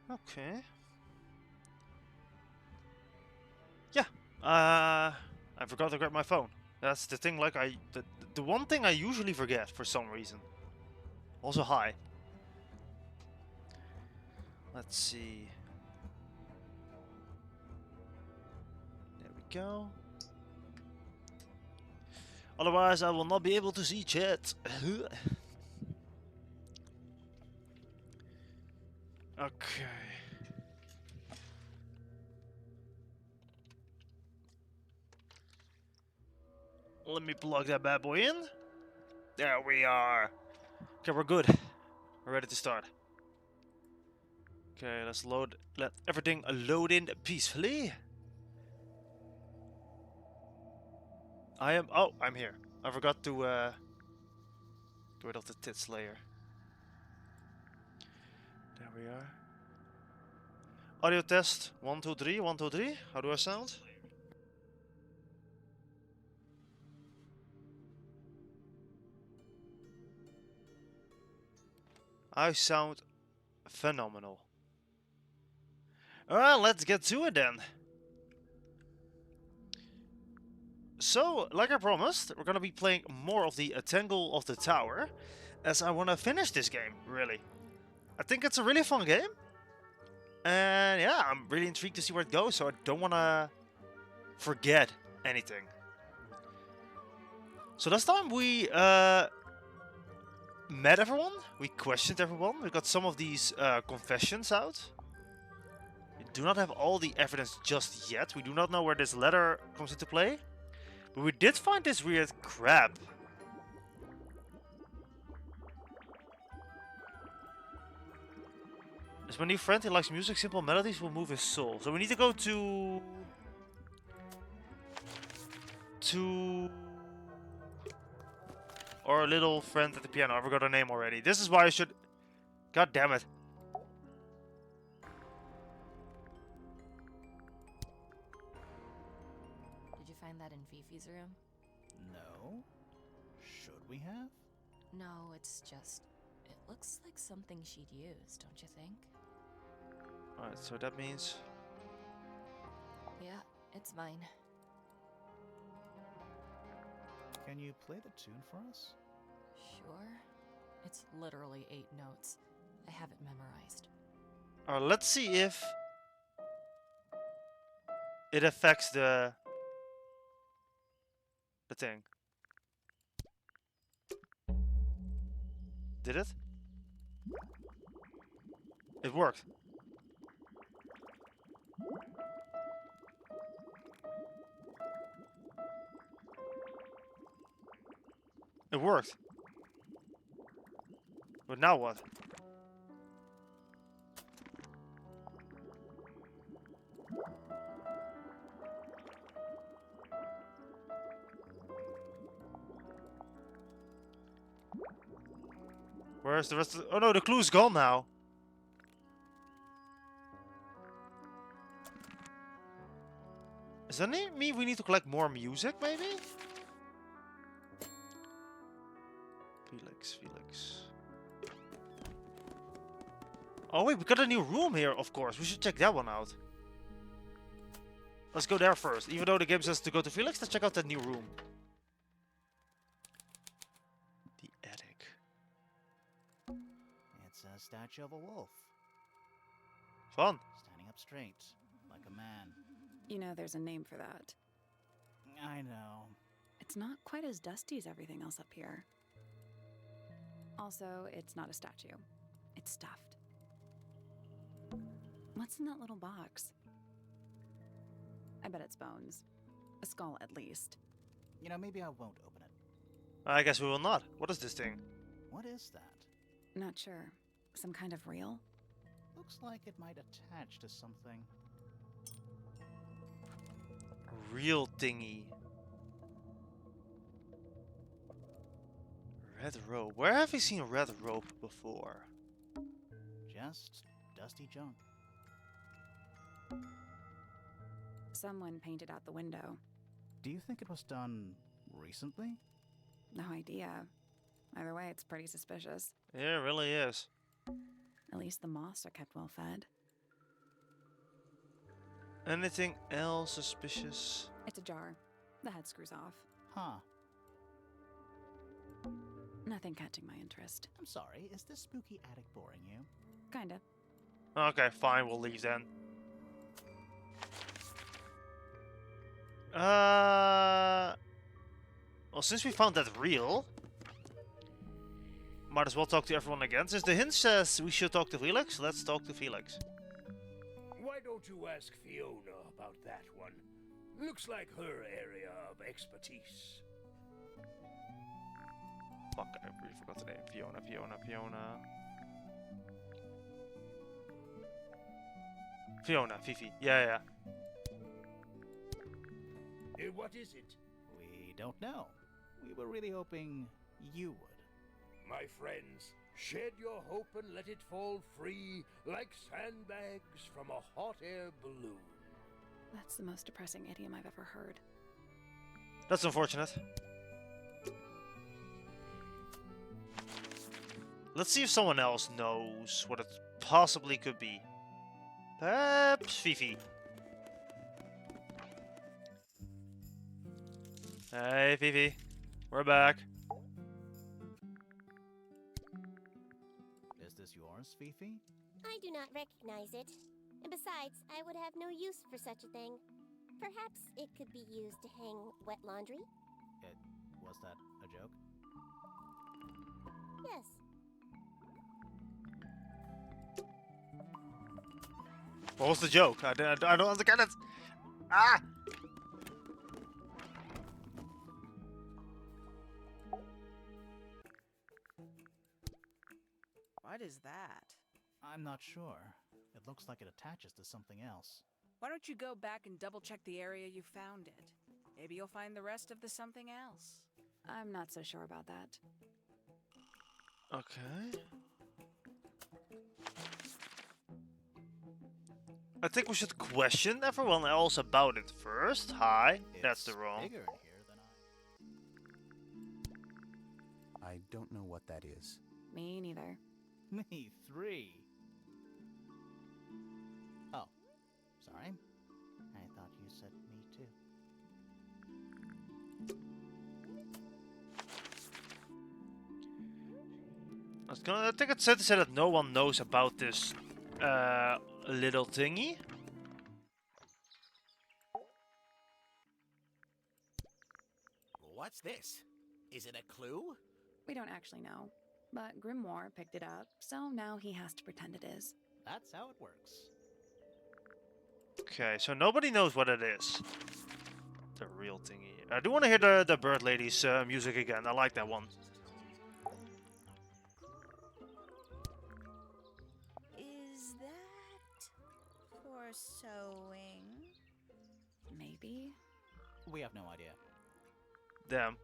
Okay. Yeah. I forgot to grab my phone. That's the thing. Like the one thing I usually forget for some reason. Also, hi. Let's see. There we go. Otherwise, I will not be able to see chat. Okay. Let me plug that bad boy in. There we are. Okay, we're good. We're ready to start. Okay, let's let everything load in peacefully. I'm here. I forgot to get rid of the tits layer. There we are. Audio test 1 2 3 1 2 3. How do I sound? I sound phenomenal. Alright, let's get to it then. So, like I promised, we're gonna be playing more of the Tangle Tower, as I wanna finish this game, really. I think it's a really fun game. And yeah, I'm really intrigued to see where it goes, so I don't wanna forget anything. So last time we met everyone, we questioned everyone, we got some of these confessions out. We do not have all the evidence just yet, we do not know where this letter comes into play. But we did find this weird crab. As my new friend, he likes music, simple melodies will move his soul. So we need to go to our little friend at the piano. I forgot her name already. This is why I should... God damn it. Did you find that in Fifi's room? No. Should we have? No, it's just... It looks like something she'd use, don't you think? Alright, so that means... Yeah, it's mine. Can you play the tune for us? Sure. It's literally 8 notes. I have it memorized. Alright, let's see if... it affects the thing. Did it? It worked. It worked. But now what? Where's the rest of the... Oh no, the clue's gone now. Does that mean we need to collect more music, maybe? Felix. Oh wait, we got a new room here, of course. We should check that one out. Let's go there first. Even though the game says to go to Felix, let's check out that new room. The attic. It's a statue of a wolf. Fun. Standing up straight, like a man. You know, there's a name for that. I know. It's not quite as dusty as everything else up here. Also, it's not a statue. It's stuffed. What's in that little box? I bet it's bones. A skull, at least. You know, maybe I won't open it. I guess we will not. What is this thing? What is that? Not sure. Some kind of reel? Looks like it might attach to something. A real thingy. Red rope. Where have we seen red rope before? Just dusty junk. Someone painted out the window. Do you think it was done recently? No idea. Either way, it's pretty suspicious. Yeah, it really is. At least the moths are kept well fed. Anything else suspicious? It's ajar. The head screws off. Huh. Nothing catching my interest. I'm sorry, is this spooky attic boring you? Kinda. Okay, fine, we'll leave then. Well, since we found that reel, might as well talk to everyone again. Since the hint says we should talk to Felix, let's talk to Felix. Why don't you ask Fiona about that one? Looks like her area of expertise. Fuck, I really forgot the name. Fiona, Fifi. Yeah. What is it? We don't know. We were really hoping you would. My friends, shed your hope and let it fall free like sandbags from a hot air balloon. That's the most depressing idiom I've ever heard. That's unfortunate. Let's see if someone else knows what it possibly could be. Perhaps Fifi. Hey, Fifi. We're back. Is this yours, Fifi? I do not recognize it. And besides, I would have no use for such a thing. Perhaps it could be used to hang wet laundry? Was that a joke? Yes. What was the joke? I don't understand it. Ah! What is that? I'm not sure. It looks like it attaches to something else. Why don't you go back and double check the area you found it? Maybe you'll find the rest of the something else. I'm not so sure about that. Okay. I think we should question everyone else about it first. Hi, that's the It's wrong. bigger in here than I don't know what that is. Me neither. Me 3. Oh, sorry. I thought you said me too. I think it's said to say that no one knows about this little thingy. What's this? Is it a clue? We don't actually know. But Grimoire picked it up, so now he has to pretend it is. That's how it works. Okay, so nobody knows what it is. The real thingy. I do want to hear the Bird Lady's music again. I like that one. Is that for sewing? Maybe? We have no idea. Damn.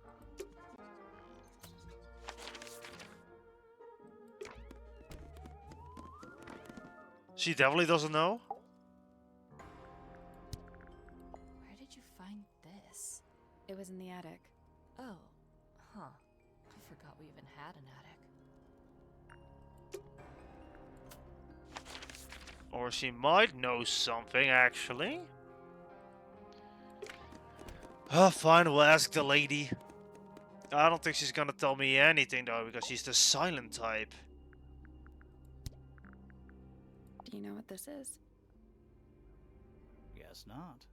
She definitely doesn't know. Where did you find this? It was in the attic. Oh, huh. I forgot we even had an attic. Or she might know something, actually. Fine, we'll ask the lady. I don't think she's gonna tell me anything, though, because she's the silent type. Do you know what this is? Guess not.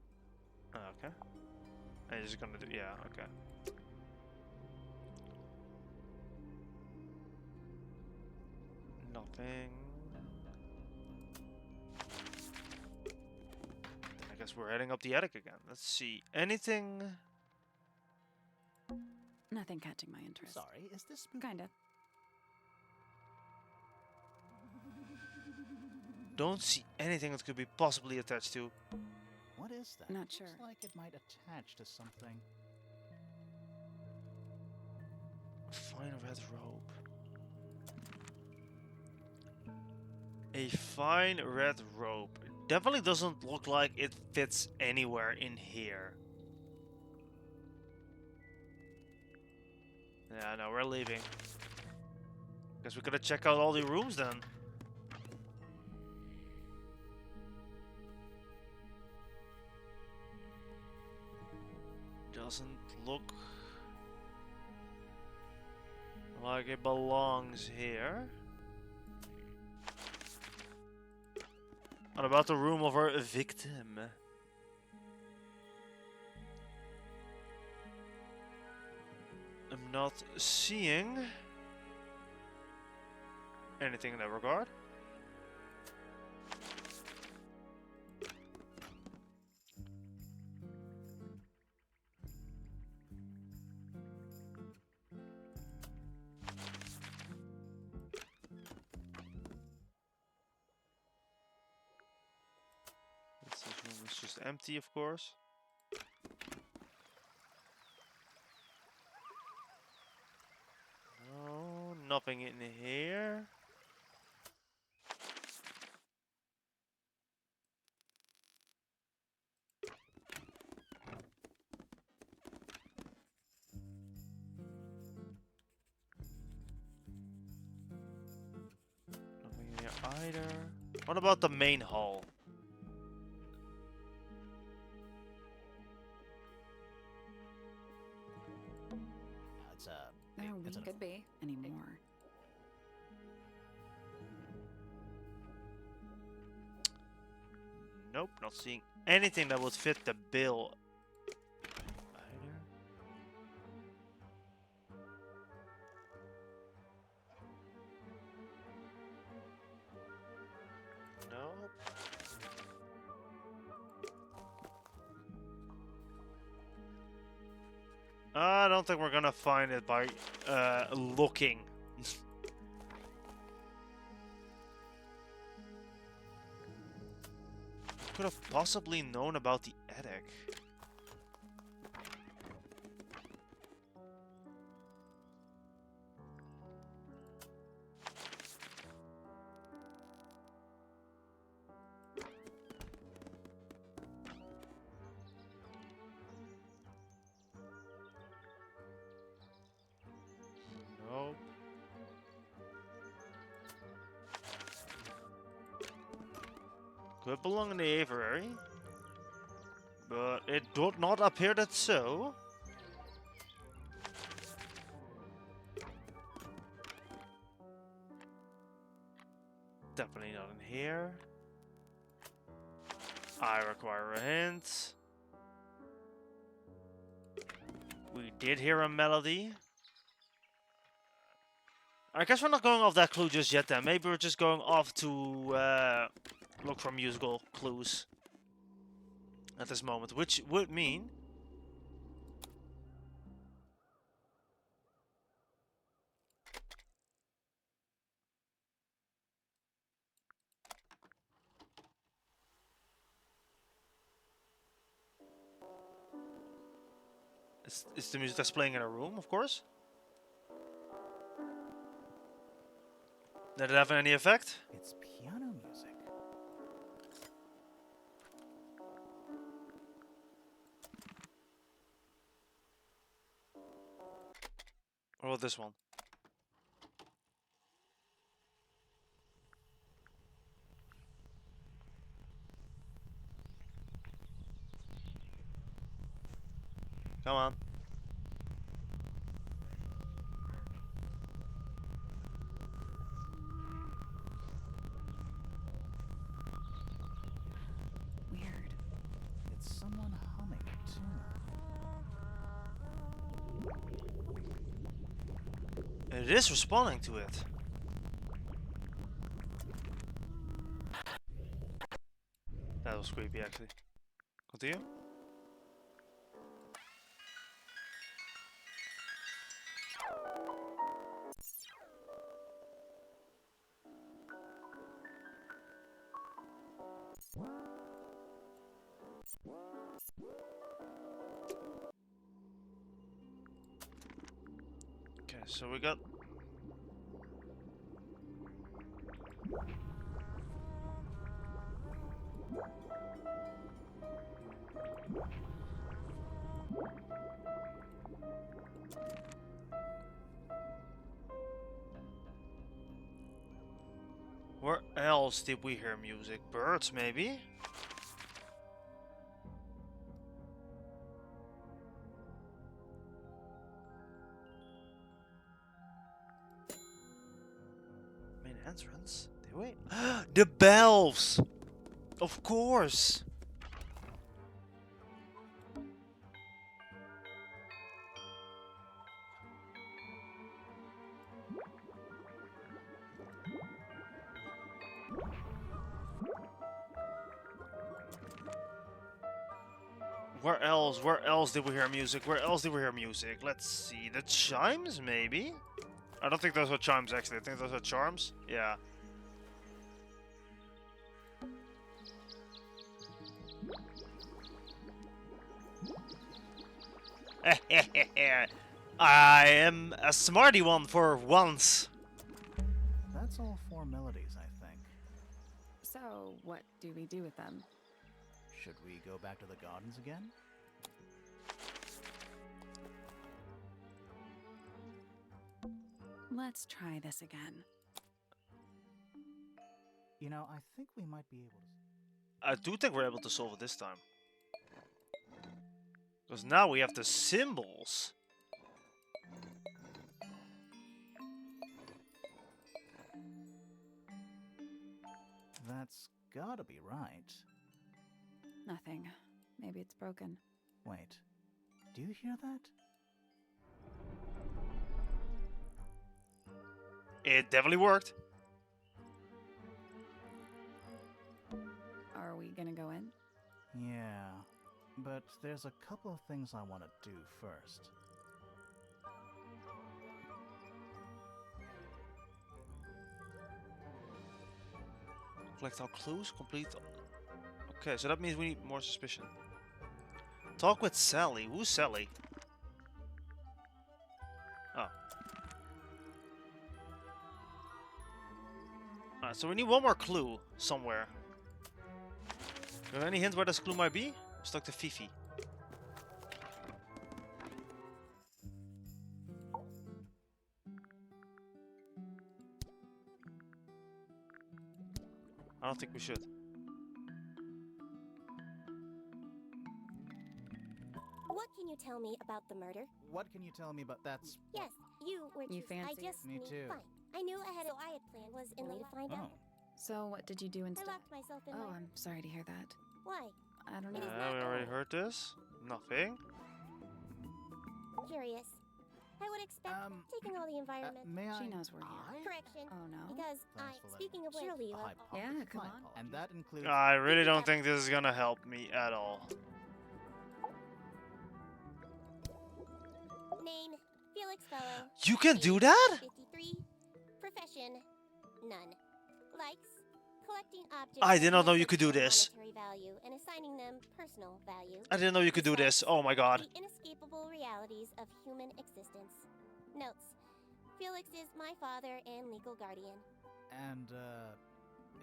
Okay. I'm just gonna do... Yeah, okay. Nothing. I guess we're heading up the attic again. Let's see. Anything... Nothing catching my interest. Sorry, is this spooky? Kinda. Don't see anything that could be possibly attached to. What is that? Not sure. Looks like it might attach to something. Fine red robe. A fine red robe. Definitely doesn't look like it fits anywhere in here. Yeah, no, we're leaving. Guess we gotta check out all the rooms then. Doesn't look like it belongs here. What about the room of our victim? I'm not seeing anything in that regard. This room is just empty, of course. No, nothing in here. Nothing in here either. What about the main hall? It's a. Oh, we it's a- could be anymore. Nope, not seeing anything that would fit the bill either. Nope. I don't think we're gonna find it by looking. Could have possibly known about the attic. Nope. Could belong in the aviary, but it does not appear that so. Definitely not in here. I require a hint. We did hear a melody. I guess we're not going off that clue just yet then. Maybe we're just going off to look for musical clues at this moment, which would mean it's the music that's playing in a room, of course. Did it have any effect? It's piano music. What about this one? Come on. Weird. It's someone humming a tune. It is responding to it. That was creepy, actually. Continue. Okay, so we got where else did we hear music? Birds, maybe? entrance? Did we? The bells! Of course! Where else? Where else did we hear music? Where else did we hear music? Let's see. The chimes, maybe? I don't think those are chimes, actually. I think those are charms. Yeah. I am a smarty one for once. That's all 4 melodies, I think. So, what do we do with them? Should we go back to the gardens again? Let's try this again. You know, I think we might be able to... I do think we're able to solve it this time. Because now we have the symbols. That's gotta be right. Nothing. Maybe it's broken. Wait, do you hear that? It definitely worked. Are we gonna go in? Yeah, but there's a couple of things I want to do first. Collect all clues, complete. Okay, so that means we need more suspicion. Talk with Sally. Who's Sally? Oh. Alright, so we need one more clue somewhere. Do you have any hints where this clue might be? Let's talk to Fifi. I don't think we should. What can you tell me about the murder? What can you tell me about that's... Yes, you were You just... fancy I it? just Me knew. too. Fine. I knew ahead of I had planned was in to find out. Oh, So, what did you do I instead? locked myself in Oh, my... I'm sorry to hear that. Why? I don't know. It is Yeah, we already heard this. Nothing. Curious. I would expect, taking all the environment. may I... She knows we're here. Correction. Oh no. Because Thanks for letting speaking me of which, know. surely you My have... apologies, Yeah, come my on. apologies. And that includes... I really don't think this is gonna help me at all. Name, Felix Fellow. You can do Age, that? 53. Profession, none. Likes, collecting objects... I did not of know you could do little this. monetary value and assigning them personal value. I didn't know you could do this. Oh my god. The inescapable realities of human existence. Notes. Felix is my father and legal guardian. And,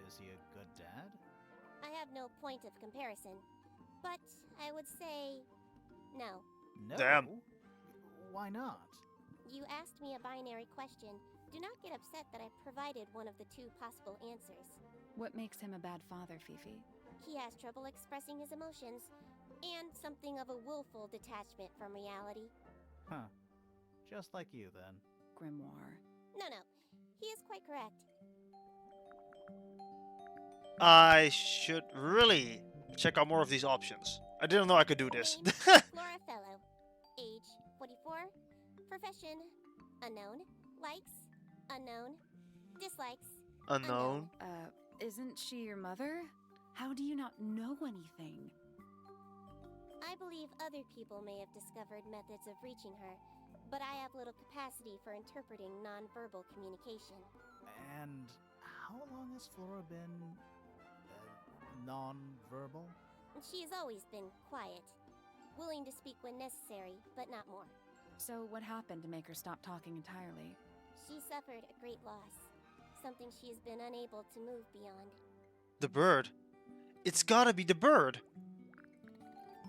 is he a good dad? I have no point of comparison, but I would say no. No. Damn. Why not? You asked me a binary question. Do not get upset that I provided one of the 2 possible answers. What makes him a bad father, Fifi? He has trouble expressing his emotions, and something of a willful detachment from reality. Huh. Just like you, then. Grimoire. No, he is quite correct. I should really check out more of these options. I didn't know I could do this. Name, Flora Fellow. Age, 44. Profession, unknown. Likes, unknown. Dislikes, Unknown. Isn't she your mother? How do you not know anything? I believe other people may have discovered methods of reaching her, but I have little capacity for interpreting nonverbal communication. And how long has Flora been... non-verbal? She has always been quiet, willing to speak when necessary, but not more. So, what happened to make her stop talking entirely? She suffered a great loss, something she has been unable to move beyond. The bird. It's gotta be the bird.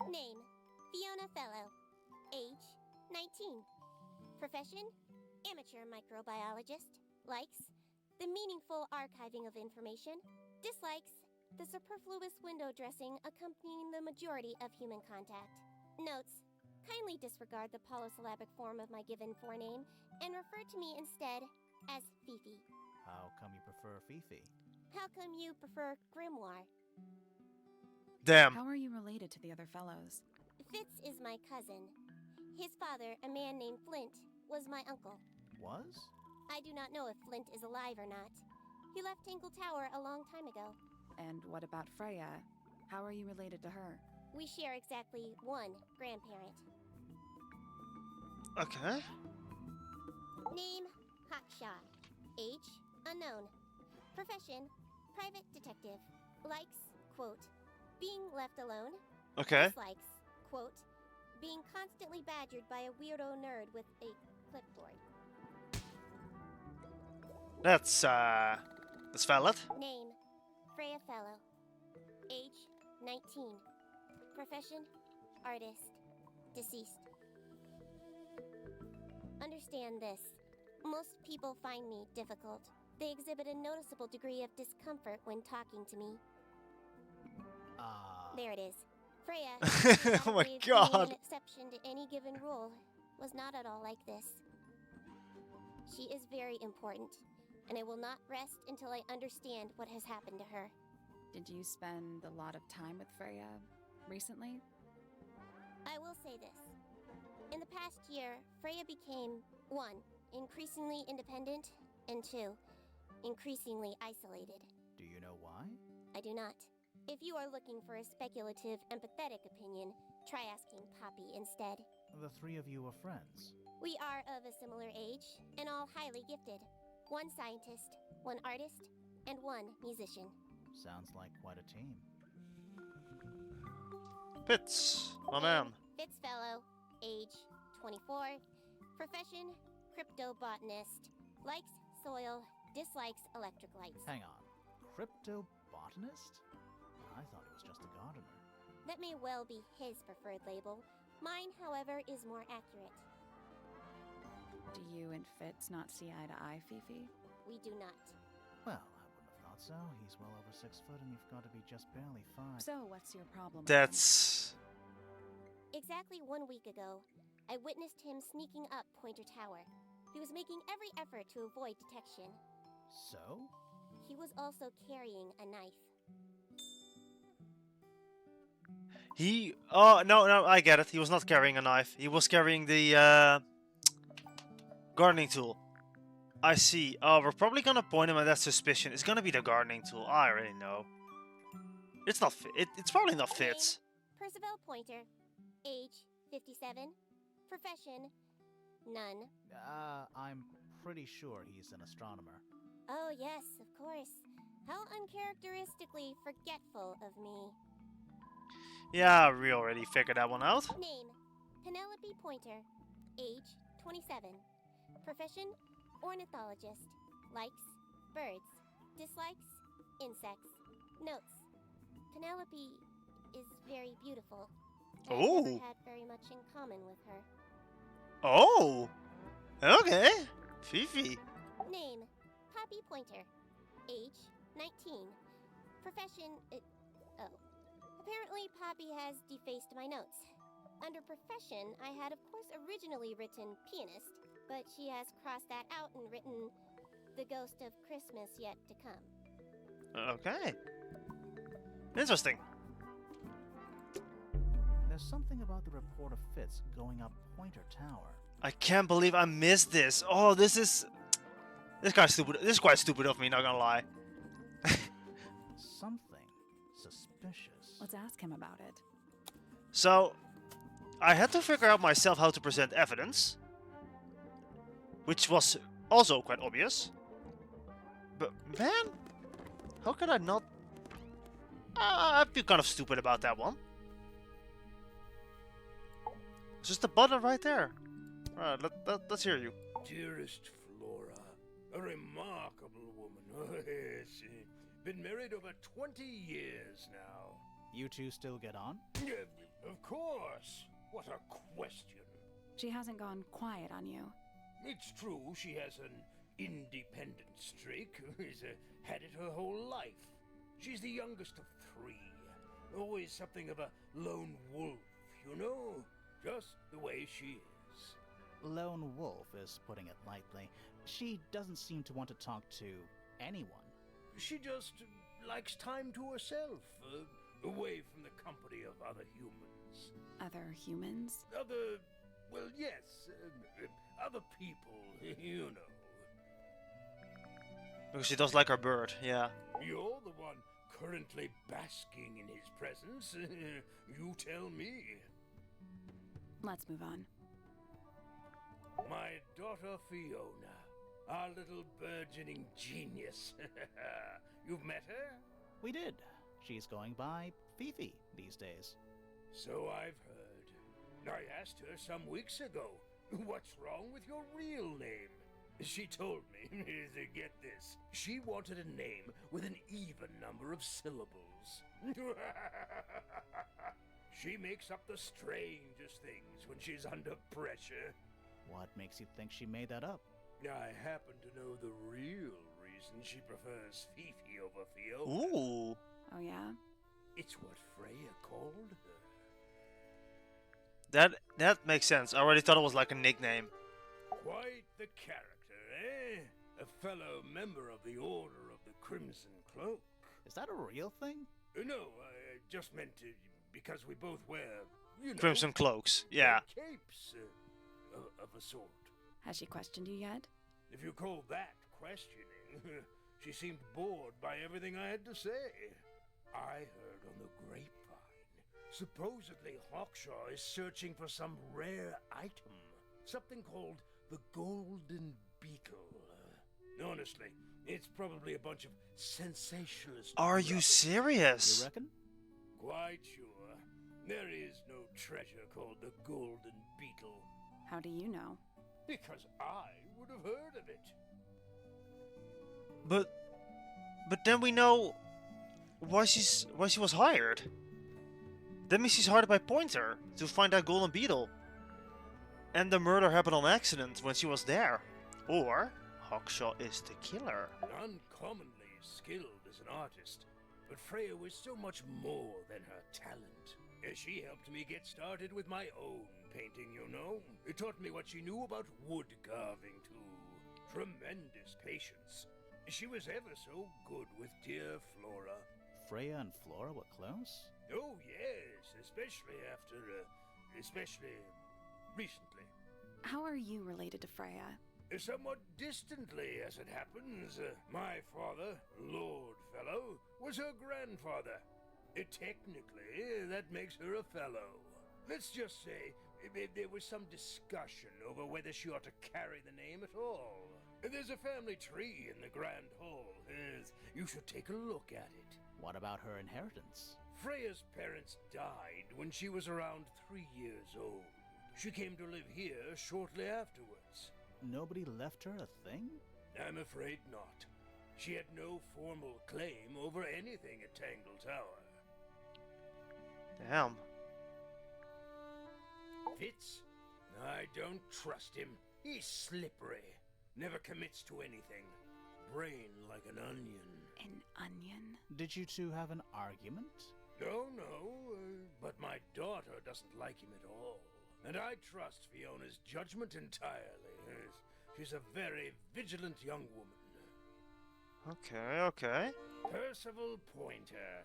Name, Fiona Fellow. Age, 19. Profession, amateur microbiologist. Likes, the meaningful archiving of information. Dislikes, the superfluous window dressing accompanying the majority of human contact. Notes, kindly disregard the polysyllabic form of my given forename and refer to me instead as Fifi. How come you prefer Fifi? How come you prefer Grimoire? Damn. How are you related to the other fellows? Fitz is my cousin. His father, a man named Flint, was my uncle. Was? I do not know if Flint is alive or not. He left Tangle Tower a long time ago. And what about Freya? How are you related to her? We share exactly one grandparent. Okay. Name, Hawkshaw. Age, unknown. Profession, private detective. Likes, quote, being left alone. Okay. Dislikes, quote, being constantly badgered by a weirdo nerd with a clipboard. That's valid. Name, Freya Fellow. Age, 19. Profession, artist. Deceased. Understand this. Most people find me difficult. They exhibit a noticeable degree of discomfort when talking to me. There it is. Freya, Oh my being God. an exception to any given rule, was not at all like this. She is very important, and I will not rest until I understand what has happened to her. Did you spend a lot of time with Freya recently? I will say this. In the past year, Freya became, 1, increasingly independent, and 2, increasingly isolated. Do you know why? I do not. If you are looking for a speculative, empathetic opinion, try asking Poppy instead. The three of you are friends. We are of a similar age, and all highly gifted. 1 scientist, 1 artist, and 1 musician. Sounds like quite a team. Fitz, my man. Fitzfellow, age 24, profession cryptobotanist, likes soil, dislikes electric lights. Hang on. Cryptobotanist? I thought he was just a gardener. That may well be his preferred label. Mine, however, is more accurate. Do you and Fitz not see eye to eye, Fifi? We do not. Well, I wouldn't have thought so. He's well over 6 foot and you've got to be just barely 5. So what's your problem? with him? That's Exactly 1 week ago, I witnessed him sneaking up Pointer Tower. He was making every effort to avoid detection. So? He was also carrying a knife. he. Oh no, I get it. He was not carrying a knife. He was carrying the gardening tool. I see. Oh, we're probably gonna point him at that suspicion. It's gonna be the gardening tool. I already know. It's not. It's probably not Fitz. Percival Pointer, age 57, profession none. I'm pretty sure he's an astronomer. Oh yes, of course. How uncharacteristically forgetful of me. Yeah, we already figured that one out. Name, Penelope Pointer, age 27, profession ornithologist, likes birds, dislikes insects. Notes, Penelope is very beautiful. I've Oh. never had very much in common with her. Oh. Okay. Fifi. Name, Poppy Pointer, age 19, profession, oh. Apparently Poppy has defaced my notes. Under profession, I had of course originally written pianist, but she has crossed that out and written the ghost of Christmas yet to come. Okay. Interesting. There's something about the report of Fitz going up Pointer Tower. I can't believe I missed this. Oh, this is kind of stupid. This is quite stupid of me, not gonna lie. Something suspicious. Let's ask him about it. So, I had to figure out myself how to present evidence, which was also quite obvious. But man, how could I not? I feel kind of stupid about that one. It's just a button right there. Alright, let's hear you. Dearest Flora, a remarkable woman. Oh, yes. Been married over 20 years now. You two still get on? Of course. What a question. She hasn't gone quiet on you. It's true she has an independent streak. She's had it her whole life. She's the youngest of 3. Always something of a lone wolf, you know? Just the way she is. Lone wolf is putting it lightly. She doesn't seem to want to talk to anyone. She just likes time to herself, away from the company of other humans. Other humans? Well, yes, other people, you know. Because she does like her bird, yeah. You're the one currently basking in his presence. You tell me. Let's move on. My daughter Fiona, our little burgeoning genius. You've met her? We did. She's going by Fifi these days. So I've heard. I asked her some weeks ago, what's wrong with your real name? She told me, get this, she wanted a name with an even number of syllables. She makes up the strangest things when she's under pressure. What makes you think she made that up? I happen to know the real reason she prefers Fifi over Fiona. Ooh. Oh, yeah? It's what Freya called her. That makes sense. I already thought it was like a nickname. Quite the character, eh? A fellow member of the Order of the Crimson Cloak. Is that a real thing? No, I just meant to, because we both wear, you know... Crimson cloaks, yeah. Capes, of a sort. Has she questioned you yet? If you call that questioning, she seemed bored by everything I had to say. I heard on the grapevine, supposedly Hawkshaw is searching for some rare item. Something called the Golden Beetle. Honestly, it's probably a bunch of sensationalist... Are you serious? You reckon? Quite sure. There is no treasure called the Golden Beetle. How do you know? Because I would have heard of it. But then we know why she was hired. That means she's hired by Pointer to find that golden beetle. And the murder happened on accident when she was there. Or Hawkshaw is the killer. Uncommonly skilled as an artist, but Freya was so much more than her talent. She helped me get started with my own painting, you know. It taught me what she knew about wood carving, too. Tremendous patience. She was ever so good with dear Flora. Freya and Flora were close? Oh, yes, especially recently. How are you related to Freya? Somewhat distantly, as it happens. My father, Lord Fellow, was her grandfather. Technically, that makes her a fellow. Let's just say there was some discussion over whether she ought to carry the name at all. There's a family tree in the Grand Hall. You should take a look at it. What about her inheritance? Freya's parents died when she was around 3 years old. She came to live here shortly afterwards. Nobody left her a thing? I'm afraid not. She had no formal claim over anything at Tangle Tower. Damn. Fitz? I don't trust him. He's slippery. Never commits to anything. Brain like an onion. An onion? Did you two have an argument? No, but my daughter doesn't like him at all. And I trust Fiona's judgment entirely. She's a very vigilant young woman. Okay. Percival Pointer.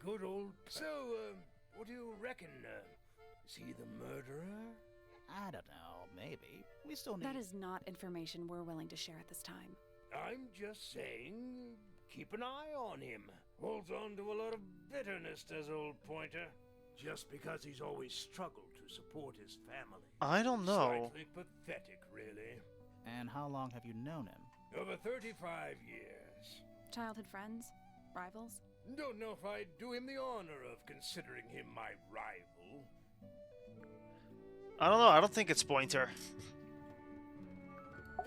Good old... So, what do you reckon? Is he the murderer? I don't know, maybe. We still need... That is not information we're willing to share at this time. I'm just saying, keep an eye on him. Holds on to a lot of bitterness, does old Pointer. Just because he's always struggled to support his family. I don't know. Slightly pathetic, really. And how long have you known him? Over 35 years. Childhood friends? Rivals? Don't know if I'd do him the honor of considering him my rival. I don't know. I don't think it's Pointer.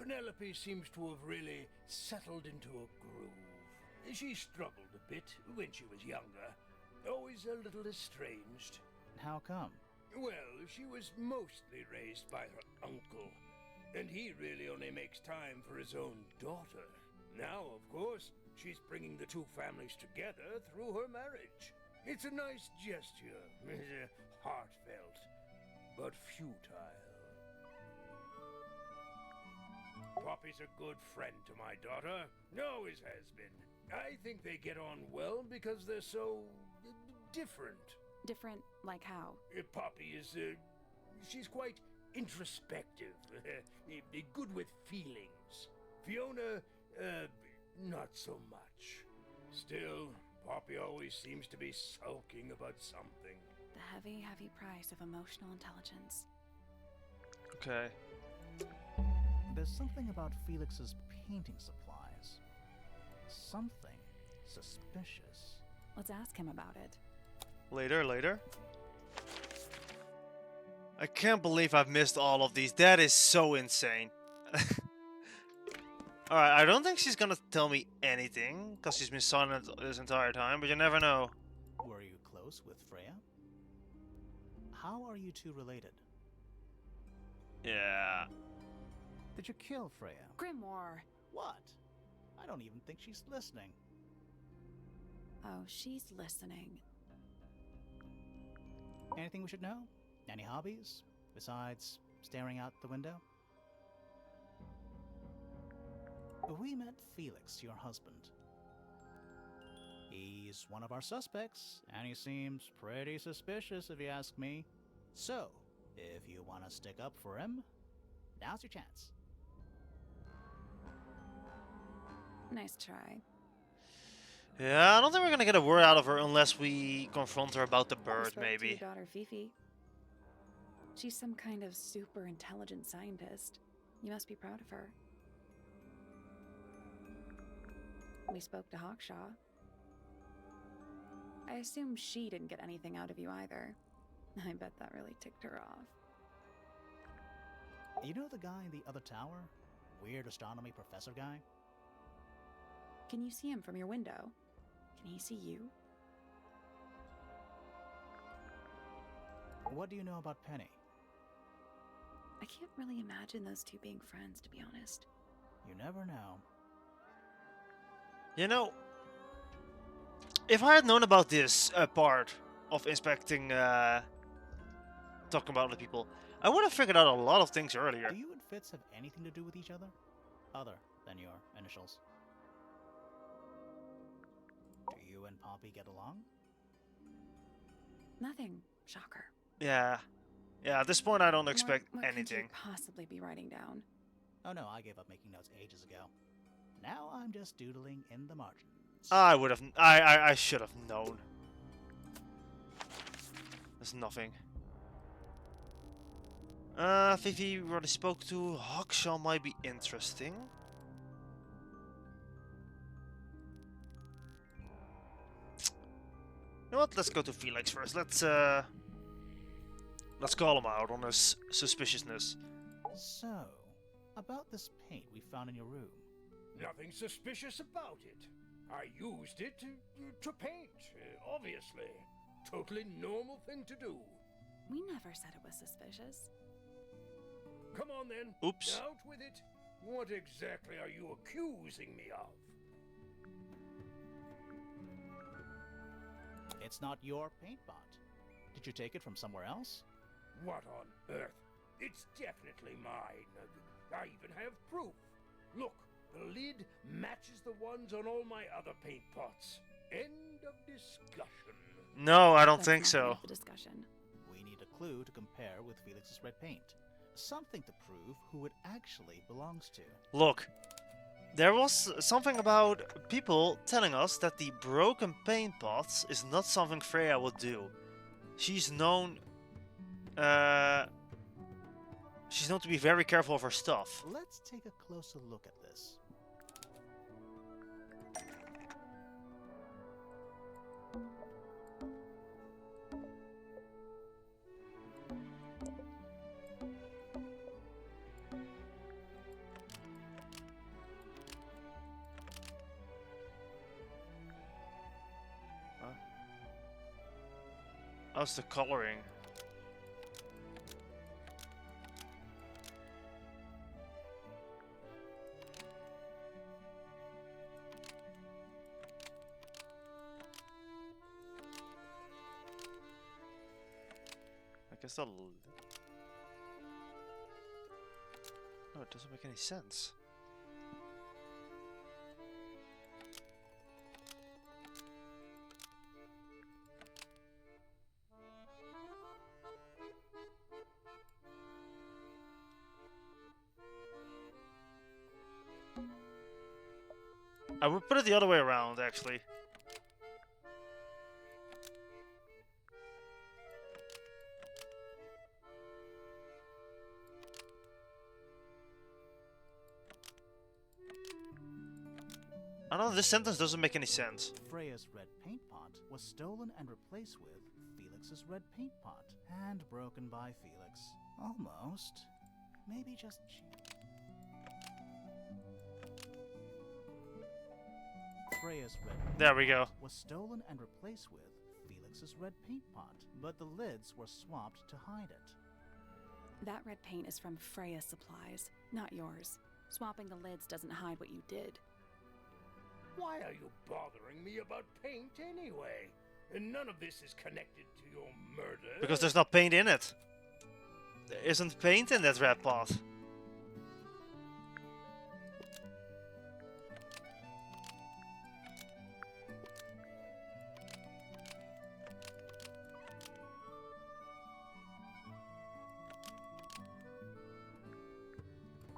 Penelope seems to have really settled into a groove. She struggled a bit when she was younger. Always a little estranged. How come? Well, she was mostly raised by her uncle, and he really only makes time for his own daughter. Now, of course, she's bringing the two families together through her marriage. It's a nice gesture, heartfelt, but futile. Poppy's a good friend to my daughter. Always has been. I think they get on well because they're so different. Different, like how? Poppy is, she's quite introspective, good with feelings. Fiona, not so much. Still, Poppy always seems to be sulking about something. The heavy, heavy price of emotional intelligence. Okay. There's something about Felix's painting supplies. Something suspicious. Let's ask him about it. Later. I can't believe I've missed all of these. That is so insane. Alright, I don't think she's gonna tell me anything, because she's been silent this entire time, but you never know. Were you close with Freya? How are you two related? Yeah. Did you kill Freya? Grimoire! What? I don't even think she's listening. Oh, she's listening. Anything we should know? Any hobbies? Besides staring out the window? We met Felix, your husband. He's one of our suspects, and he seems pretty suspicious if you ask me. So, if you want to stick up for him, now's your chance. Nice try. Yeah, I don't think we're gonna get a word out of her unless we confront her about the You bird, spoke to maybe. your daughter Fifi. She's some kind of super intelligent scientist. You must be proud of her. We spoke to Hawkshaw. I assume she didn't get anything out of you either. I bet that really ticked her off. You know the guy in the other tower? Weird astronomy professor guy? Can you see him from your window? Can he see you? What do you know about Penny? I can't really imagine those two being friends, to be honest. You never know. You know, if I had known about this part of inspecting, talking about other people, I would have figured out a lot of things earlier. Do you and Fitz have anything to do with each other? Other than your initials? Do you and Poppy get along? Nothing. Shocker. Yeah. Yeah, at this point I don't expect what anything. could you possibly be writing down? Oh no, I gave up making notes ages ago. Now I'm just doodling in the margins. I would have. I should have known. There's nothing. Fifi we already spoke to. Hawkshaw might be interesting. You know what? Let's go to Felix first. Let's call him out on his suspiciousness. So, about this paint we found in your room. Nothing suspicious about it. I used it to paint, obviously. Totally normal thing to do. We never said it was suspicious. Come on then. Oops. Out with it. What exactly are you accusing me of? It's not your paint pot. Did you take it from somewhere else? What on earth? It's definitely mine. I even have proof. Look, the lid matches the ones on all my other paint pots. End of discussion. No, I don't That's think not so. the end of the discussion. We need a clue to compare with Felix's red paint. Something to prove who it actually belongs to. Look, there was something about people telling us that the broken paint pots is not something Freya would do. She's known to be very careful of her stuff. Let's take a closer look at this. How's the coloring? I guess I'll... No, it doesn't make any sense. I would put it the other way around, actually. I don't know, this sentence doesn't make any sense. Freya's red paint pot was stolen and replaced with Felix's red paint pot, and broken by Felix. Almost. Maybe just... Freya's red paint There we go. pot was stolen and replaced with Felix's red paint pot, but the lids were swapped to hide it. That red paint is from Freya supplies, not yours. Swapping the lids doesn't hide what you did. Why are you bothering me about paint anyway? And none of this is connected to your murder. Because there's not paint in it. There isn't paint in that red pot.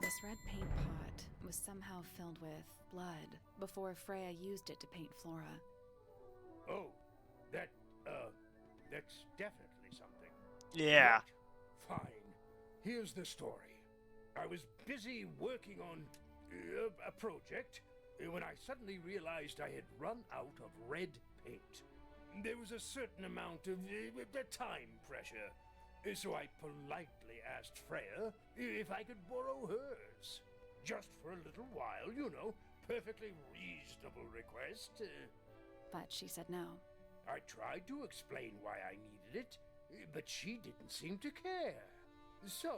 This red paint pot was somehow filled with blood before Freya used it to paint Flora. Oh, that's definitely something. Yeah. Right. Fine. Here's the story. I was busy working on a project when I suddenly realized I had run out of red paint. There was a certain amount of time pressure, so I politely asked Freya if I could borrow hers. Just for a little while, you know. Perfectly reasonable request. But she said no. I tried to explain why I needed it, but she didn't seem to care. So,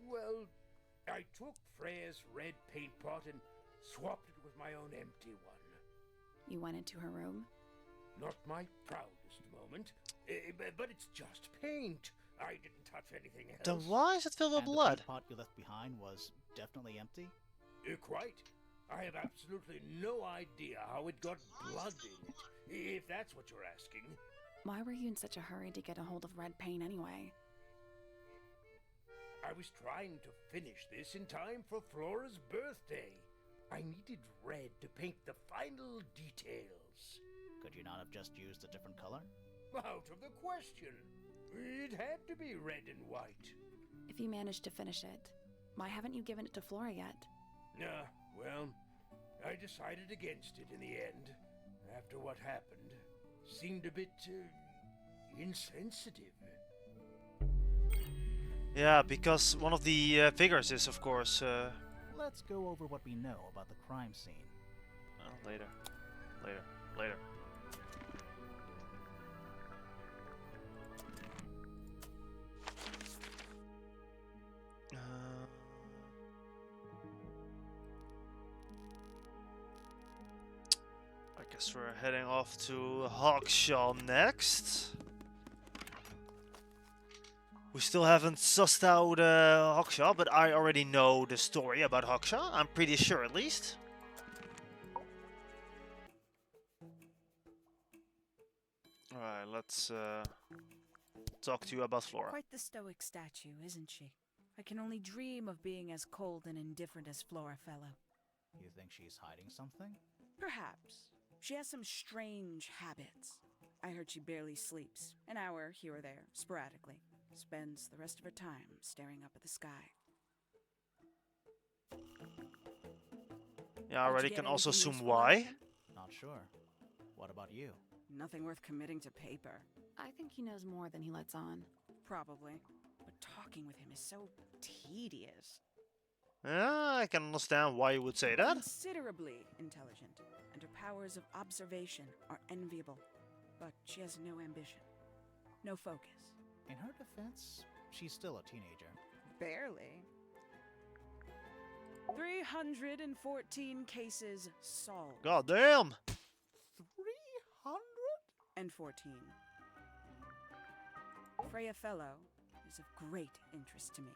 well, I took Freya's red paint pot and swapped it with my own empty one. You went into her room? Not my proudest moment, but it's just paint. I didn't touch anything else. Then why is it filled with And blood? the paint pot you left behind was definitely empty? Quite. I have absolutely no idea how it got blood in it, if that's what you're asking. Why were you in such a hurry to get a hold of red paint anyway? I was trying to finish this in time for Flora's birthday. I needed red to paint the final details. Could you not have just used a different color? Out of the question. It had to be red and white. If you managed to finish it, why haven't you given it to Flora yet? Well, I decided against it in the end. After what happened, seemed a bit insensitive. Yeah, because one of the figures is, of course... Let's go over what we know about the crime scene. Later. Later. I guess we're heading off to Hawkshaw next. We still haven't sussed out Hawkshaw, but I already know the story about Hawkshaw. I'm pretty sure, at least. Alright, let's talk to you about Flora. Quite the stoic statue, isn't she? I can only dream of being as cold and indifferent as Flora Fellow. You think she's hiding something? Perhaps. She has some strange habits. I heard she barely sleeps, an hour here or there, sporadically. Spends the rest of her time staring up at the sky. Yeah, I Did already you get can also anything assume useful out of why. him? Not sure. What about you? Nothing worth committing to paper. I think he knows more than he lets on. Probably. But talking with him is so tedious. Yeah, I can understand why you would say that. Considerably intelligent, and her powers of observation are enviable. But she has no ambition. No focus. In her defense, she's still a teenager. Barely. 314 cases solved. God damn! 314. Freya Fellow is of great interest to me.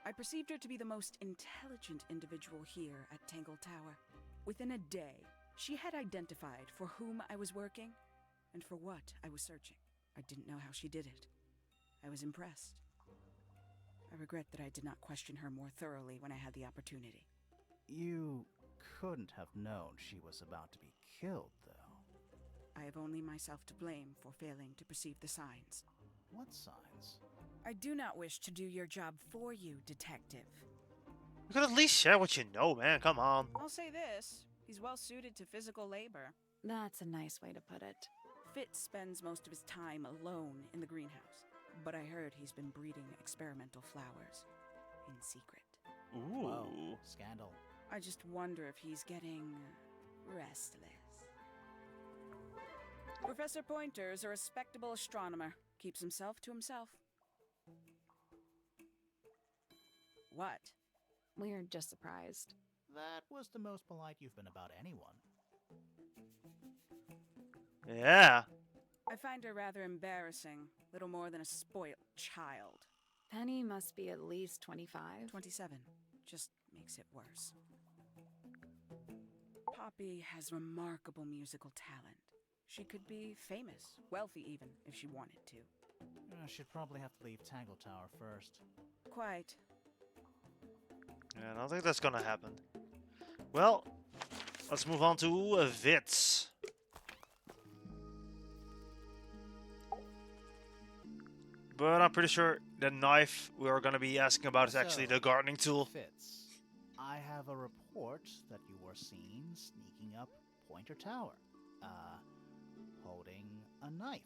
I perceived her to be the most intelligent individual here at Tangle Tower. Within a day, she had identified for whom I was working and for what I was searching. I didn't know how she did it. I was impressed. I regret that I did not question her more thoroughly when I had the opportunity. You couldn't have known she was about to be killed, though. I have only myself to blame for failing to perceive the signs. What signs? I do not wish to do your job for you, Detective. You could at least share what you know, man. Come on. I'll say this, he's well suited to physical labor. That's a nice way to put it. Fitz spends most of his time alone in the greenhouse, but I heard he's been breeding experimental flowers in secret. Ooh. Whoa, scandal. I just wonder if he's getting restless. Professor Pointer is a respectable astronomer. Keeps himself to himself. What? We're just surprised. That was the most polite you've been about anyone. Yeah. I find her rather embarrassing. Little more than a spoilt child. Penny must be at least 25. 27. Just makes it worse. Poppy has remarkable musical talent. She could be famous, wealthy even, if she wanted to. She'd probably have to leave Tangle Tower first. Quite. Yeah, I don't think that's gonna happen. Well, let's move on to Vits. But I'm pretty sure the knife we are gonna be asking about is actually the gardening tool. Fitz, I have a report that you were seen sneaking up Pointer Tower. Holding a knife.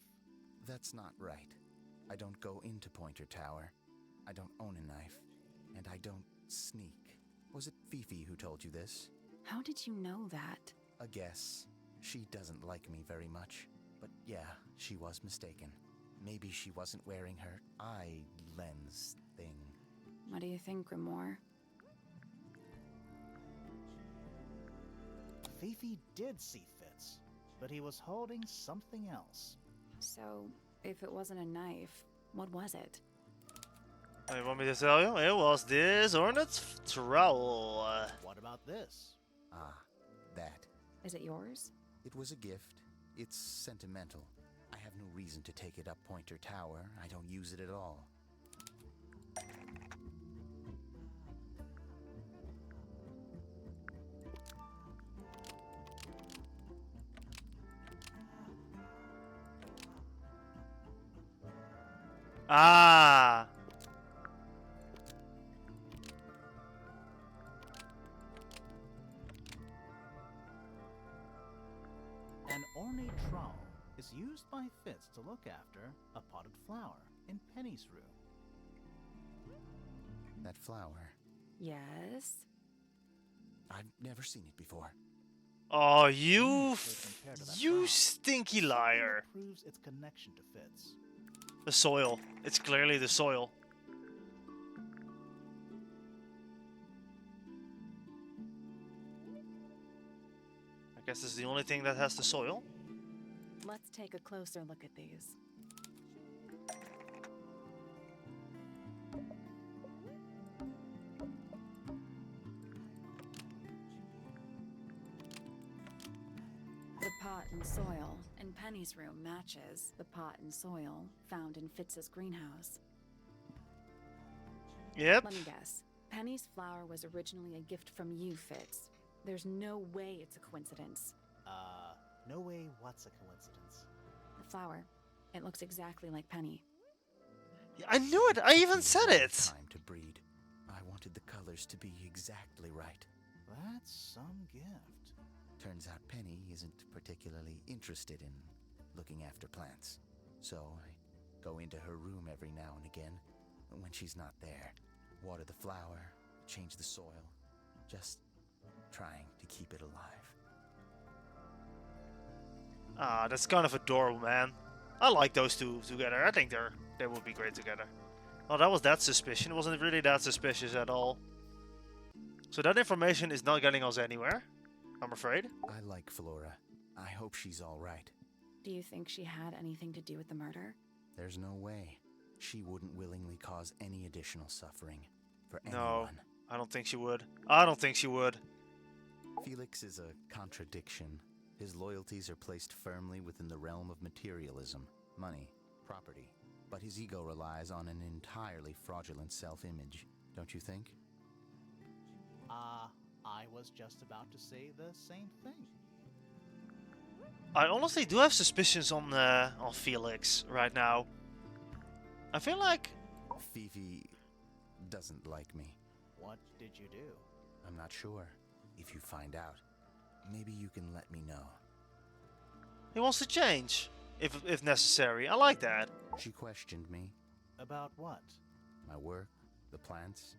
That's not right. I don't go into Pointer Tower. I don't own a knife. And I don't sneak. Was it Fifi who told you this? How did you know that? A guess. She doesn't like me very much. But yeah, she was mistaken. Maybe she wasn't wearing her eye lens thing. What do you think, Grimoire? Fifi did see Fitz, but he was holding something else. So, if it wasn't a knife, what was it? You want me to tell you? It was this Hornet's trowel. What about this? Ah, that. Is it yours? It was a gift. It's sentimental. I have no reason to take it up Pointer Tower. I don't use it at all. Ah. An ornate trowel is used by Fitz to look after a potted flower in Penny's room. That flower. Yes. I've never seen it before. Oh, you Compared to that you flower, stinky something liar. that proves its connection to Fitz. The soil. It's clearly the soil. I guess it's the only thing that has the soil. Let's take a closer look at these. The pot and soil in Penny's room matches the pot and soil found in Fitz's greenhouse. Yep. Let me guess. Penny's flower was originally a gift from you, Fitz. There's no way it's a coincidence. No way what's a coincidence. The flower. It looks exactly like Penny. Yeah, I knew it. I even said it. Time to breed. I wanted the colors to be exactly right. That's some gift. Turns out Penny isn't particularly interested in looking after plants. So I go into her room every now and again. When she's not there, water the flower, change the soil. Just trying to keep it alive. Ah, that's kind of adorable, man. I like those two together. I think they would be great together. Oh, that was that suspicion. It wasn't really that suspicious at all. So that information is not getting us anywhere, I'm afraid. I like Flora. I hope she's all right. Do you think she had anything to do with the murder? There's no way. She wouldn't willingly cause any additional suffering for No, anyone. I don't think she would. I don't think she would. Felix is a contradiction. His loyalties are placed firmly within the realm of materialism, money, property. But his ego relies on an entirely fraudulent self-image, don't you think? I I was just about to say the same thing. I honestly do have suspicions on Felix right now. I feel like Fifi doesn't like me. What did you do? I'm not sure. If you find out, maybe you can let me know. he wants to change, if necessary. I like that. She questioned me. About what? My work, the plants,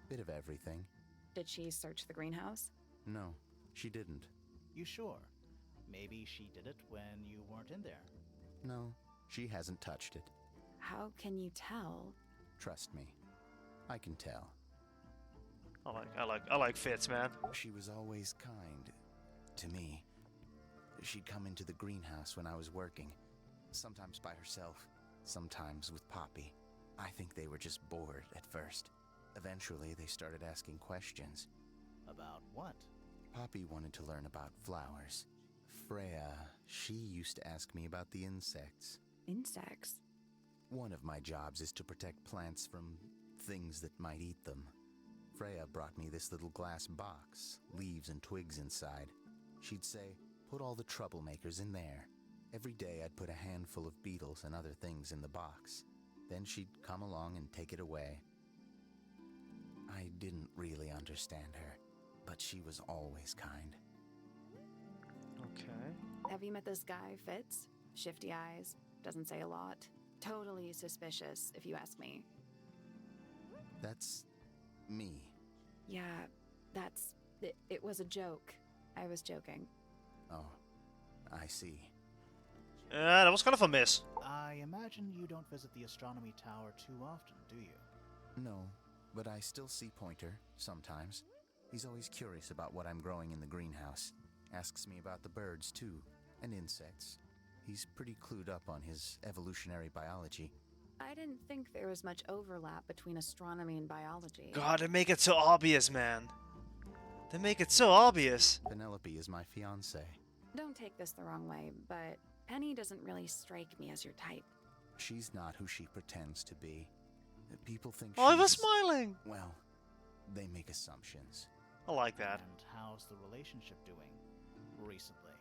bit of everything. Did she search the greenhouse? No, she didn't. You sure? Maybe she did it when you weren't in there. No, she hasn't touched it. How can you tell? Trust me, I can tell. I like Fitz, man. She was always kind to me. She'd come into the greenhouse when I was working, sometimes by herself, sometimes with Poppy. I think they were just bored at first. Eventually, they started asking questions. About what? Poppy wanted to learn about flowers. Freya, she used to ask me about the insects. Insects? One of my jobs is to protect plants from things that might eat them. Freya brought me this little glass box, leaves and twigs inside. She'd say, put all the troublemakers in there. Every day I'd put a handful of beetles and other things in the box. Then she'd come along and take it away. I didn't really understand her, but she was always kind. Okay. Have you met this guy, Fitz? Shifty eyes, doesn't say a lot. Totally suspicious, if you ask me. That's me. Yeah, it was a joke. I was joking. Oh, I see. That was kind of a miss. I imagine you don't visit the astronomy tower too often, do you? No, but I still see Pointer, sometimes. He's always curious about what I'm growing in the greenhouse. Asks me about the birds, too, and insects. He's pretty clued up on his evolutionary biology. I didn't think there was much overlap between astronomy and biology. God, they make it so obvious, man. They make it so obvious. Penelope is my fiancée. Don't take this the wrong way, but Penny doesn't really strike me as your type. She's not who she pretends to be. People think Oh, I was she's... smiling. Well, they make assumptions. I like that. And how's the relationship doing recently?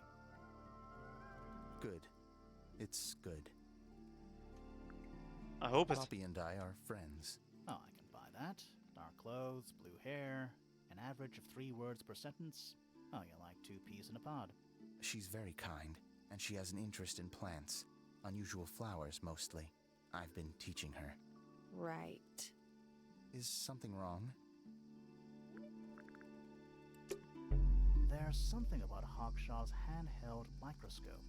Good. It's good. I hope it's... Poppy and I are friends. Oh, I can buy that. Dark clothes, blue hair, an average of 3 words per sentence. Oh, you're like 2 peas in a pod. She's very kind, and she has an interest in plants. Unusual flowers, mostly. I've been teaching her. Right. Is something wrong? There's something about Hawkshaw's handheld microscope.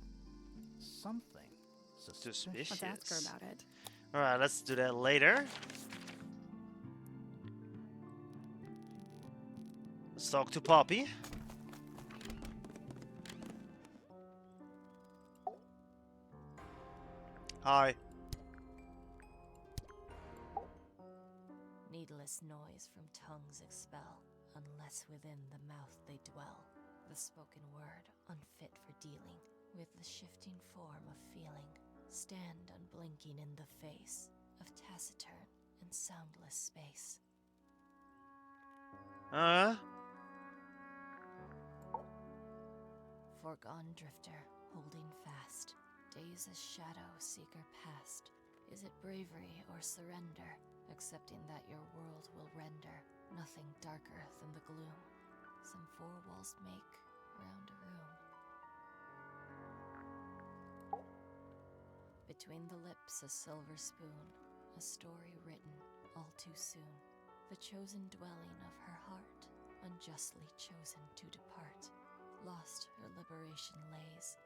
Something suspicious. Let's ask her about it. Alright, let's do that later. Let's talk to Poppy. Hi. Needless noise from tongues expel, unless within the mouth they dwell. The spoken word, unfit for dealing with the shifting form of feeling. Stand unblinking in the face of taciturn and soundless space. Foregone drifter, holding fast. Days as shadow seeker past. Is it bravery or surrender? Accepting that your world will render nothing darker than the gloom. Some 4 walls make round a room. Between the lips a silver spoon, a story written all too soon. The chosen dwelling of her heart, unjustly chosen to depart. Lost her liberation lays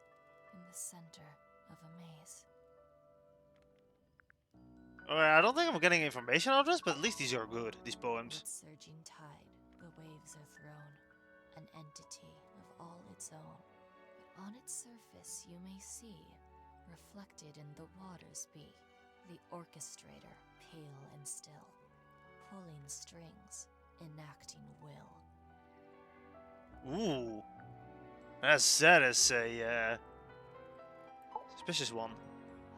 in the center of a maze. Alright, I don't think I'm getting information out of this, but at least these are good, these poems. With surging tide, the waves are thrown, an entity of all its own. But on its surface you may see, reflected in the waters be, the orchestrator, pale and still, pulling strings, enacting will. Ooh. That is a suspicious one.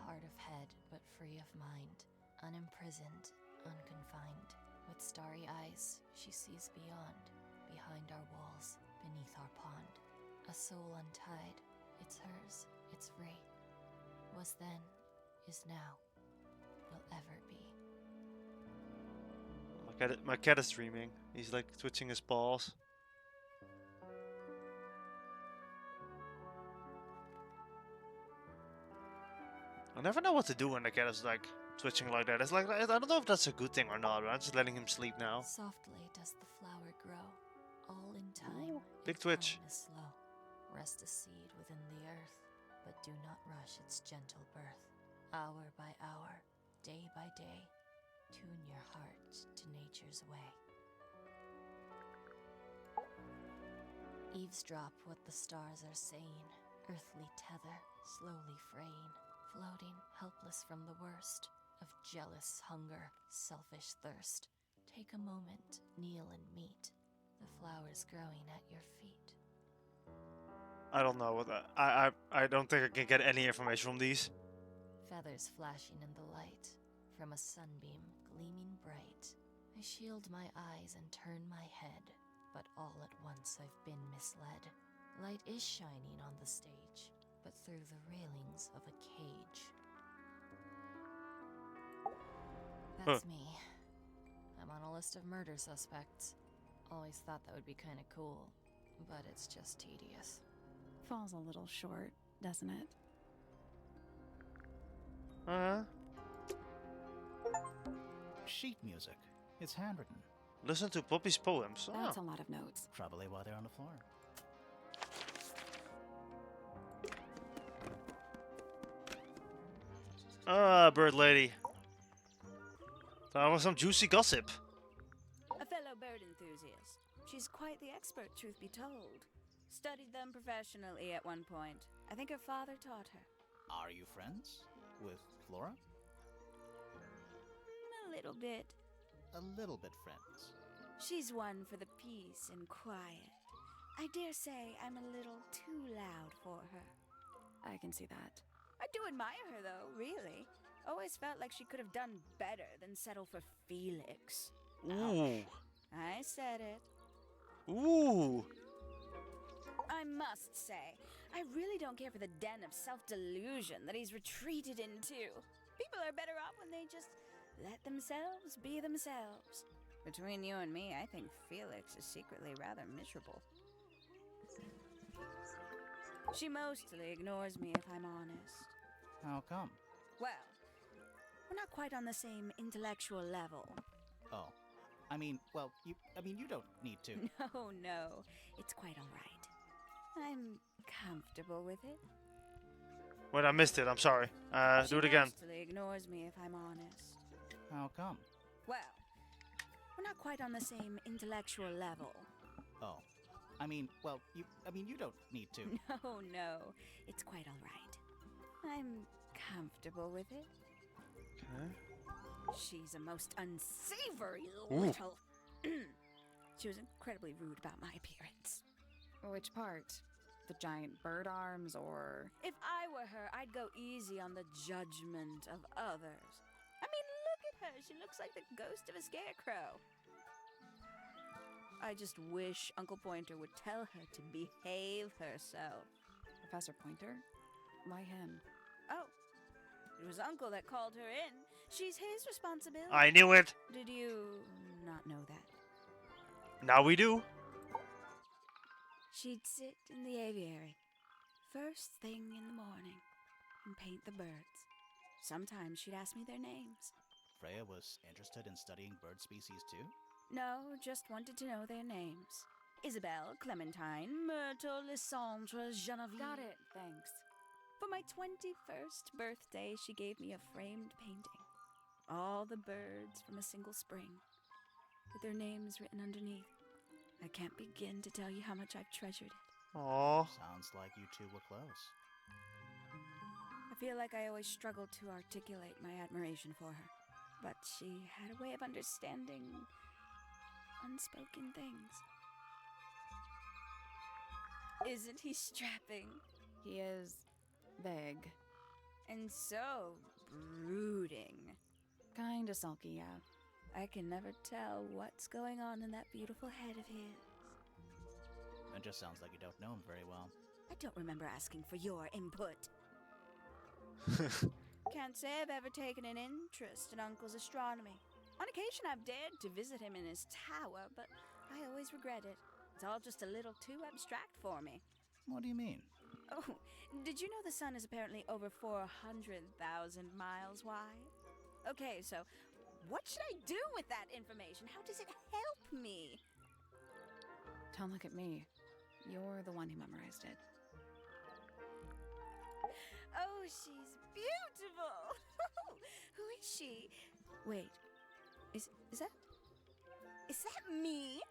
Hard of head, but free of mind, unimprisoned, unconfined. With starry eyes, she sees beyond behind our walls, beneath our pond. A soul untied. It's hers. It's free. Was then, is now, will ever be. My cat is dreaming. He's like twitching his paws. I never know what to do when the cat is like twitching like that. It's like, I don't know if that's a good thing or not, but I'm just letting him sleep now. Softly does the flower grow, all in time. Ooh, big its twitch. time is slow. Rest a seed within the earth, but do not rush its gentle birth. Hour by hour, day by day, tune your heart to nature's way. Eavesdrop what the stars are saying. Earthly tether, slowly fraying, floating helpless from the worst of jealous hunger, selfish thirst. Take a moment, kneel and meet the flowers growing at your feet. I don't know what that. I don't think I can get any information from these. Feathers flashing in the light from a sunbeam gleaming bright. I shield my eyes and turn my head, but all at once I've been misled. Light is shining on the stage, but through the railings of a cage. That's me. I'm on a list of murder suspects. Always thought that would be kind of cool, but it's just tedious. Falls a little short, doesn't it? Sheet music. It's handwritten. Listen to Poppy's poems. That's a lot of notes. Probably while they're on the floor. Bird lady. That was some juicy gossip. A fellow bird enthusiast. She's quite the expert, truth be told. Studied them professionally at one point. I think her father taught her. Are you friends with Flora? A little bit. A little bit friends. She's one for the peace and quiet. I dare say I'm a little too loud for her. I can see that. I do admire her, though, really. Always felt like she could have done better than settle for Felix. Ooh. I said it. Ooh. I must say, I really don't care for the den of self-delusion that he's retreated into. People are better off when they just let themselves be themselves. Between you and me, I think Felix is secretly rather miserable. She mostly ignores me, if I'm honest. How come? Well, we're not quite on the same intellectual level. Oh. you don't need to. No, it's quite all right. I'm comfortable with it. Wait, I missed it. I'm sorry. Do it again. She mostly ignores me, if I'm honest. How come? Well, we're not quite on the same intellectual level. Oh. you don't need to. No, it's quite all right. I'm comfortable with it. Okay. She's a most unsavory Ooh. little... She was incredibly rude about my appearance. Which part? The giant bird arms, or... If I were her, I'd go easy on the judgment of others. I mean, look at her. She looks like the ghost of a scarecrow. I just wish Uncle Pointer would tell her to behave herself. Professor Pointer? Why him? Oh, it was Uncle that called her in. She's his responsibility. I knew it. Did you not know that? Now we do. She'd sit in the aviary, first thing in the morning, and paint the birds. Sometimes she'd ask me their names. Freya was interested in studying bird species too? No, just wanted to know their names. Isabelle, Clementine, Myrtle, Lysandre, Genevieve. Got it, thanks. For my 21st birthday, she gave me a framed painting. All the birds from a single spring, with their names written underneath. I can't begin to tell you how much I've treasured it. Aww. Sounds like you two were close. I feel like I always struggled to articulate my admiration for her, but she had a way of understanding unspoken things. Isn't he strapping? He is big. And so brooding. Kinda sulky, yeah. I can never tell what's going on in that beautiful head of his. It just sounds like you don't know him very well. I don't remember asking for your input. Can't say I've ever taken an interest in Uncle's astronomy. On occasion, I've dared to visit him in his tower, but I always regret it. It's all just a little too abstract for me. What do you mean? Oh, did you know the sun is apparently over 400,000 miles wide? Okay, so what should I do with that information? How does it help me? Don't look at me. You're the one who memorized it. Oh, she's beautiful! Who is she? Wait, is that me?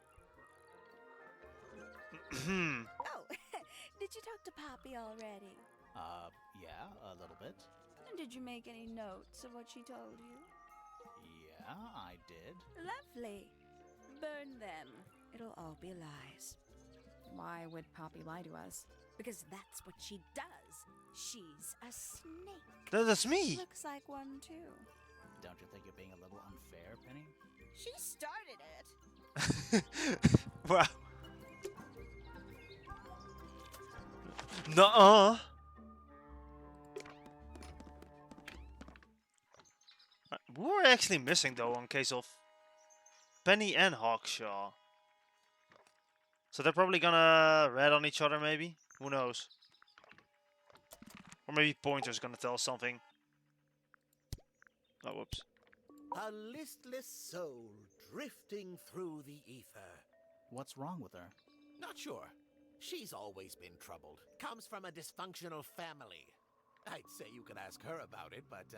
Oh, did you talk to Poppy already? Yeah, a little bit. And did you make any notes of what she told you? Yeah, I did. Lovely. Burn them. It'll all be lies. Why would Poppy lie to us? Because that's what she does. She's a snake. That's me! Looks like one, too. Don't you think you're being a little unfair, Penny? She started it. Wow. Nuh-uh. Who are actually missing though in case of Penny and Hawkshaw? So they're probably gonna rat on each other maybe? Who knows? Or maybe Pointer's gonna tell us something. Oh, whoops. A listless soul drifting through the ether. What's wrong with her? Not sure. She's always been troubled. Comes from a dysfunctional family. I'd say you could ask her about it, but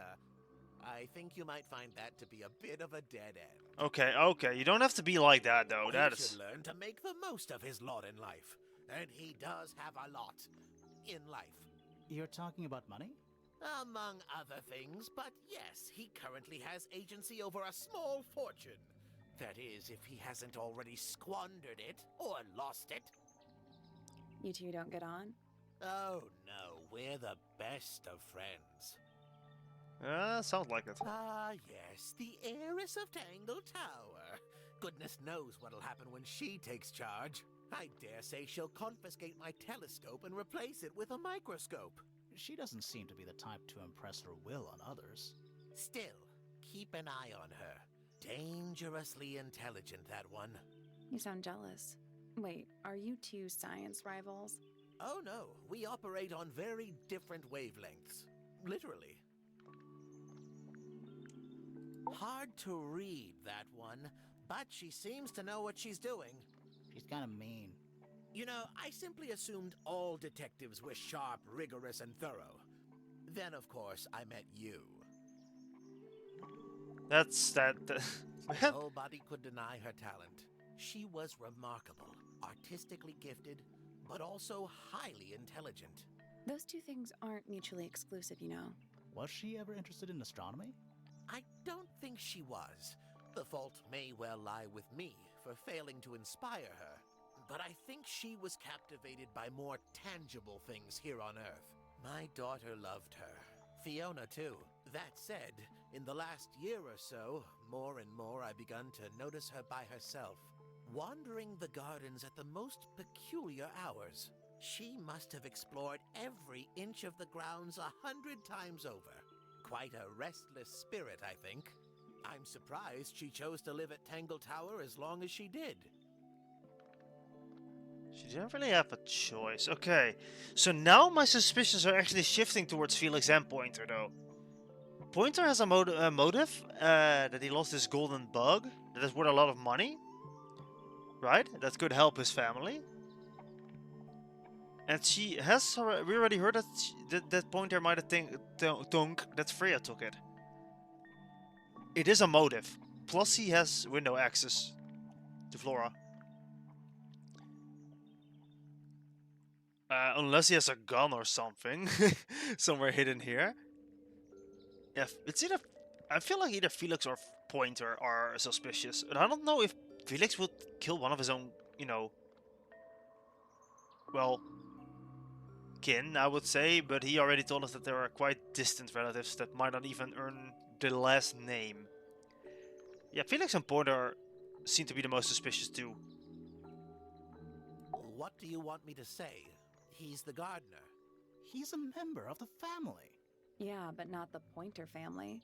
I think you might find that to be a bit of a dead end. Okay, okay. You don't have to be like that though. That He is... should learn to make the most of his lot in life. And he does have a lot in life. You're talking about money? Among other things, but yes, he currently has agency over a small fortune. That is, if he hasn't already squandered it or lost it. You two don't get on? Oh no, we're the best of friends. sounds like it. Ah yes, the heiress of Tangle Tower. Goodness knows what'll happen when she takes charge. I dare say she'll confiscate my telescope and replace it with a microscope. She doesn't seem to be the type to impress her will on others. Still, keep an eye on her. Dangerously intelligent, that one. You sound jealous. Wait, are you two science rivals? Oh no, we operate on very different wavelengths. Literally. Hard to read, that one, but she seems to know what she's doing. She's kind of mean. You know, I simply assumed all detectives were sharp, rigorous, and thorough. Then, of course, I met you. That's that. Nobody could deny her talent. She was remarkable, artistically gifted, but also highly intelligent. Those two things aren't mutually exclusive, you know. Was she ever interested in astronomy? I don't think she was. The fault may well lie with me for failing to inspire her. But I think she was captivated by more tangible things here on Earth. My daughter loved her. Fiona, too. That said, in the last year or so, more and more I've begun to notice her by herself, wandering the gardens at the most peculiar hours. She must have explored every inch of the grounds 100 times over. Quite a restless spirit, I think. I'm surprised she chose to live at Tangle Tower as long as she did. She didn't really have a choice. Okay, so now my suspicions are actually shifting towards Felix and Pointer, though. Pointer has a motive, that he lost his golden bug, that is worth a lot of money. Right? That could help his family. And she has, we already heard that that Pointer might have thunk that Freya took it. It is a motive. Plus he has window access to Flora. Unless he has a gun or something somewhere hidden here. Yeah, it's either... I feel like either Felix or Pointer are suspicious. And I don't know if Felix would kill one of his own, you know... Well... kin, I would say. But he already told us that there are quite distant relatives that might not even earn the last name. Yeah, Felix and Pointer seem to be the most suspicious too. What do you want me to say? He's the gardener. He's a member of the family. Yeah, but not the Pointer family.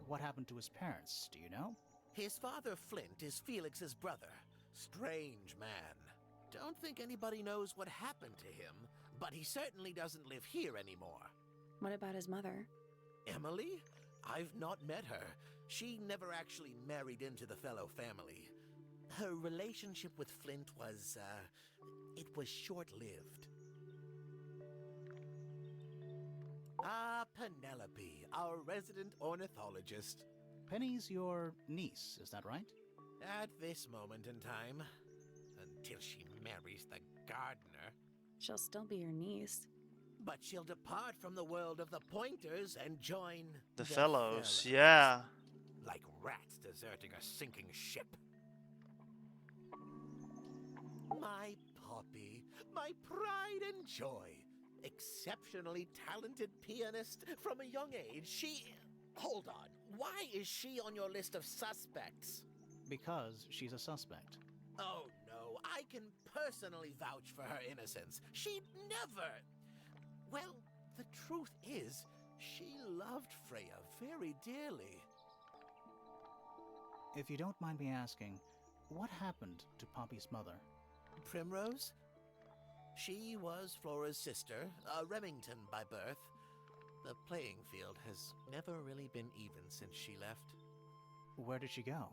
What happened to his parents, do you know? His father, Flint, is Felix's brother. Strange man. Don't think anybody knows what happened to him, but he certainly doesn't live here anymore. What about his mother? Emily? I've not met her. She never actually married into the fellow family. Her relationship with Flint was, it was short-lived. Ah, Penelope, our resident ornithologist. Penny's your niece, is that right? At this moment in time, until she marries the gardener. She'll still be your niece. But she'll depart from the world of the Pointers and join The fellows, yeah. Like rats deserting a sinking ship. My Poppy, my pride and joy. Exceptionally talented pianist from a young age. She... Hold on. Why is she on your list of suspects? Because she's a suspect. Oh, no. I can personally vouch for her innocence. She'd never... Well, the truth is, she loved Freya very dearly. If you don't mind me asking, what happened to Poppy's mother? Primrose? She was Flora's sister, a Remington by birth. The playing field has never really been even since she left. Where did she go?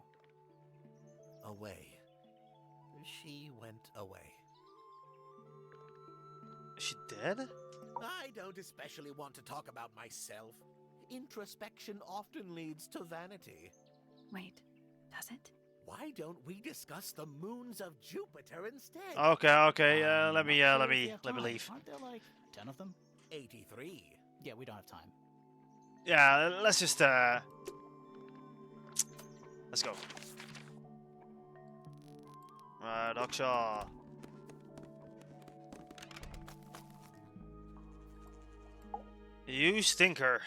Away. She went away. Is she dead? I don't especially want to talk about myself. Introspection often leads to vanity. Wait, does it? Why don't we discuss the moons of Jupiter instead? Okay. Let me Not sure if we leave. have time. Aren't there like 10 of them? 83. Yeah, we don't have time. Yeah, let's just let's go. Dokshaw. You stinker.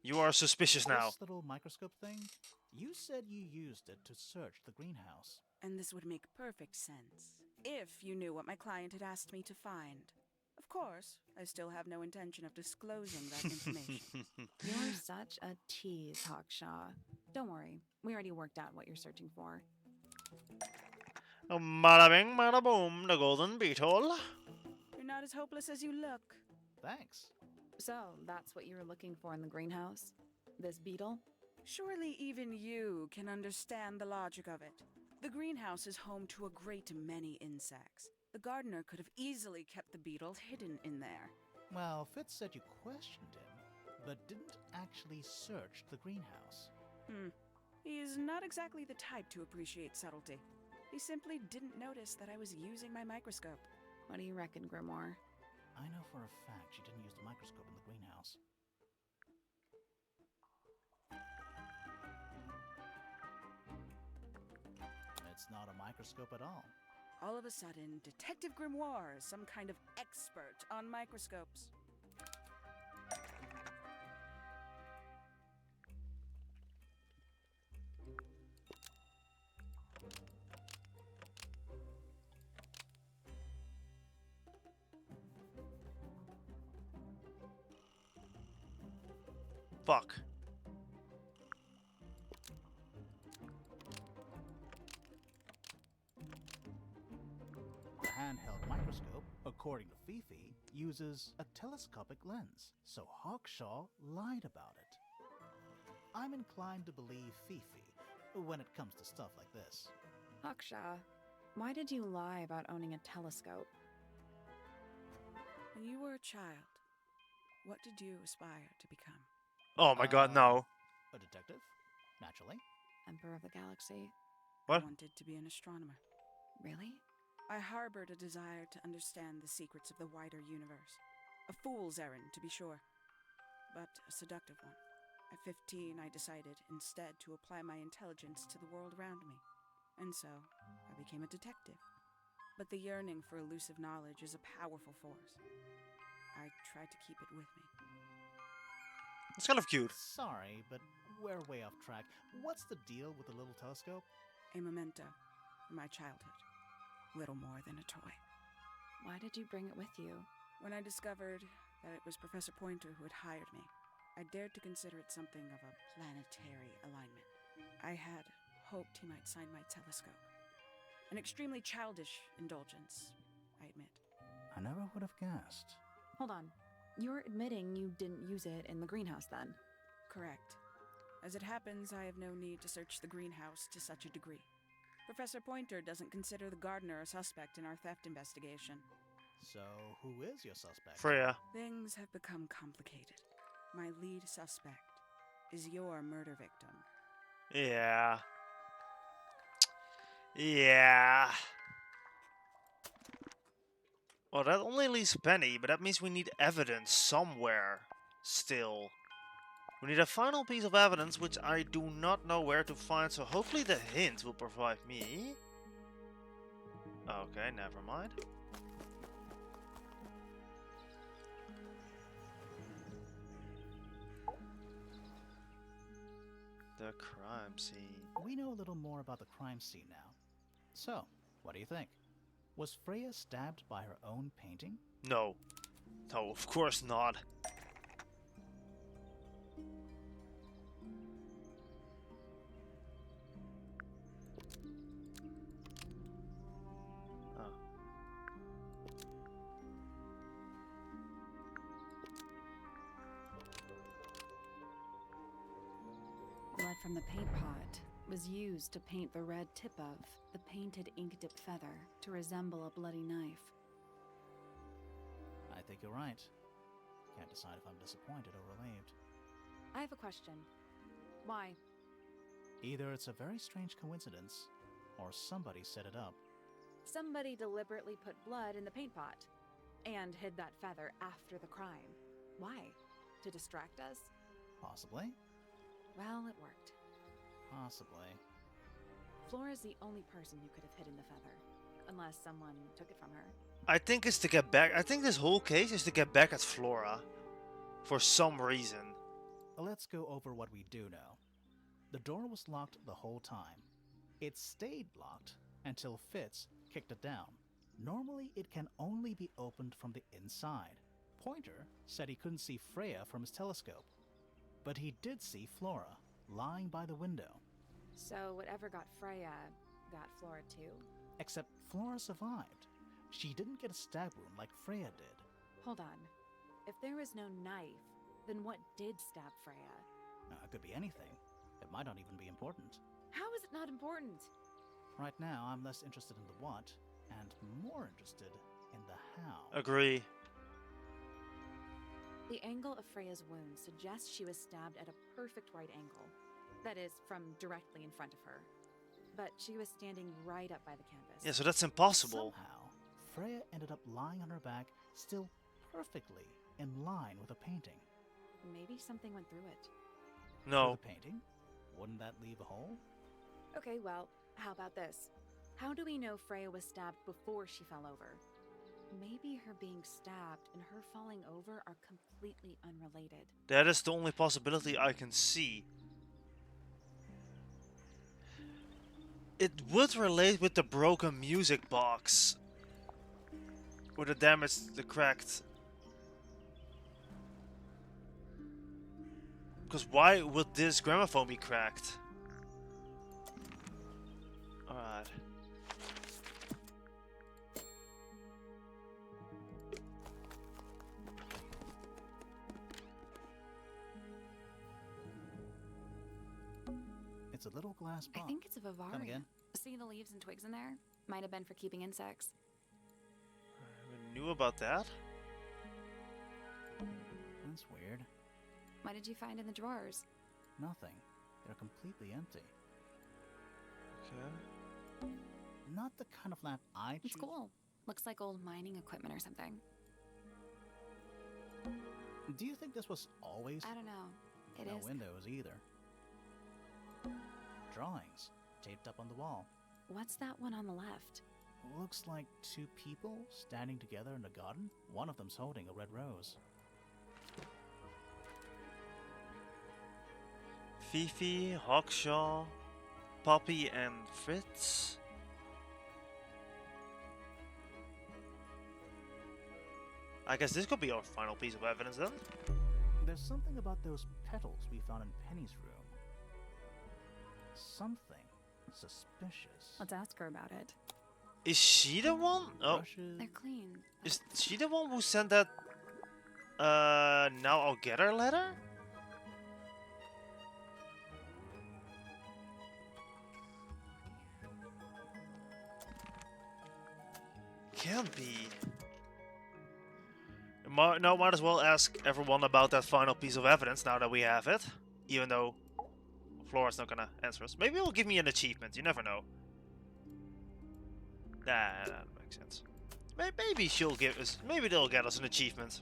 You are suspicious now. This little microscope thing? You said you used it to search the greenhouse. And this would make perfect sense, if you knew what my client had asked me to find. Of course, I still have no intention of disclosing that information. You're such a tease, Hawkshaw. Don't worry, we already worked out what you're searching for. Bada bing, bada boom, the golden beetle. You're not as hopeless as you look. Thanks. So, that's what you were looking for in the greenhouse? This beetle? Surely even you can understand the logic of it. The greenhouse is home to a great many insects. The gardener could have easily kept the beetle hidden in there. Well, Fitz said you questioned him, but didn't actually search the greenhouse. He is not exactly the type to appreciate subtlety. He simply didn't notice that I was using my microscope. What do you reckon, Grimoire? I know for a fact she didn't use the microscope in the greenhouse. It's not a microscope at all. All of a sudden, Detective Grimoire is some kind of expert on microscopes. Fuck. The handheld microscope, according to Fifi, uses a telescopic lens, so Hawkshaw lied about it. I'm inclined to believe Fifi when it comes to stuff like this. Hawkshaw, why did you lie about owning a telescope? When you were a child, what did you aspire to become? Oh my god, no. A detective? Naturally. Emperor of the Galaxy? What? I wanted to be an astronomer. Really? I harbored a desire to understand the secrets of the wider universe. A fool's errand, to be sure, but a seductive one. At 15, I decided instead to apply my intelligence to the world around me. And so, I became a detective. But the yearning for elusive knowledge is a powerful force. I tried to keep it with me. It's kind of cute. Sorry, but we're way off track. What's the deal with the little telescope? A memento from my childhood. little more than a toy. Why did you bring it with you? When I discovered that it was Professor Pointer who had hired me, I dared to consider it something of a planetary alignment. I had hoped he might sign my telescope. An extremely childish indulgence, I admit. I never would have guessed. Hold on. You're admitting you didn't use it in the greenhouse then? Correct. As it happens, I have no need to search the greenhouse to such a degree. Professor Pointer doesn't consider the gardener a suspect in our theft investigation. So, who is your suspect? Freya. Things have become complicated. My lead suspect is your murder victim. Yeah. Yeah. Well, that only leaves Penny, but that means we need evidence somewhere still. We need a final piece of evidence, which I do not know where to find, so hopefully the hint will provide me. Okay, never mind. The crime scene. We know a little more about the crime scene now. So, what do you think? Was Freya stabbed by her own painting? No. No, of course not. Oh. Blood from the paint pot was used to paint the red tip of the painted ink-dipped feather to resemble a bloody knife. I think you're right. Can't decide if I'm disappointed or relieved. I have a question. Why? Either it's a very strange coincidence, or somebody set it up. Somebody deliberately put blood in the paint pot and hid that feather after the crime. Why? To distract us? Possibly. Well, it worked. Possibly. Flora's the only person who could have hidden the feather, unless someone took it from her. I think it's to get back. I think this whole case is to get back at Flora. For some reason. Let's go over what we do know. The door was locked the whole time. It stayed locked until Fitz kicked it down. Normally, it can only be opened from the inside. Pointer said he couldn't see Freya from his telescope, but he did see Flora lying by the window. So whatever got Freya got Flora too? Except Flora survived. She didn't get a stab wound like Freya did. Hold on. If there was no knife, then what did stab Freya? It could be anything. It might not even be important. How is it not important? Right now, I'm less interested in the what, and more interested in the how. Agree. The angle of Freya's wound suggests she was stabbed at a perfect right angle. That is, from directly in front of her. But she was standing right up by the canvas. Yeah, so that's impossible. Somehow, Freya ended up lying on her back, still perfectly in line with a painting. Maybe something went through it. No. With the painting? Wouldn't that leave a hole? Okay, well, how about this? How do we know Freya was stabbed before she fell over? Maybe her being stabbed and her falling over are completely unrelated. That is the only possibility I can see. It would relate with the broken music box. Or the damaged, the cracked. Because why would this gramophone be cracked? Alright. It's a little glass box. I think it's a vivarium. Come again? See the leaves and twigs in there? Might have been for keeping insects. We knew about that? That's weird. What did you find in the drawers? Nothing. They're completely empty. Okay. Not the kind of lamp I It's choose. cool. Looks like old mining equipment or something. Do you think this was always? I don't know. It no is. windows either. Drawings taped up on the wall. What's that one on the left? Looks like two people standing together in a garden. One of them's holding a red rose. Fifi, Hawkshaw, Poppy, and Fritz. I guess this could be our final piece of evidence then. There's something about those petals we found in Penny's room. Something suspicious. Let's ask her about it. Is she the one? Oh, Brushes. They're clean. is she the one who sent that now I'll get her letter? Can't be. No, might as well ask everyone about that final piece of evidence now that we have it. Even though Flora's not gonna answer us. Maybe it'll give me an achievement, you never know. Nah, that makes sense. Maybe she'll give us. Maybe they'll get us an achievement.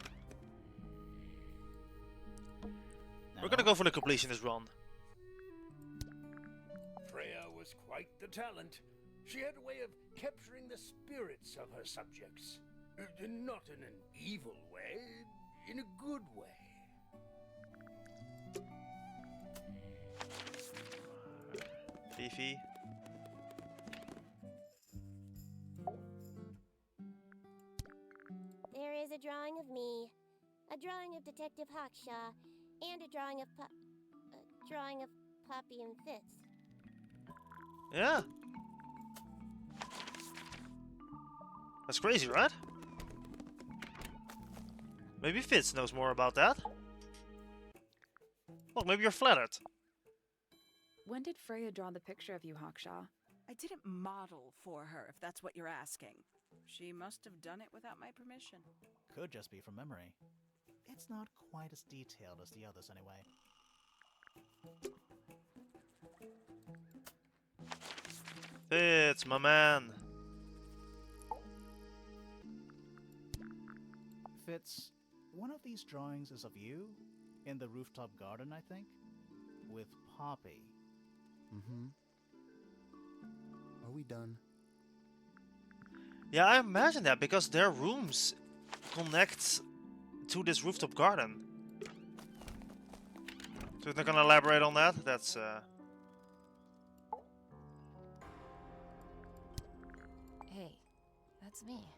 We're gonna go for the completionist run. Freya was quite the talent. She had a way of capturing the spirits of her subjects. Not in an evil way, in a good way. Fifi. There is a drawing of me, a drawing of Detective Hawkshaw, and a drawing of Poppy and Fitz. Yeah. That's crazy, right? Maybe Fitz knows more about that. Look, maybe you're flattered. When did Freya draw the picture of you, Hawkshaw? I didn't model for her, if that's what you're asking. She must have done it without my permission. Could just be from memory. It's not quite as detailed as the others, anyway. Fitz, my man. Fitz, one of these drawings is of you, in the rooftop garden, I think, with Poppy. Mm-hmm. Are we done? Yeah, I imagine that because their rooms connect to this rooftop garden. So they're gonna elaborate on that. That's Hey, that's me.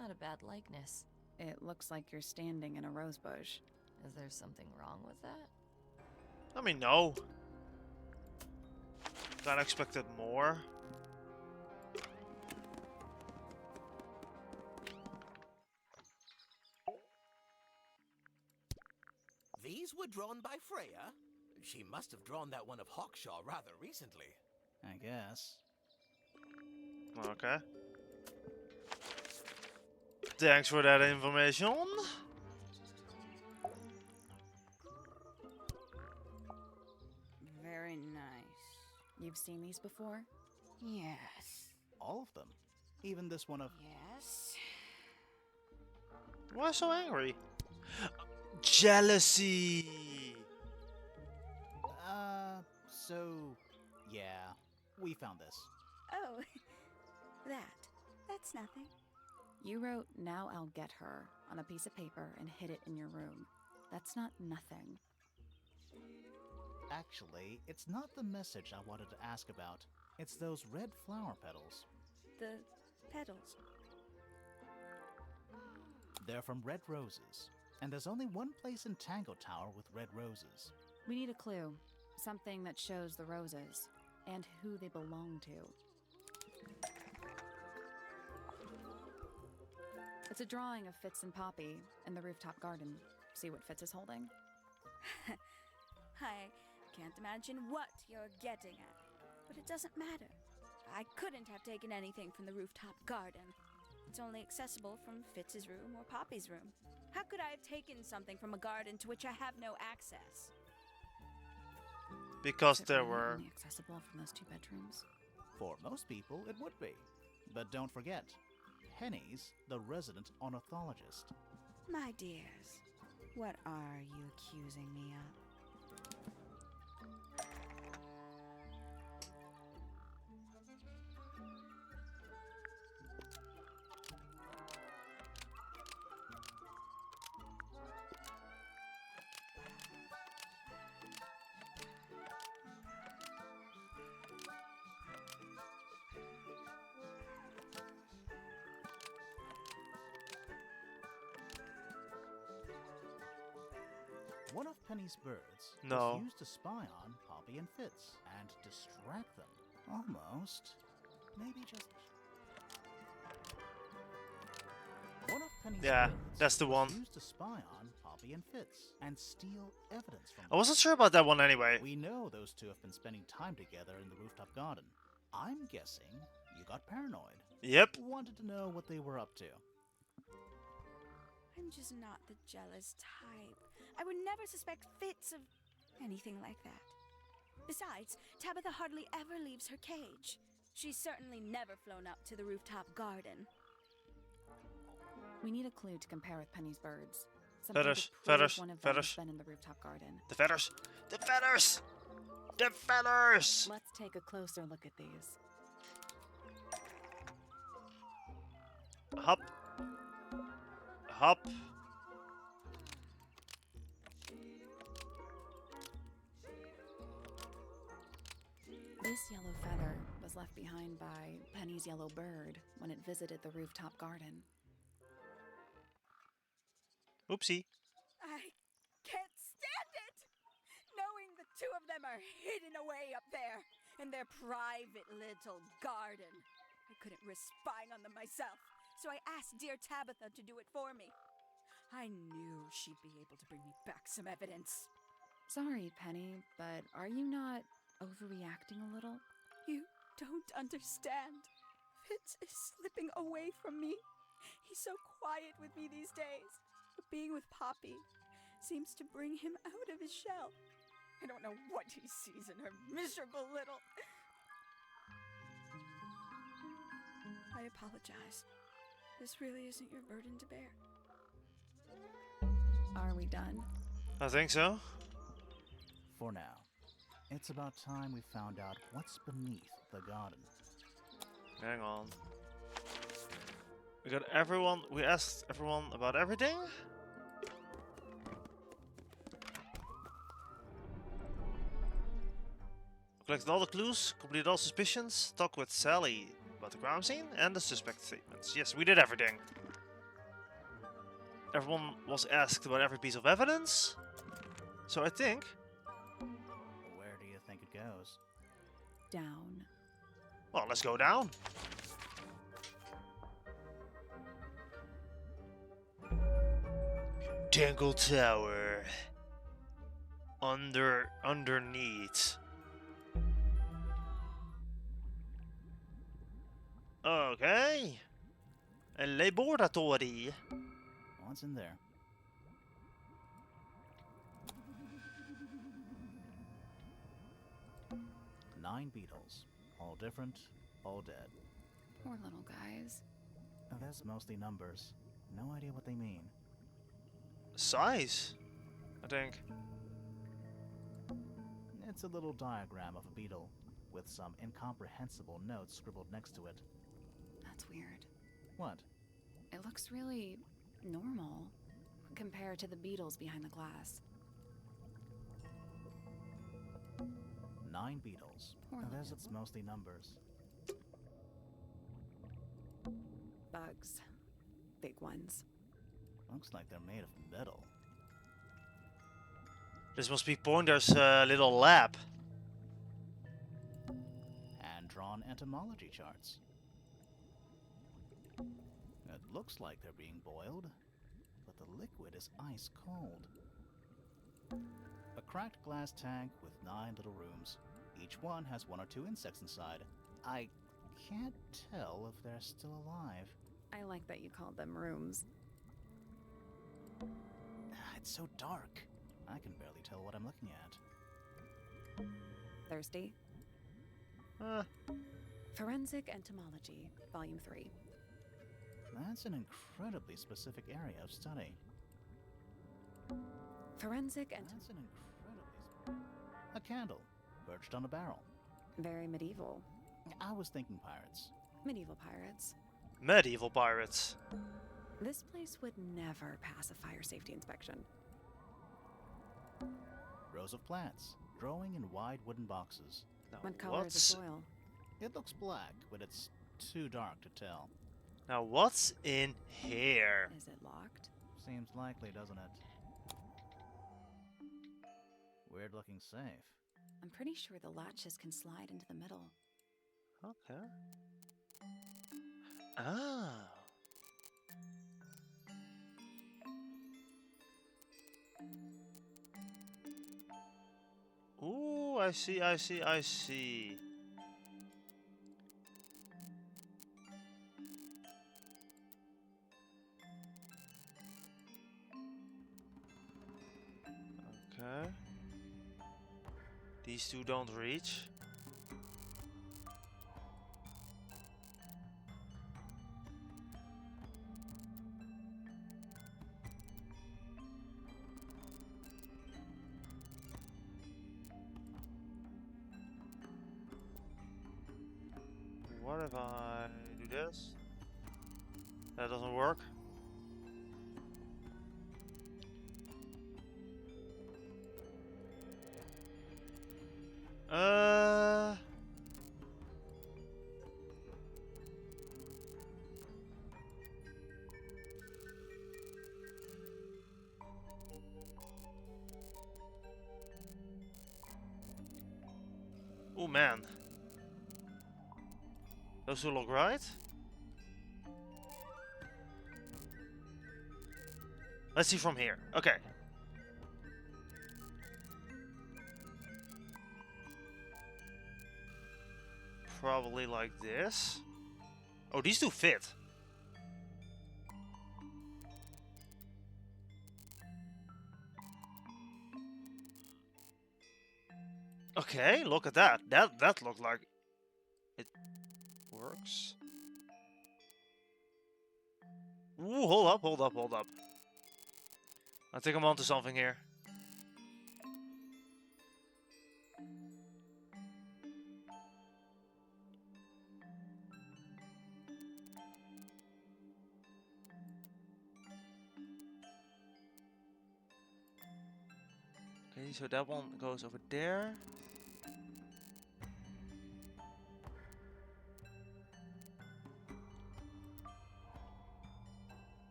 Not a bad likeness. It looks like you're standing in a rose bush. Is there something wrong with that? I mean, no. I expected more. These were drawn by Freya? She must have drawn that one of Hawkshaw rather recently. I guess. Okay. Thanks for that information. Very nice. You've seen these before? Yes. All of them. Even this one of... Yes. Why so angry? Jealousy! So... yeah. We found this. Oh, that's nothing. You wrote, "Now I'll get her," on a piece of paper and hid it in your room. That's not nothing. Actually, it's not the message I wanted to ask about. It's those red flower petals. The petals. They're from red roses. And there's only one place in Tangle Tower with red roses. We need a clue. Something that shows the roses. And who they belong to. It's a drawing of Fitz and Poppy in the rooftop garden. See what Fitz is holding? I can't imagine what you're getting at, but it doesn't matter. I couldn't have taken anything from the rooftop garden. It's only accessible from Fitz's room or Poppy's room. How could I have taken something from a garden to which I have no access? Because Is it there really were... only accessible from those two bedrooms? For most people, it would be. But don't forget, Penny's the resident ornithologist. My dears, what are you accusing me of? Penny's birds No. was used to spy on Poppy and Fitz and distract them. Almost. Maybe just... One of Penny's Yeah, birds that's the was one. used to spy on Poppy and Fitz and steal evidence from I them. wasn't sure about that one anyway. We know those two have been spending time together in the rooftop garden. I'm guessing you got paranoid. Yep. Wanted to know what they were up to. I'm just not the jealous type. I would never suspect Fitz of anything like that. Besides, Tabitha hardly ever leaves her cage. She's certainly never flown up to the rooftop garden. We need a clue to compare with Penny's birds. Something Feathers, to prove feathers, one of them feathers. has been in the rooftop garden. The feathers! The feathers! The feathers! Let's take a closer look at these. Hop. Hop. This yellow feather was left behind by Penny's yellow bird when it visited the rooftop garden. Oopsie. I can't stand it! Knowing the two of them are hidden away up there in their private little garden. I couldn't risk spying on them myself, so I asked dear Tabitha to do it for me. I knew she'd be able to bring me back some evidence. Sorry, Penny, but are you not overreacting a little? You don't understand. Fitz is slipping away from me. He's so quiet with me these days. But being with Poppy seems to bring him out of his shell. I don't know what he sees in her miserable little... I apologize. This really isn't your burden to bear. Are we done? I think so. For now. It's about time we found out what's beneath the garden. Hang on. We got everyone. We asked everyone about everything. Collected all the clues, completed all suspicions, talked with Sally about the crime scene and the suspect statements. Yes, we did everything. Everyone was asked about every piece of evidence. So I think... Where do you think it goes? Down. Well, let's go down. Tangle Tower. Underneath. Okay. A laboratory. What's in there? Nine beetles. All different, all dead. Poor little guys. That's mostly numbers. No idea what they mean. Size, I think. It's a little diagram of a beetle, with some incomprehensible notes scribbled next to it. That's weird. What? It looks really normal compared to the beetles behind the glass. 9 beetles. Poor little It's mostly numbers. bugs. Big ones. Looks like they're made of metal. This must be Pointer's little lab. Hand-drawn entomology charts. It looks like they're being boiled, but the liquid is ice cold. A cracked glass tank with 9 little rooms. Each one has 1 or 2 insects inside. I can't tell if they're still alive. I like that you called them rooms. It's so dark. I can barely tell what I'm looking at. Thirsty? Forensic Entomology, Volume 3. That's an incredibly specific area of study. Forensic That's an A candle, perched on a barrel. Very medieval. I was thinking pirates. Medieval pirates. Medieval pirates. This place would never pass a fire safety inspection. Rows of plants, growing in wide wooden boxes. Now, What color is the soil? It looks black, but it's too dark to tell. Now what's in here? Is it locked? Seems likely, doesn't it? Weird looking safe. I'm pretty sure the latches can slide into the middle. Okay. Ah. Ooh, I see, I see, I see. Okay. These two don't reach. What if I do this? That doesn't work. Uh. Oh man. Those two look right. Let's see from here. Okay. Probably like this. Oh, these two fit. Okay, look at that. That looked like it works. Ooh, hold up, hold up, hold up. I think I'm onto something here. Okay, so that one goes over there.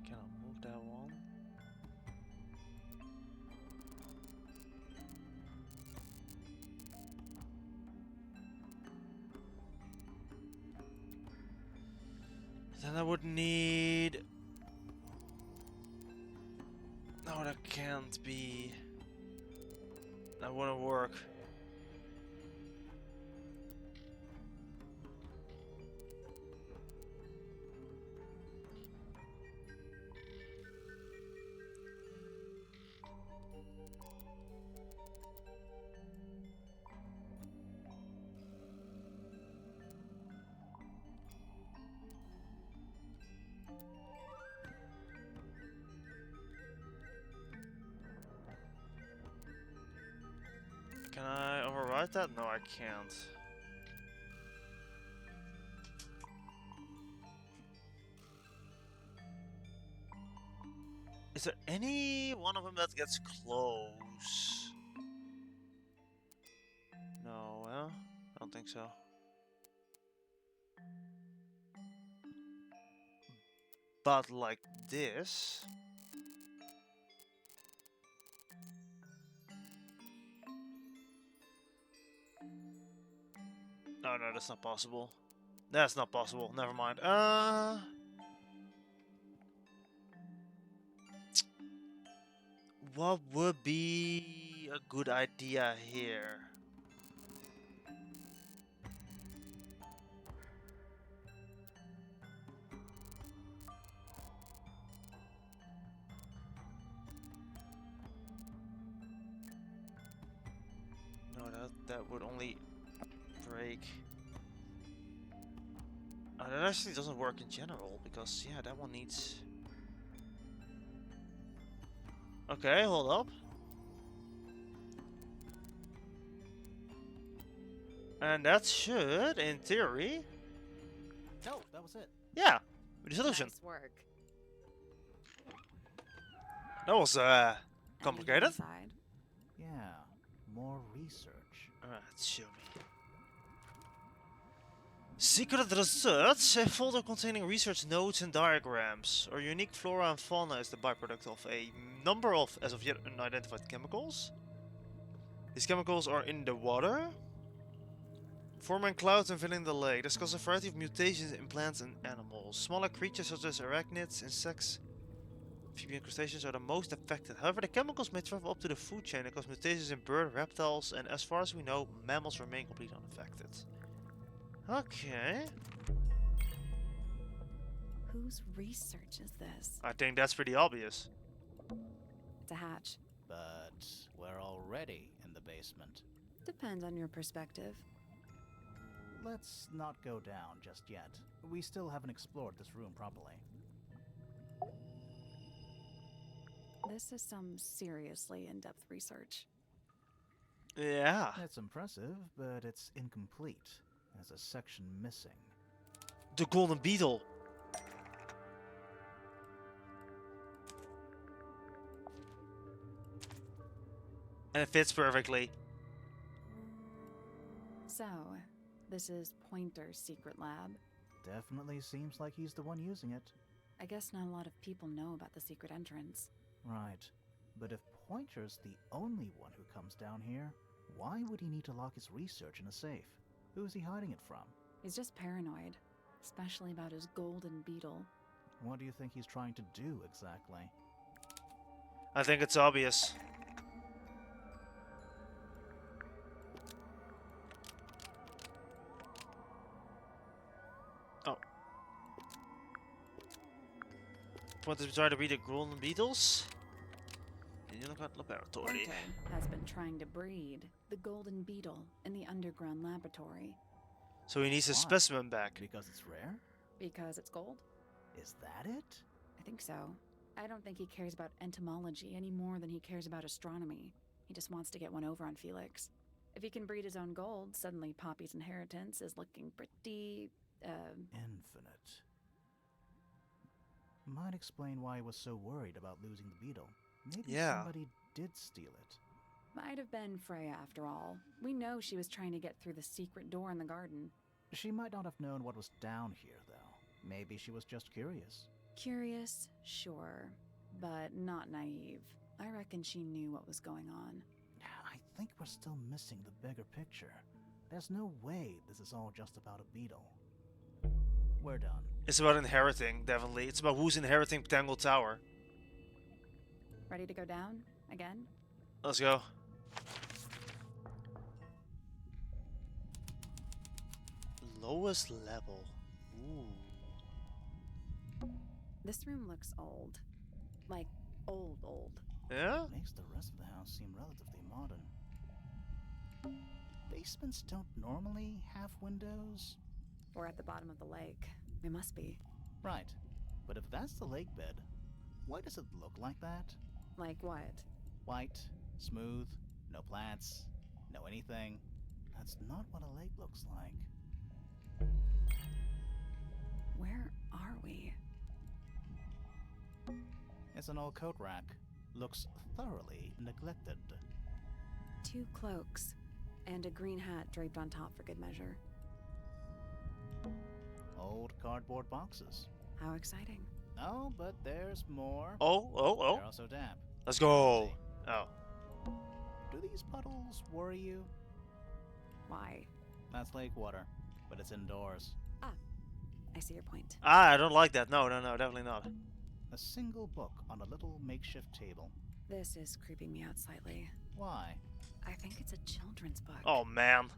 Can I move that one? Then I would need... No, that can't be... That wouldn't work. Can I override that? No, I can't. Is there any one of them that gets close? No, well, I don't think so. But like this... No, no, that's not possible. That's not possible. Never mind. What would be a good idea here? No, that would only break. That actually doesn't work in general because yeah, that one needs. Okay, hold up. And that should, in theory... Oh, that was it. Yeah, the solution. Nice work. That was, complicated. Anything inside? Yeah, more research. Alright, show me. Secret research, a folder containing research notes and diagrams. Our unique flora and fauna is the byproduct of a number of as of yet unidentified chemicals. These chemicals are in the water, forming clouds and filling the lake. This causes a variety of mutations in plants and animals. Smaller creatures such as arachnids, insects, amphibian crustaceans are the most affected. However, the chemicals may travel up to the food chain and cause mutations in bird, reptiles, and as far as we know, mammals remain completely unaffected. Okay. Whose research is this? I think that's pretty obvious. It's a hatch. But we're already in the basement. Depends on your perspective. Let's not go down just yet. We still haven't explored this room properly. This is some seriously in-depth research. Yeah. It's impressive, but it's incomplete. There's a section missing. The golden beetle. And it fits perfectly. So, this is Pointer's secret lab. Definitely seems like he's the one using it. I guess not a lot of people know about the secret entrance. Right. But if Pointer's the only one who comes down here, why would he need to lock his research in a safe? Who's he hiding it from? He's just paranoid, especially about his golden beetle. What do you think he's trying to do exactly? I think it's obvious. Oh. What is trying to be the golden beetles? In the laboratory. Pointer has been trying to breed the golden beetle in the underground laboratory. So he needs his Why? specimen back. Because it's rare? Because it's gold? Is that it? I think so. I don't think he cares about entomology any more than he cares about astronomy. He just wants to get one over on Felix. If he can breed his own gold, suddenly Poppy's inheritance is looking pretty, Infinite. Might explain why he was so worried about losing the beetle. Maybe somebody did steal it. Might have been Freya after all. We know she was trying to get through the secret door in the garden. She might not have known what was down here, though. Maybe she was just curious. Curious, sure, but not naive. I reckon she knew what was going on. I think we're still missing the bigger picture. There's no way this is all just about a beetle. We're done. It's about inheriting, definitely. It's about who's inheriting Tangle Tower. Ready to go down? Again? Let's go. Lowest level. Ooh. This room looks old. Like, old. Yeah? Makes the rest of the house seem relatively modern. Basements don't normally have windows. We're at the bottom of the lake. We must be. Right. But if that's the lake bed, why does it look like that? Like what? White, smooth, no plants, no anything. That's not what a lake looks like. Where are we? It's an old coat rack. Looks thoroughly neglected. 2 cloaks, and a green hat draped on top for good measure. Old cardboard boxes. How exciting. No, but there's more. Oh. They're also damp. Let's go. Oh. Do these puddles worry you? Why? That's lake water, but it's indoors. I see your point. I don't like that. No, definitely not. A single book on a little makeshift table. This is creeping me out slightly. Why? I think it's a children's book. Oh, man.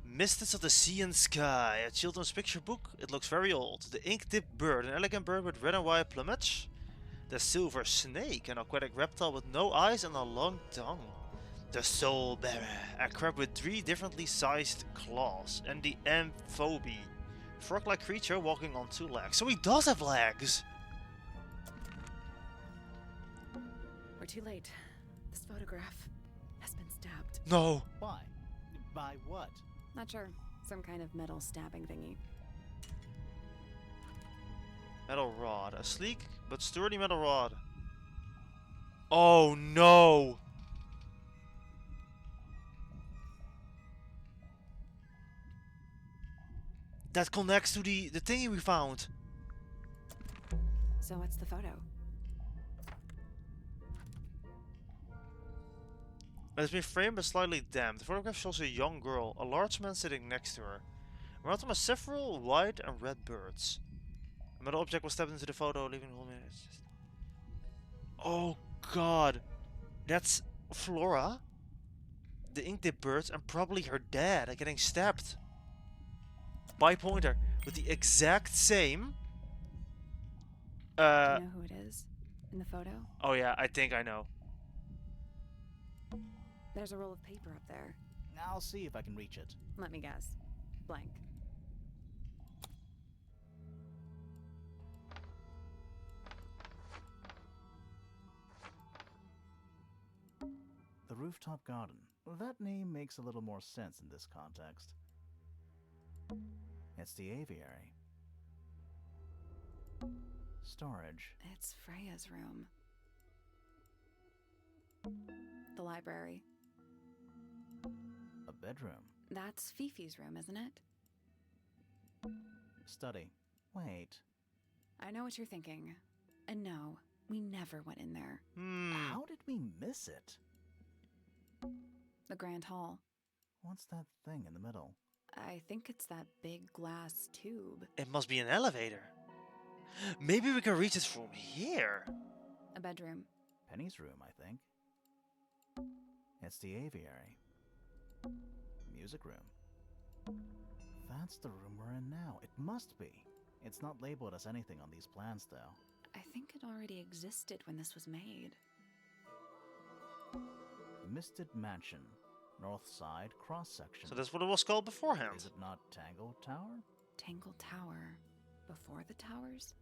Mists of the Sea and Sky, a children's picture book. It looks very old. The ink-tipped bird, an elegant bird with red and white plumage. The silver snake, an aquatic reptile with no eyes and a long tongue. The soul bearer, a crab with 3 differently sized claws. And the amphobe, frog-like creature walking on 2 legs. So he does have legs! We're too late. This photograph has been stabbed. No! Why? By what? Not sure. Some kind of metal stabbing thingy. Metal rod. A sleek but sturdy metal rod. Oh no! That connects to the thingy we found. So what's the photo? It's been framed but slightly damp. The photograph shows a young girl, a large man sitting next to her. Around them are several white and red birds. A metal object was stepped into the photo, leaving the whole minute. Oh god, that's Flora, the inkdip bird, and probably her dad are getting stabbed by Pointer with the exact same. Do you know who it is in the photo? Oh yeah, I think I know. There's a roll of paper up there. I'll see if I can reach it. Let me guess. Blank. The rooftop garden. That name makes a little more sense in this context. It's the aviary. Storage. It's Freya's room. The library. A bedroom. That's Fifi's room, isn't it? Study. Wait. I know what you're thinking. And no, we never went in there. How did we miss it? The Grand Hall. What's that thing in the middle? I think it's that big glass tube. It must be an elevator. Maybe we can reach it from here. A bedroom. Penny's room, I think. It's the aviary. Music room. That's the room we're in now. It must be. It's not labeled as anything on these plans, though. I think it already existed when this was made. Misted Mansion. North side cross-section. So that's what it was called beforehand. Is it not Tangle Tower? Tangle Tower. Before the towers?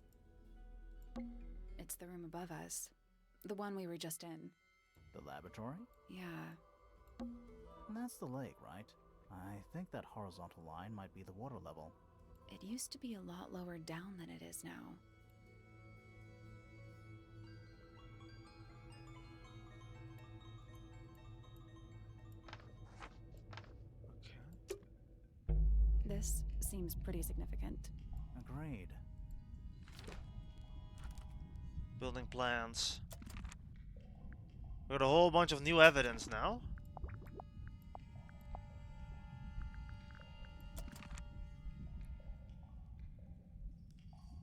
It's the room above us. The one we were just in. The laboratory? Yeah. That's the lake, right? I think that horizontal line might be the water level. It used to be a lot lower down than it is now. This seems pretty significant. Agreed. Building plans. We got a whole bunch of new evidence now.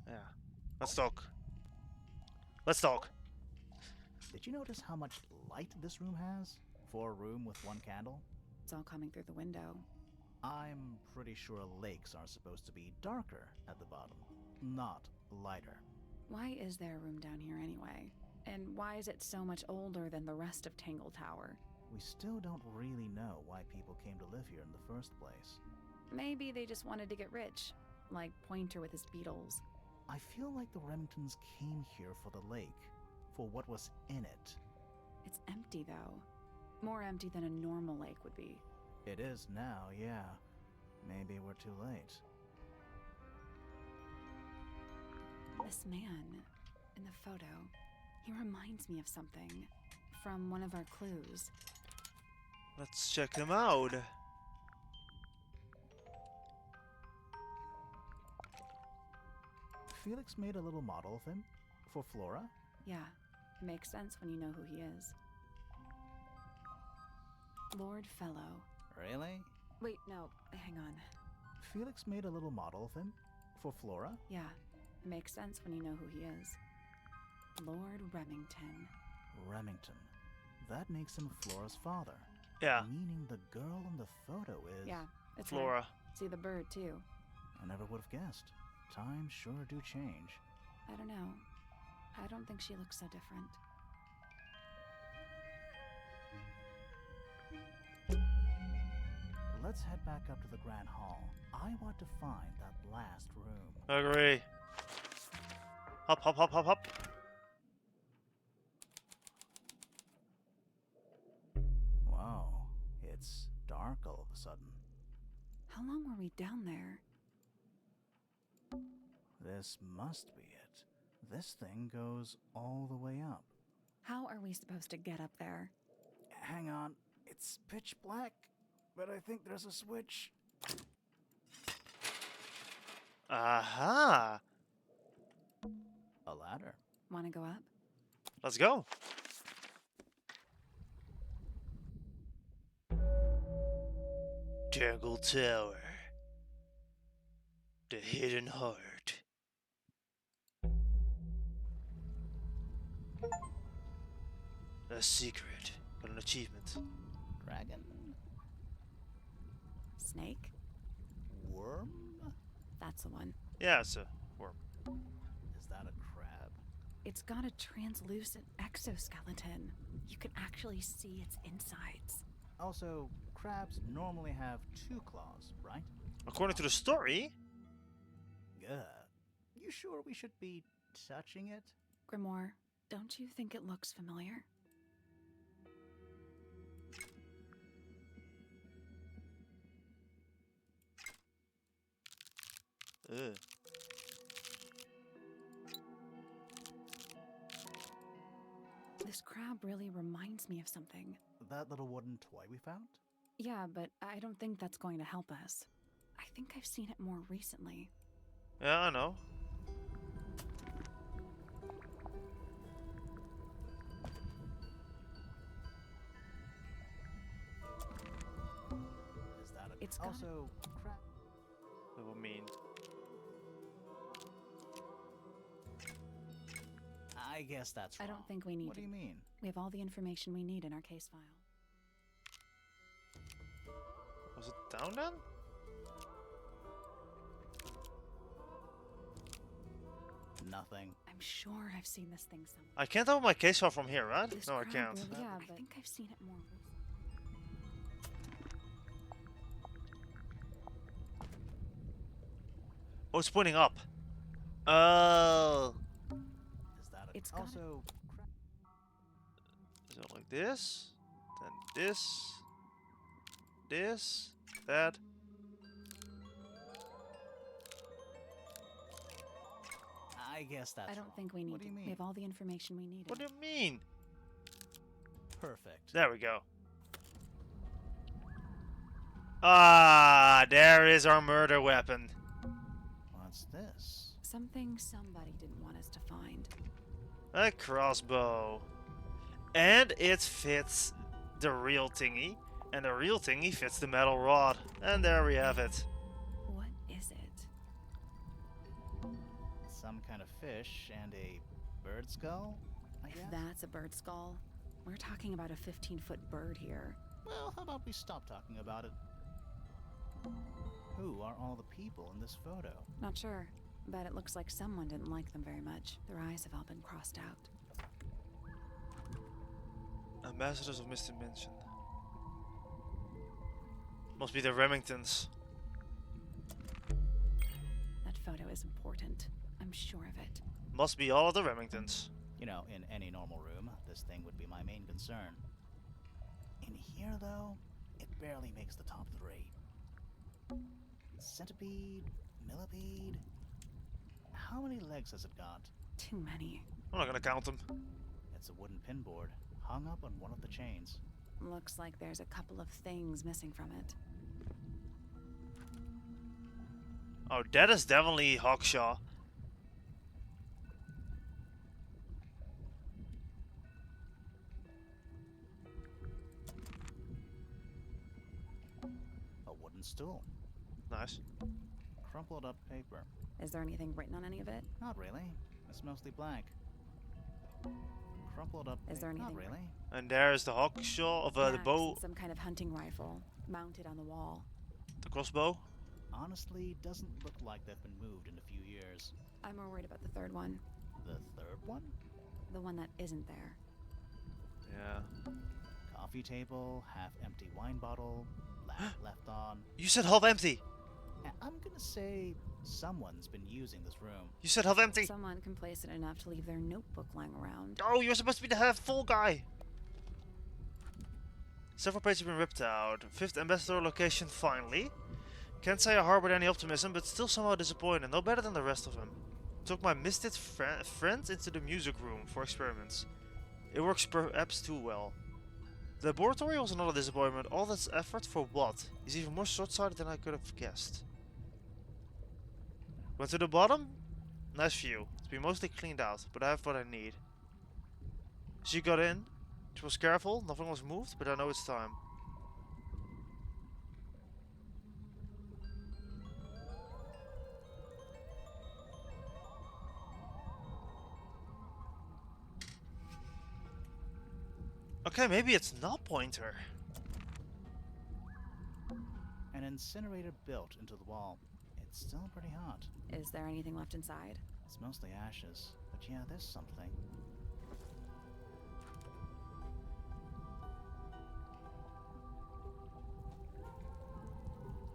Yeah. Let's talk. Let's talk. Did you notice how much light this room has? For a room with one candle? It's all coming through the window. I'm pretty sure lakes are supposed to be darker at the bottom, not lighter. Why is there a room down here anyway? And why is it so much older than the rest of Tangle Tower? We still don't really know why people came to live here in the first place. Maybe they just wanted to get rich, like Pointer with his beetles. I feel like the Remingtons came here for the lake, for what was in it. It's empty though. More empty than a normal lake would be. It is now, yeah. Maybe we're too late. This man in the photo, he reminds me of something from one of our clues. Let's check him out. Felix made a little model of him for Flora. Yeah, it makes sense when you know who he is. Lord Fellow. Really? Wait, no, hang on. Felix made a little model of him for Flora. Yeah, it makes sense when you know who he is. Lord Remington. Remington. That makes him Flora's father. Yeah. Meaning the girl in the photo is... Yeah, it's Flora. her. See the bird too. I never would have guessed. Times sure do change. I don't know. I don't think she looks so different. Let's head back up to the Grand Hall. I want to find that last room. Agree. Hop, hop, hop, hop, hop. Wow, it's dark all of a sudden. How long were we down there? This must be it. This thing goes all the way up. How are we supposed to get up there? Hang on, it's pitch black, but I think there's a switch. Aha! A ladder. Want to go up? Let's go. Tangle Tower. The hidden heart. A secret, but an achievement. Dragon? Snake? Worm? That's the one. Yeah, it's a worm. Is that a crab? It's got a translucent exoskeleton. You can actually see its insides. Also, crabs normally have 2 claws, right? According to the story, You sure we should be touching it? Grimoire, don't you think it looks familiar? ugh. This crab really reminds me of something. That little wooden toy we found? Yeah, but I don't think that's going to help us. I think I've seen it more recently. Yeah, I know. Is that a It's got also crab? That will mean. I guess that's I wrong. don't think we need What do you mean? We have all the information we need in our case file. Was it down then? Nothing. I'm sure I've seen this thing somewhere. I can't open my case file from here, right? This No, I crab can't. really- yeah, but I think I've seen it more recently. Oh, it's pointing up. Oh. Is that a It's got also crab? So like this, then this, that. I guess that's I don't wrong. think we need What do you it. mean? We have all the information we need. What do you mean? Perfect. There we go. Ah, there is our murder weapon. What's this? Something somebody didn't want us to find. A crossbow. And it fits the real thingy. And the real thingy fits the metal rod. And there we have it. What is it? Some kind of fish and a bird skull? I If guess? that's a bird skull, we're talking about a 15-foot bird here. Well, how about we stop talking about it? Who are all the people in this photo? Not sure, but it looks like someone didn't like them very much. Their eyes have all been crossed out. Ambassadors of Misdimension. Must be the Remingtons. That photo is important. I'm sure of it. Must be all of the Remingtons. You know, in any normal room, this thing would be my main concern. In here, though, it barely makes the top 3. Centipede? Millipede? How many legs has it got? Too many. I'm not gonna count them. It's a wooden pinboard, hung up on one of the chains. Looks like there's a couple of things missing from it. Oh, that is definitely Hawkshaw. A wooden stool. Nice. Crumpled up paper. Is there anything written on any of it? Not really. It's mostly blank. Crumpled up Is there paper. Not anything- really. And there's the Hawkshaw of the Axe bow, and some kind of hunting rifle mounted on the wall. the crossbow. Honestly, doesn't look like they've been moved in a few years. I'm more worried about the third one. The third one? The one that isn't there. Yeah. Coffee table, half-empty wine bottle, lamp left on. You said half empty. I'm gonna say someone's been using this room. You said half empty. Someone complacent enough to leave their notebook lying around. Oh, you're supposed to be the half full guy. Several pages have been ripped out. 5th ambassador location finally. Can't say I harbored any optimism, but still somehow disappointed. No better than the rest of them. Took my misted friends into the music room for experiments. It works perhaps too well. The laboratory was another disappointment. All this effort for what? He's even more short-sighted than I could have guessed. Went to the bottom. Nice view. It's been mostly cleaned out, but I have what I need. She got in. She was careful. Nothing was moved, but I know it's time. Okay, maybe it's not Pointer. An incinerator built into the wall. It's still pretty hot. Is there anything left inside? It's mostly ashes, but yeah, there's something.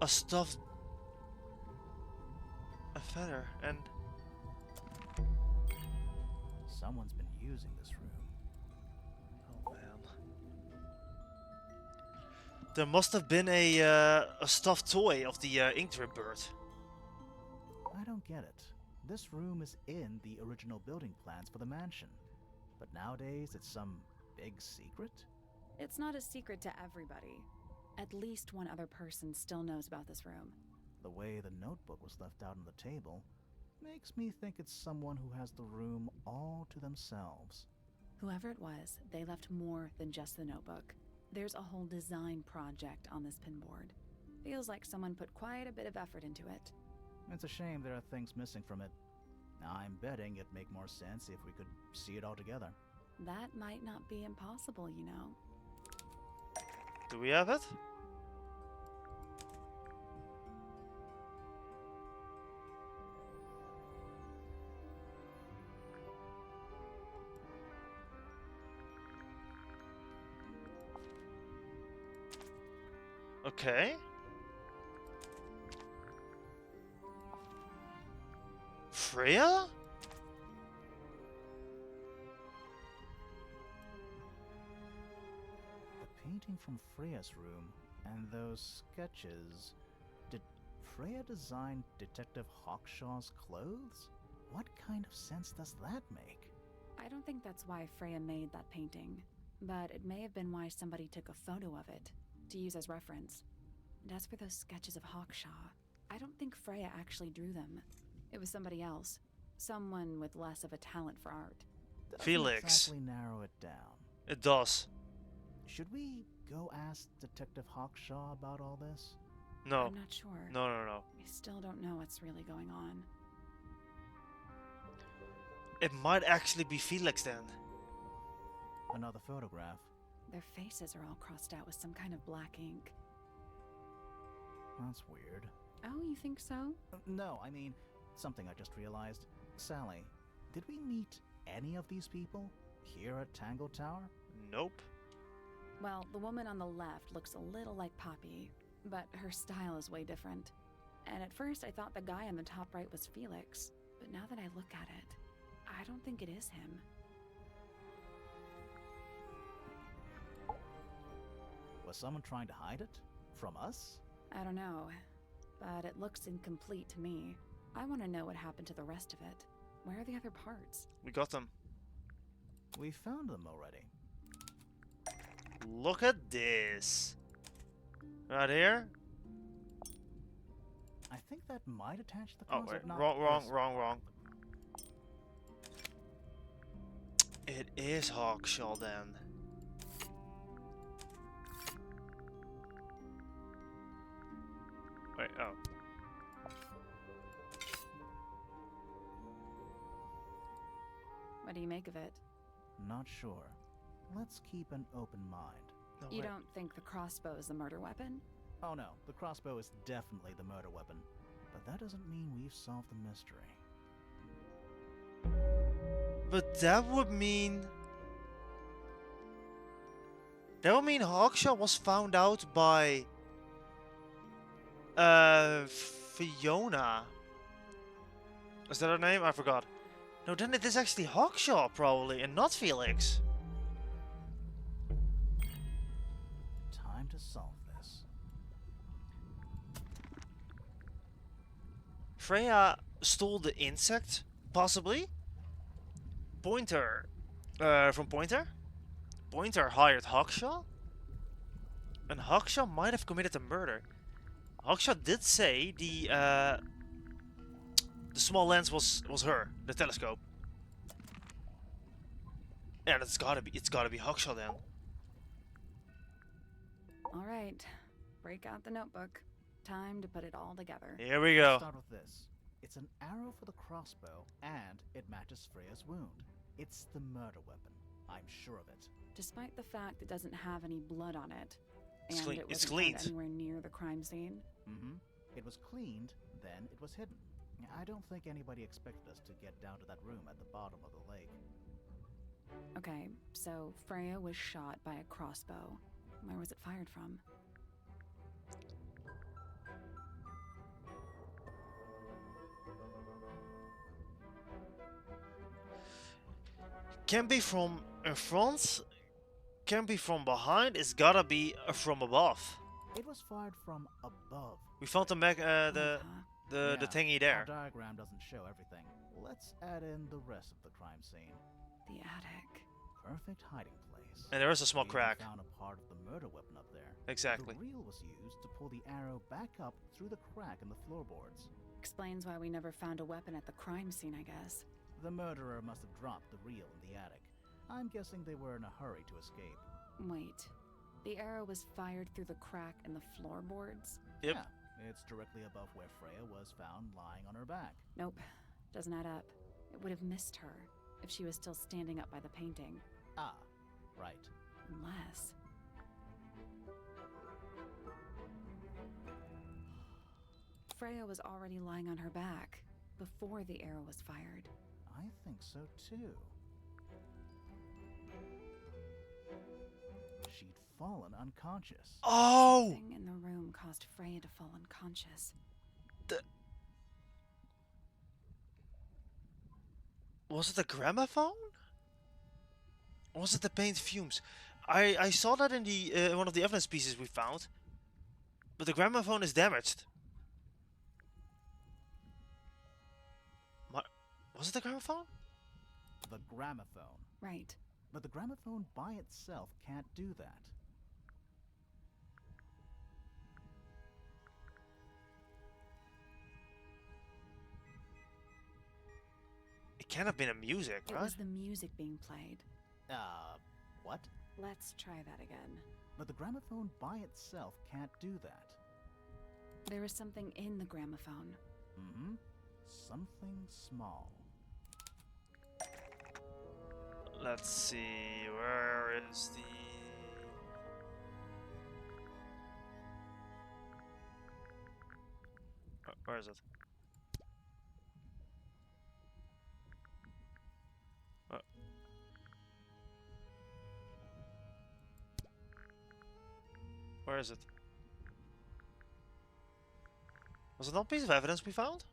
A stuffed... a feather, and... Someone's been using this room. Oh man. There must have been a stuffed toy of the Inkdrip bird. I don't get it. This room is in the original building plans for the mansion. But nowadays it's some big secret? It's not a secret to everybody. At least one other person still knows about this room. The way the notebook was left out on the table makes me think it's someone who has the room all to themselves. Whoever it was, they left more than just the notebook. There's a whole design project on this pinboard. Feels like someone put quite a bit of effort into it. It's a shame there are things missing from it. Now I'm betting it'd make more sense if we could see it all together. That might not be impossible, you know. Do we have it? Okay. Freya? The painting from Freya's room and those sketches. Did Freya design Detective Hawkshaw's clothes? What kind of sense does that make? I don't think that's why Freya made that painting, but it may have been why somebody took a photo of it to use as reference. And as for those sketches of Hawkshaw, I don't think Freya actually drew them. It was somebody else. Someone with less of a talent for art. Doesn't Felix. exactly narrow it down. It does. Should we go ask Detective Hawkshaw about all this? No. I'm not sure. No. I still don't know what's really going on. It might actually be Felix then. Another photograph. Their faces are all crossed out with some kind of black ink. That's weird. Oh, you think so? No, I mean, something I just realized. Sally, did we meet any of these people here at Tangle Tower? Nope. Well, the woman on the left looks a little like Poppy, but her style is way different. And at first I thought the guy on the top right was Felix, but now that I look at it, I don't think it is him. Was someone trying to hide it? From us? I don't know, but it looks incomplete to me. I want to know what happened to the rest of it. Where are the other parts? We got them. We found them already. Look at this. Right here. I think that might attach the Oh cause wait, of not wrong. It is Hawkshaw then. Wait, oh. What do you make of it? Not sure. Let's keep an open mind. No, You wait. don't think the crossbow is the murder weapon? Oh no, the crossbow is definitely the murder weapon. But that doesn't mean we've solved the mystery. But that would mean... That would mean Hawkshaw was found out by... Fiona. Is that her name? I forgot. No, then it is actually Hawkshaw, probably, and not Felix. Time to solve this. Freya stole the insect, possibly. Pointer, from Pointer. Pointer hired Hawkshaw, and Hawkshaw might have committed a murder. Hawkshaw did say the The small lens was her, the telescope. And it's gotta be Hawkshaw then. All right, break out the notebook. Time to put it all together. Here we Let's go. start with this. It's an arrow for the crossbow, and it matches Freya's wound. It's the murder weapon. I'm sure of it. Despite the fact it doesn't have any blood on it, It's and clean- it it's wasn't cleaned. found anywhere near the crime scene. Mm-hmm. It was cleaned, then it was hidden. I don't think anybody expected us to get down to that room at the bottom of the lake. Okay, so Freya was shot by a crossbow. Where was it fired from? Can be from in front, can be from behind, it's gotta be from above. It was fired from above. We found the the Yeah, thingy Our there. diagram doesn't show everything. Let's add in the rest of the crime scene. The attic. Perfect hiding place. And there is a small We even crack. found a part of the murder weapon up there. Exactly. The reel was used to pull the arrow back up through the crack in the floorboards. Explains why we never found a weapon at the crime scene, I guess. The murderer must have dropped the reel in the attic. I'm guessing they were in a hurry to escape. Wait. The arrow was fired through the crack in the floorboards? Yep. Yeah, it's directly above where Freya was found lying on her back. Nope. Doesn't add up. It would have missed her if she was still standing up by the painting. Ah, right. Unless... Freya was already lying on her back before the arrow was fired. I think so too. She'd fallen unconscious. Oh! Something in the room caused Freya to fall unconscious. Was it the gramophone? Or was it the paint fumes? I saw that in the one of the evidence pieces we found. But the gramophone is damaged. Was it the gramophone? The gramophone. Right. But the gramophone by itself can't do that. It can't have been a music, It right? was the music being played. What? Let's try that again. But the gramophone by itself can't do that. There was something in the gramophone. Mm-hmm. Something small. Let's see, where is the... where is it? Where is it? Was it not a piece of evidence we found?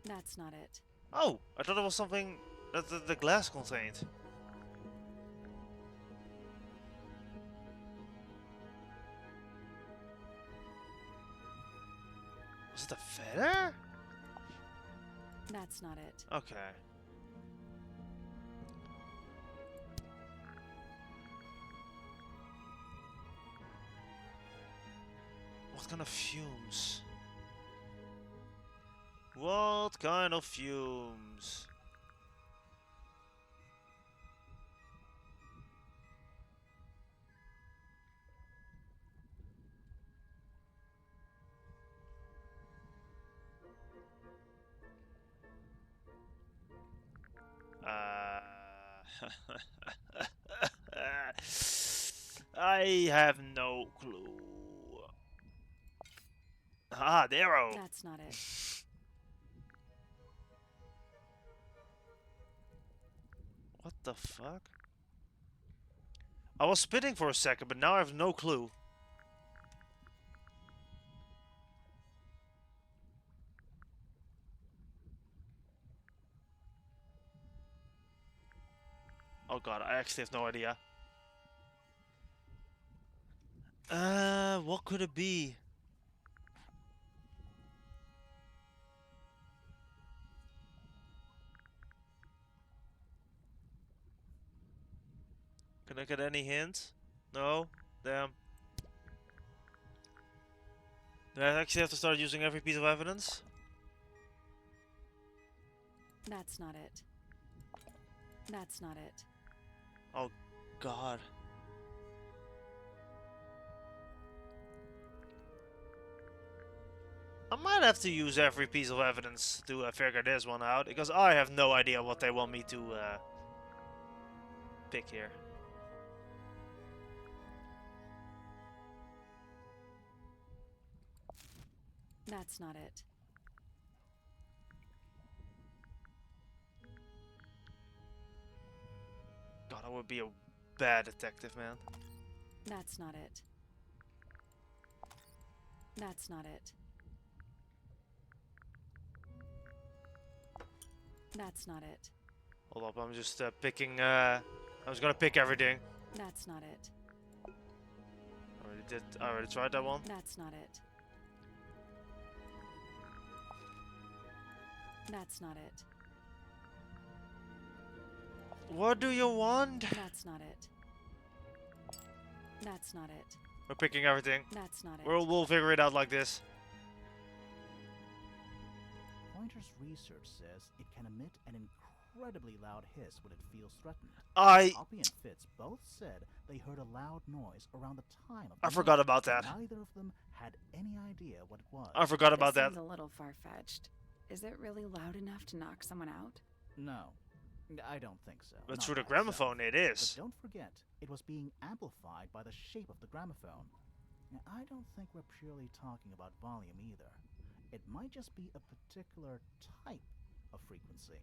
That's not it. Oh, I thought it was something that the glass contained. Was it a feather? That's not it. Okay. What kind of fumes? What kind of fumes? I have no clue. Ah, the arrow. That's not it. What the fuck? I was spitting for a second, but now I have no clue. Oh god, I actually have no idea. What could it be? Can I get any hint? No? Damn. Do I actually have to start using every piece of evidence? That's not it. That's not it. Oh, God. I might have to use every piece of evidence to figure this one out, because I have no idea what they want me to pick here. That's not it. God, I would be a bad detective, man. That's not it. That's not it. That's not it. Hold up, I'm just picking. I was gonna pick everything. That's not it. I already tried that one. That's not it. That's not it. What do you want? That's not it. That's not it. We're picking everything. That's not it. We'll figure it out like this. Pointer's research says it can emit an incredibly loud hiss when it feels threatened. Poppy and Fitz both said they heard a loud noise around the time of the I forgot night, about that. but neither of them had any idea what it was. I forgot about This that. seems a little far-fetched. Is it really loud enough to knock someone out? No, I don't think so. But Not through the by itself. gramophone, it is. But don't forget, it was being amplified by the shape of the gramophone. Now, I don't think we're purely talking about volume either. It might just be a particular type of frequency.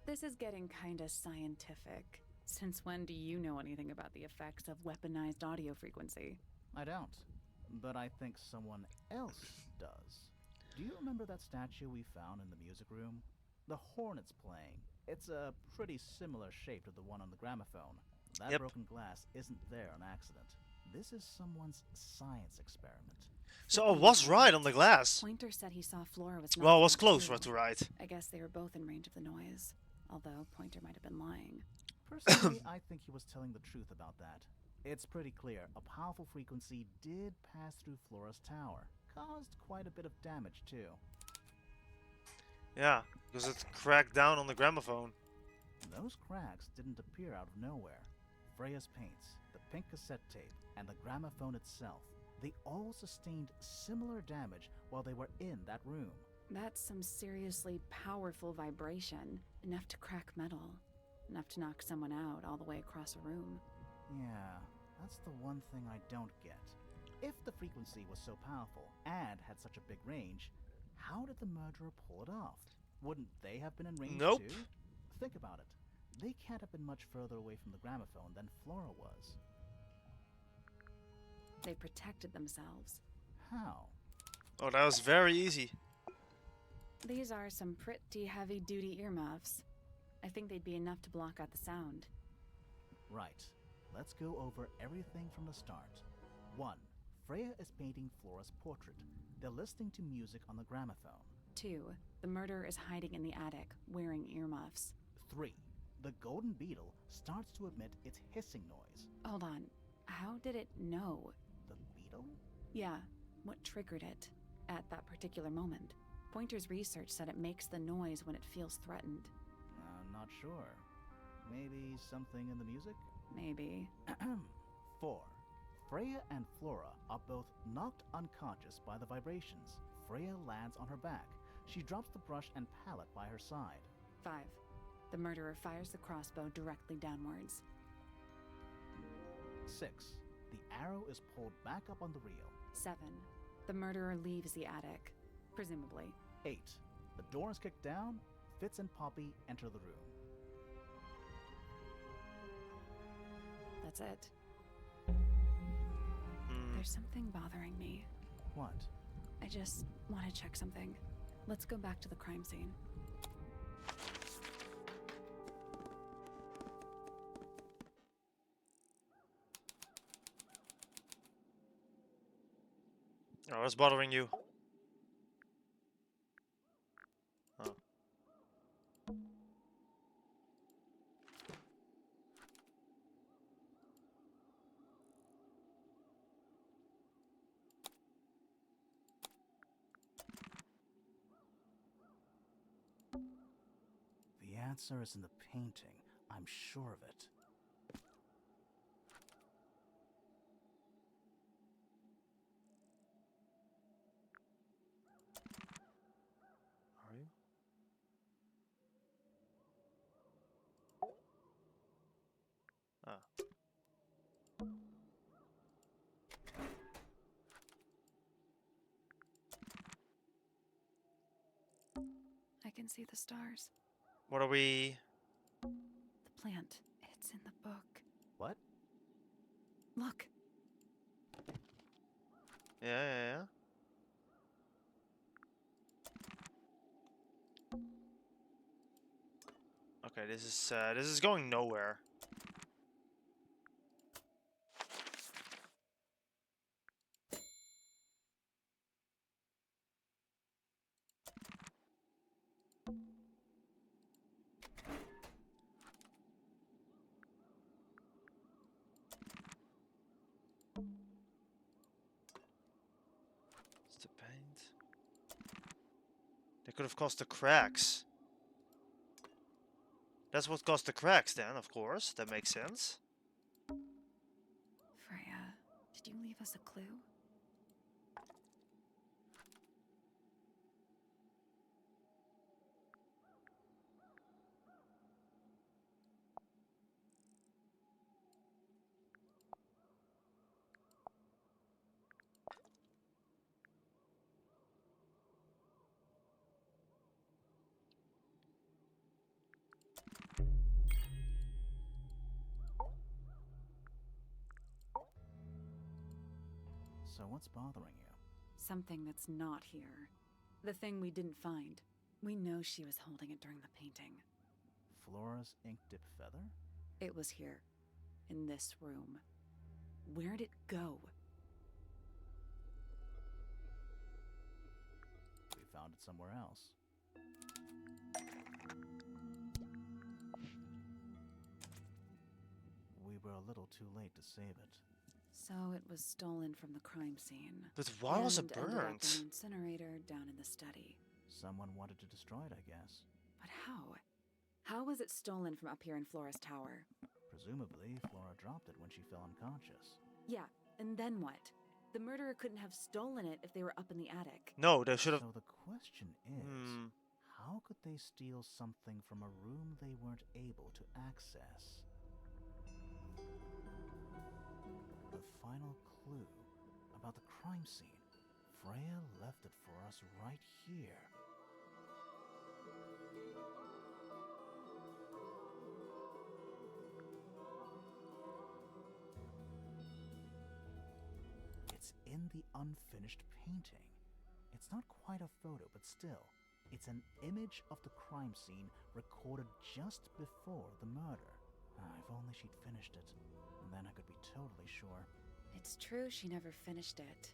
This is getting kinda scientific. Since when do you know anything about the effects of weaponized audio frequency? I don't, but I think someone else does. Do you remember that statue we found in the music room? The hornet's playing. It's a pretty similar shape to the one on the gramophone. That broken glass isn't there on accident. This is someone's science experiment. So I was right on the glass. Pointer said he saw Flora was Well, I knocking was out close too. to right. I guess they were both in range of the noise. Although Pointer might have been lying. Personally, I think he was telling the truth about that. It's pretty clear a powerful frequency did pass through Flora's tower. Caused quite a bit of damage, too. Yeah, because it cracked down on the gramophone. Those cracks didn't appear out of nowhere. Freya's paints, the pink cassette tape, and the gramophone itself, they all sustained similar damage while they were in that room. That's some seriously powerful vibration. Enough to crack metal. Enough to knock someone out all the way across a room. Yeah, that's the one thing I don't get. If the frequency was so powerful and had such a big range, how did the murderer pull it off? Wouldn't they have been in range Nope. too? Think about it. They can't have been much further away from the gramophone than Flora was. They protected themselves. How? Oh, that was very easy. These are some pretty heavy-duty earmuffs. I think they'd be enough to block out the sound. Right. Let's go over everything from the start. 1. Freya is painting Flora's portrait. They're listening to music on the gramophone. 2. The murderer is hiding in the attic, wearing earmuffs. 3. The golden beetle starts to emit its hissing noise. Hold on. How did it know? The beetle? Yeah, what triggered it at that particular moment? Pointer's research said it makes the noise when it feels threatened. Not sure. Maybe something in the music? Maybe. 4. Freya and Flora are both knocked unconscious by the vibrations. Freya lands on her back. She drops the brush and palette by her side. 5. The murderer fires the crossbow directly downwards. 6. The arrow is pulled back up on the reel. 7. The murderer leaves the attic, presumably. 8. The door is kicked down. Fitz and Poppy enter the room. That's it. There's something bothering me. What? I just want to check something. Let's go back to the crime scene. Oh, what's bothering you? Oh. answer is in the painting. I'm sure of it. Are you? Ah. I can see the stars. What are we? The plant. It's in the book. What? Look. Yeah. Okay, this is going nowhere. It's the paint. They could have caused the cracks. That's what caused the cracks then, of course. That makes sense. Freya, did you leave us a clue? So what's bothering you? Something that's not here. The thing we didn't find. We know she was holding it during the painting. Flora's ink dip feather? It was here. In this room. Where'd it go? We found it somewhere else. We were a little too late to save it. So it was stolen from the crime scene. But why was it and ended up burnt? in an incinerator down in the study. Someone wanted to destroy it, I guess. But how? How was it stolen from up here in Flora's tower? Presumably, Flora dropped it when she fell unconscious. Yeah, and then what? The murderer couldn't have stolen it if they were up in the attic. No, they should have. So the question is, how could they steal something from a room they weren't able to access? The final clue about the crime scene. Freya left it for us right here. It's in the unfinished painting. It's not quite a photo, but still, it's an image of the crime scene recorded just before the murder. If only she'd finished it, and then I could be totally sure. It's true she never finished it,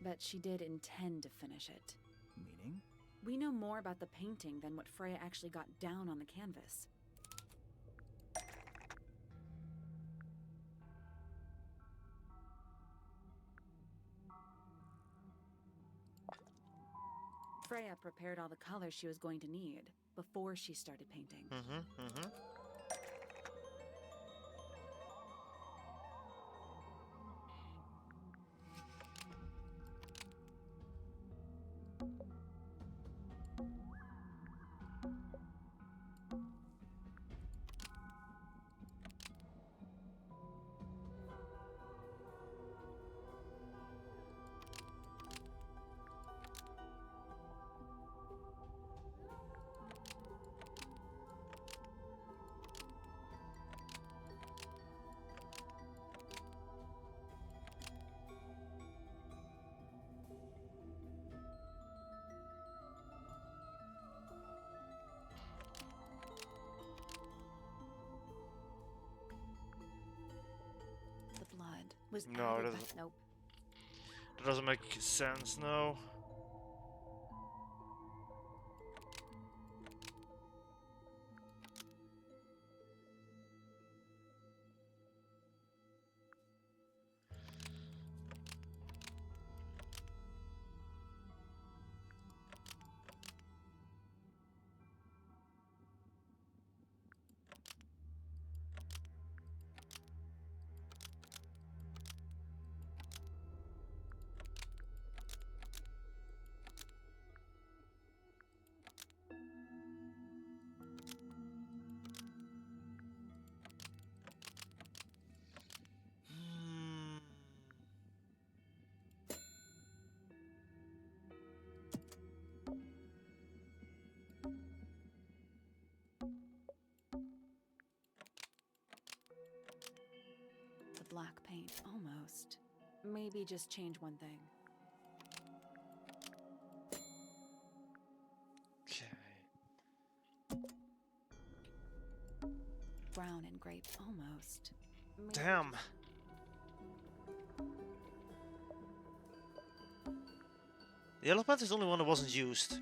but she did intend to finish it. Meaning? We know more about the painting than what Freya actually got down on the canvas. Freya prepared all the colors she was going to need before she started painting. The blood was No, added it by... doesn't. Nope. That doesn't make sense, no. black paint, almost. Maybe just change one thing. Okay. Brown and grape, almost. Maybe Damn. The yellow paint is the only one that wasn't used.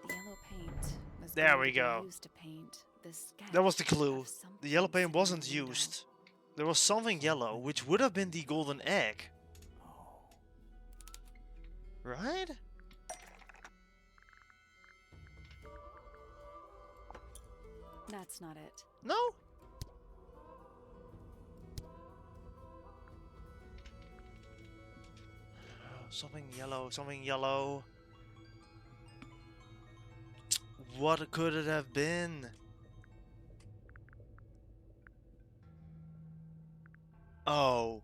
The yellow paint was There going we to be go. used to paint the sketch That was the clue. of The yellow something paint wasn't sitting in the window. used. There was something yellow, which would have been the golden egg. Oh. Right? That's not it. No? Something yellow, something yellow. What could it have been? Oh.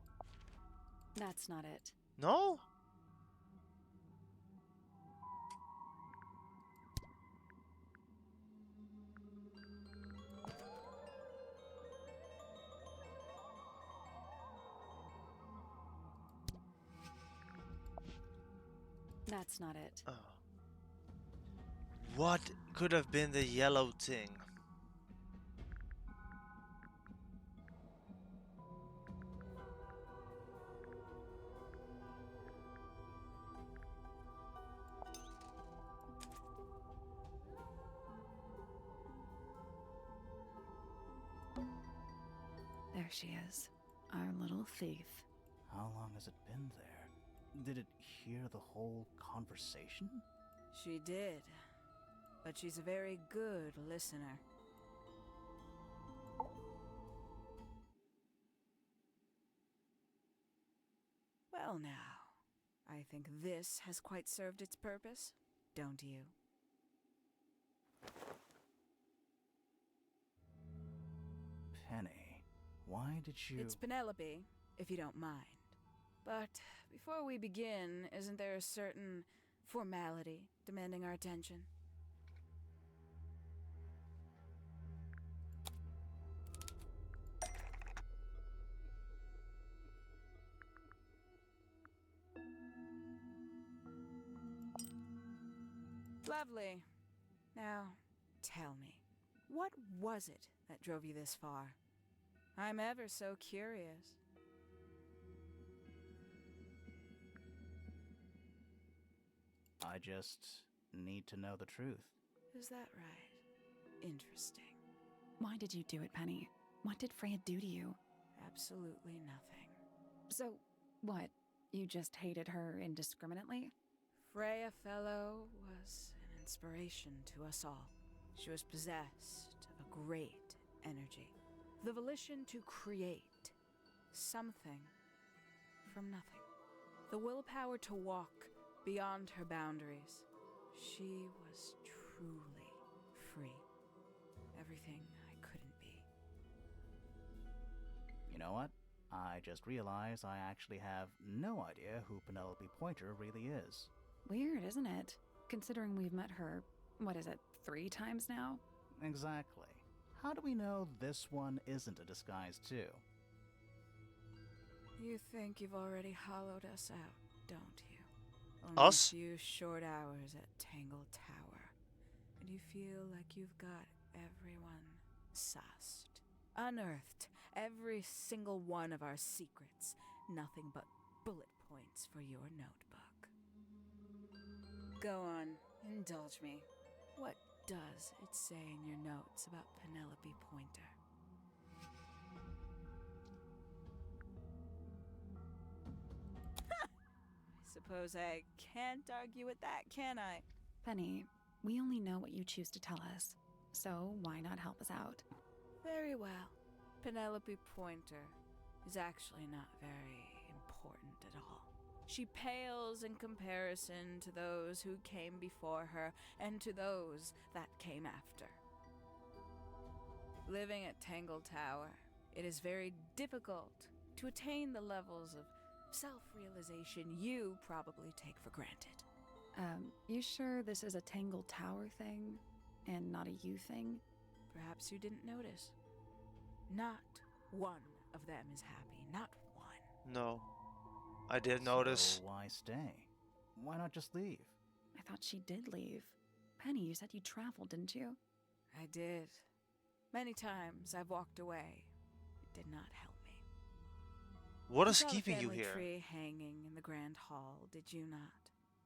That's not it. No? That's not it. Oh. What could have been the yellow thing? There she is. Our little thief. How long has it been there? Did it hear the whole conversation? She did. But she's a very good listener. Well, now, I think this has quite served its purpose, don't you? Penny, why did you... It's Penelope, if you don't mind. But before we begin, isn't there a certain formality demanding our attention? Lovely. Now, tell me, what was it that drove you this far? I'm ever so curious. I just need to know the truth. Is that right? Interesting. Why did you do it, Penny? What did Freya do to you? Absolutely nothing. So, what? You just hated her indiscriminately? Freya Fellow was an inspiration to us all. She was possessed of a great energy. The volition to create something from nothing. The willpower to walk beyond her boundaries. She was truly free. Everything I couldn't be. You know what? I just realized I actually have no idea who Penelope Pointer really is. Weird, isn't it? Considering we've met her, what is it, 3 times now? Exactly. How do we know this one isn't a disguise too? You think you've already hollowed us out, don't you? Only Us? a few short hours at Tangle Tower, and you feel like you've got everyone sussed. Unearthed every single one of our secrets. Nothing but bullet points for your notebook. Go on, indulge me. What does it say in your notes about Penelope Pointer? I suppose I can't argue with that, can I? Penny, we only know what you choose to tell us, so why not help us out? Very well. Penelope Pointer is actually not very important at all. She pales in comparison to those who came before her and to those that came after. Living at Tangle Tower, it is very difficult to attain the levels of self-realization you probably take for granted. You sure this is a Tangle Tower thing and not a you thing? Perhaps you didn't notice. Not one of them is happy, not one. No. I did notice. So why stay? Why not just leave? I thought she did leave. Penny, you said you traveled, didn't you? I did. Many times I've walked away. It did not help me. What You is saw the keeping you family here? tree hanging in the grand hall, did you not?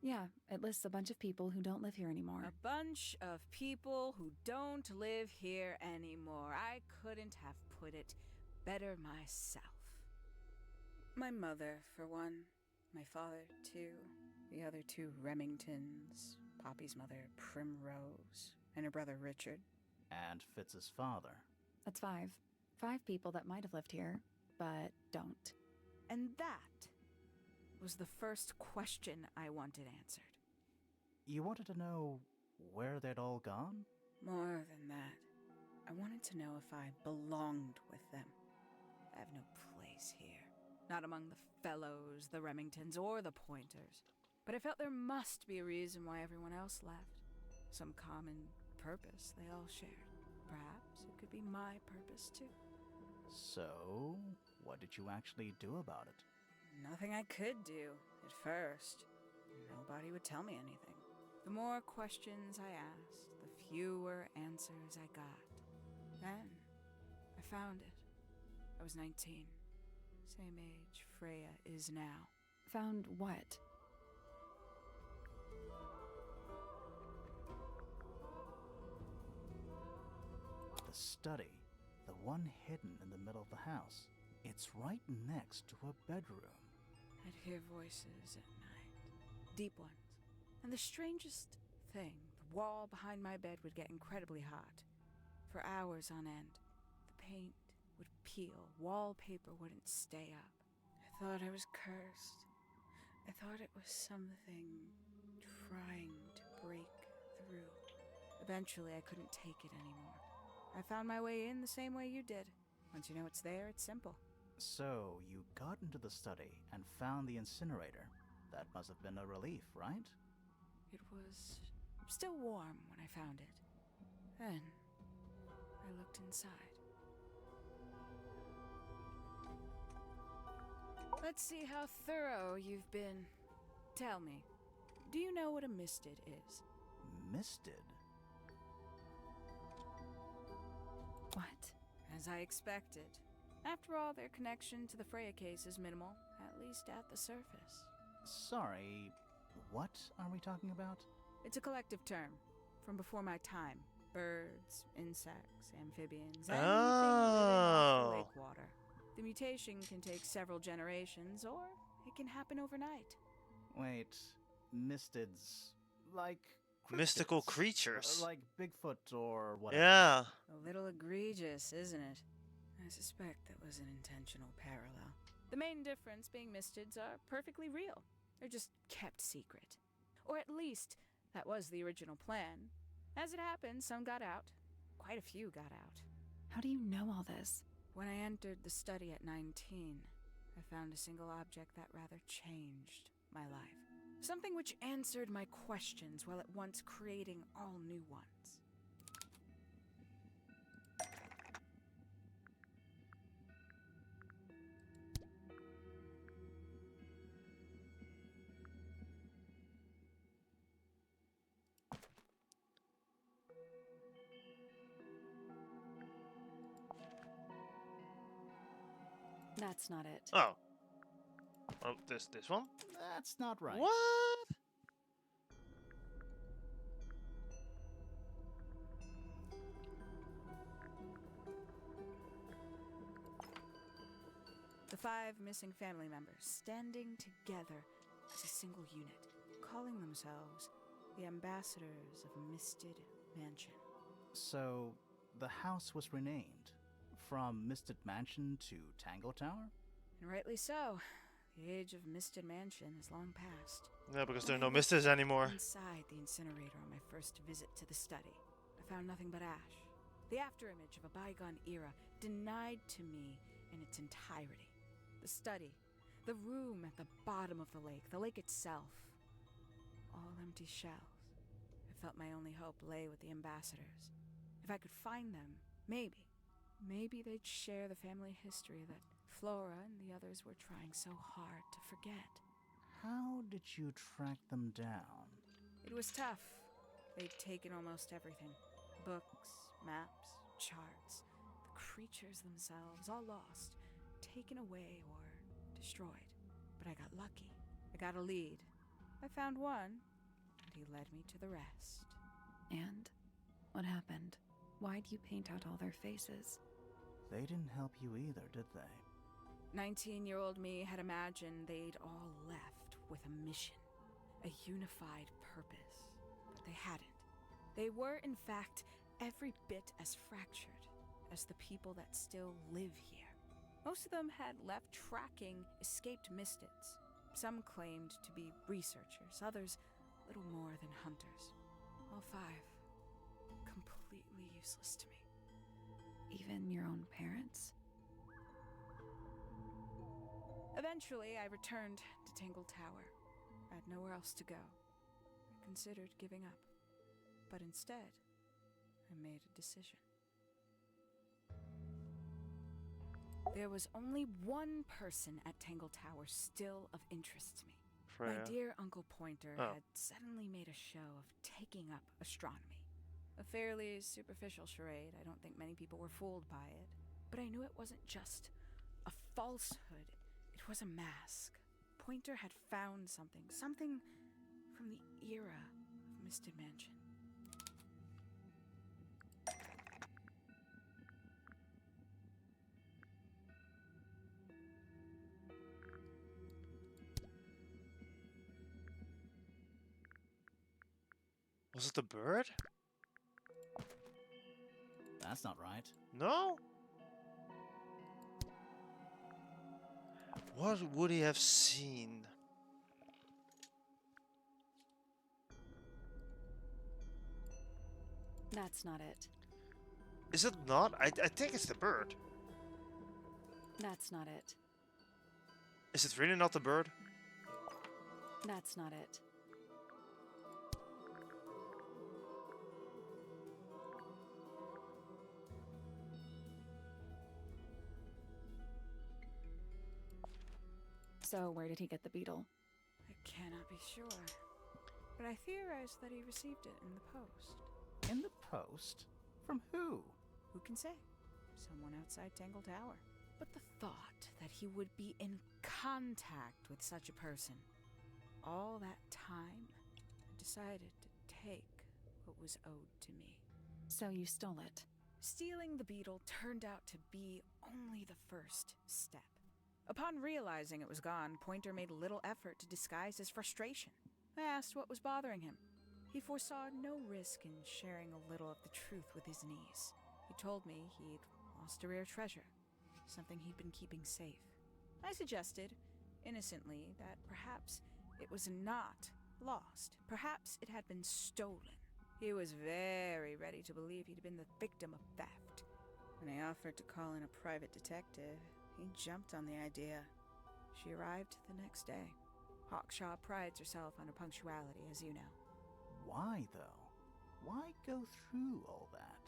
Yeah, it lists a bunch of people who don't live here anymore. A bunch of people who don't live here anymore. I couldn't have put it better myself. My mother, for one. My father, too. The other two Remingtons. Poppy's mother, Primrose. And her brother, Richard. And Fitz's father. That's 5. 5 people that might have lived here, but don't. And that was the first question I wanted answered. You wanted to know where they'd all gone? More than that, I wanted to know if I belonged with them. I have no place here. Not among the Fellows, the Remingtons, or the Pointers. But I felt there must be a reason why everyone else left. Some common purpose they all shared. Perhaps it could be my purpose too. So, what did you actually do about it? Nothing I could do at first. Nobody would tell me anything. The more questions I asked, the fewer answers I got. Then, I found it. I was 19. Same age Freya is now. Found what? The study. The one hidden in the middle of the house. It's right next to a bedroom. I'd hear voices at night. Deep ones. And the strangest thing, the wall behind my bed would get incredibly hot. For hours on end. The paint would peel. Wallpaper wouldn't stay up. I thought I was cursed. I thought it was something trying to break through. Eventually, I couldn't take it anymore. I found my way in the same way you did. Once you know it's there, it's simple. So, you got into the study and found the incinerator. That must have been a relief, right? It was still warm when I found it. Then, I looked inside. Let's see how thorough you've been. Tell me, do you know what a misted is? Misted? What? As I expected. After all, their connection to the Freya case is minimal, at least at the surface. Sorry, what are we talking about? It's a collective term, from before my time. Birds, insects, amphibians, anything living off the lake water. The mutation can take several generations, or it can happen overnight. Wait, mistids, like Mystical cryptids? creatures. Like Bigfoot or whatever. Yeah. A little egregious, isn't it? I suspect that was an intentional parallel. The main difference being mistids are perfectly real. They're just kept secret. Or at least, that was the original plan. As it happened, some got out. Quite a few got out. How do you know all this? When I entered the study at 19, I found a single object that rather changed my life. Something which answered my questions while at once creating all new ones. That's not it. Oh. Oh, this one? That's not right. What? The 5 missing family members standing together as a single unit, calling themselves the ambassadors of Misted Mansion. So, the house was renamed from Misted Mansion to Tangle Tower? And rightly so. The age of Misted Mansion is long past. Yeah, because there are no misters anymore. Inside the incinerator on my first visit to the study, I found nothing but ash. The afterimage of a bygone era, denied to me in its entirety. The study, the room at the bottom of the lake itself. All empty shells. I felt my only hope lay with the ambassadors. If I could find them, maybe they'd share the family history that Flora and the others were trying so hard to forget. How did you track them down? It was tough. They'd taken almost everything. Books, maps, charts, the creatures themselves, all lost, taken away or destroyed. But I got lucky. I got a lead. I found one, and he led me to the rest. And what happened? Why'd you paint out all their faces? They didn't help you either, did they? 19-year-old me had imagined they'd all left with a mission, a unified purpose, but they hadn't. They were, in fact, every bit as fractured as the people that still live here. Most of them had left tracking escaped mystics. Some claimed to be researchers, others little more than hunters. All 5, completely useless to me. Even your own parents? Eventually, I returned to Tangle Tower. I had nowhere else to go. I considered giving up, but instead, I made a decision. There was only one person at Tangle Tower still of interest to me. Freya. My dear Uncle Pointer Oh. had suddenly made a show of taking up astronomy. A fairly superficial charade. I don't think many people were fooled by it. But I knew it wasn't just a falsehood. It was a mask. Pointer had found something from the era of Misted Mansion. Was it the bird? That's not right. No? What would he have seen? That's not it. Is it not? I think it's the bird. That's not it. Is it really not the bird? That's not it. So, where did he get the beetle? I cannot be sure. But I theorize that he received it in the post. In the post? From who? Who can say? Someone outside Tangle Tower. But the thought that he would be in contact with such a person, all that time, I decided to take what was owed to me. So you stole it. Stealing the beetle turned out to be only the first step. Upon realizing it was gone, Pointer made little effort to disguise his frustration. I asked what was bothering him. He foresaw no risk in sharing a little of the truth with his niece. He told me he'd lost a rare treasure, something he'd been keeping safe. I suggested, innocently, that perhaps it was not lost. Perhaps it had been stolen. He was very ready to believe he'd been the victim of theft. When I offered to call in a private detective, he jumped on the idea. She arrived the next day. Hawkshaw prides herself on her punctuality, as you know. Why, though? Why go through all that?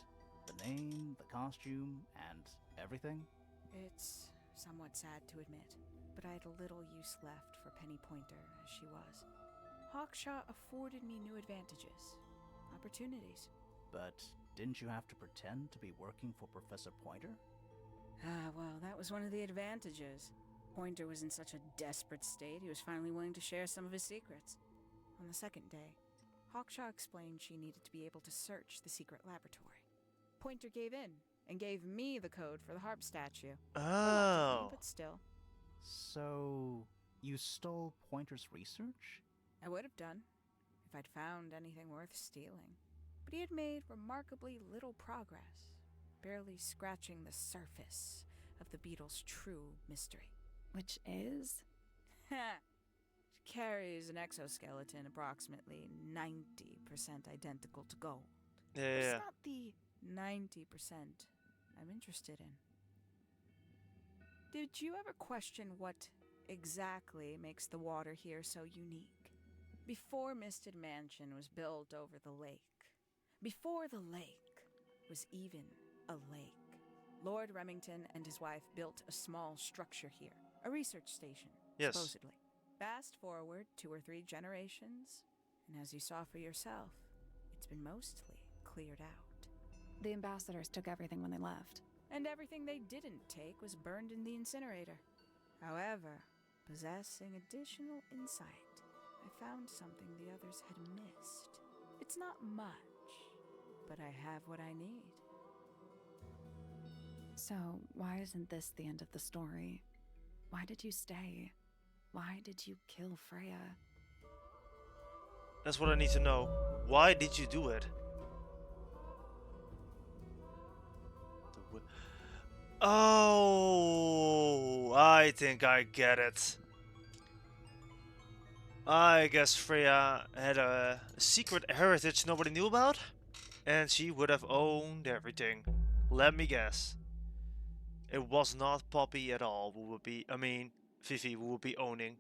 The name, the costume, and everything? It's somewhat sad to admit, but I had a little use left for Penny Pointer as she was. Hawkshaw afforded me new advantages, opportunities. But didn't you have to pretend to be working for Professor Pointer? Well, that was one of the advantages. Pointer was in such a desperate state, he was finally willing to share some of his secrets. On the second day, Hawkshaw explained she needed to be able to search the secret laboratory. Pointer gave in and gave me the code for the harp statue. Oh. But still. So, you stole Pointer's research? I would have done, if I'd found anything worth stealing. But he had made remarkably little progress, barely scratching the surface of the beetle's true mystery. Which is? She carries an exoskeleton approximately 90% identical to gold. Yeah, It's yeah. not the 90% I'm interested in. Did you ever question what exactly makes the water here so unique? Before Misted Mansion was built over the lake, before the lake was even a lake, Lord Remington and his wife built a small structure here, a research station, Yes. supposedly. Fast forward 2 or 3 generations, and as you saw for yourself, it's been mostly cleared out. The ambassadors took everything when they left. And everything they didn't take was burned in the incinerator. However, possessing additional insight, I found something the others had missed. It's not much, but I have what I need. So, why isn't this the end of the story? Why did you stay? Why did you kill Freya? That's what I need to know. Why did you do it? Oh, I think I get it. I guess Freya had a secret heritage nobody knew about, and she would have owned everything. Let me guess. It was not Poppy at all who would be, Fifi who would be owning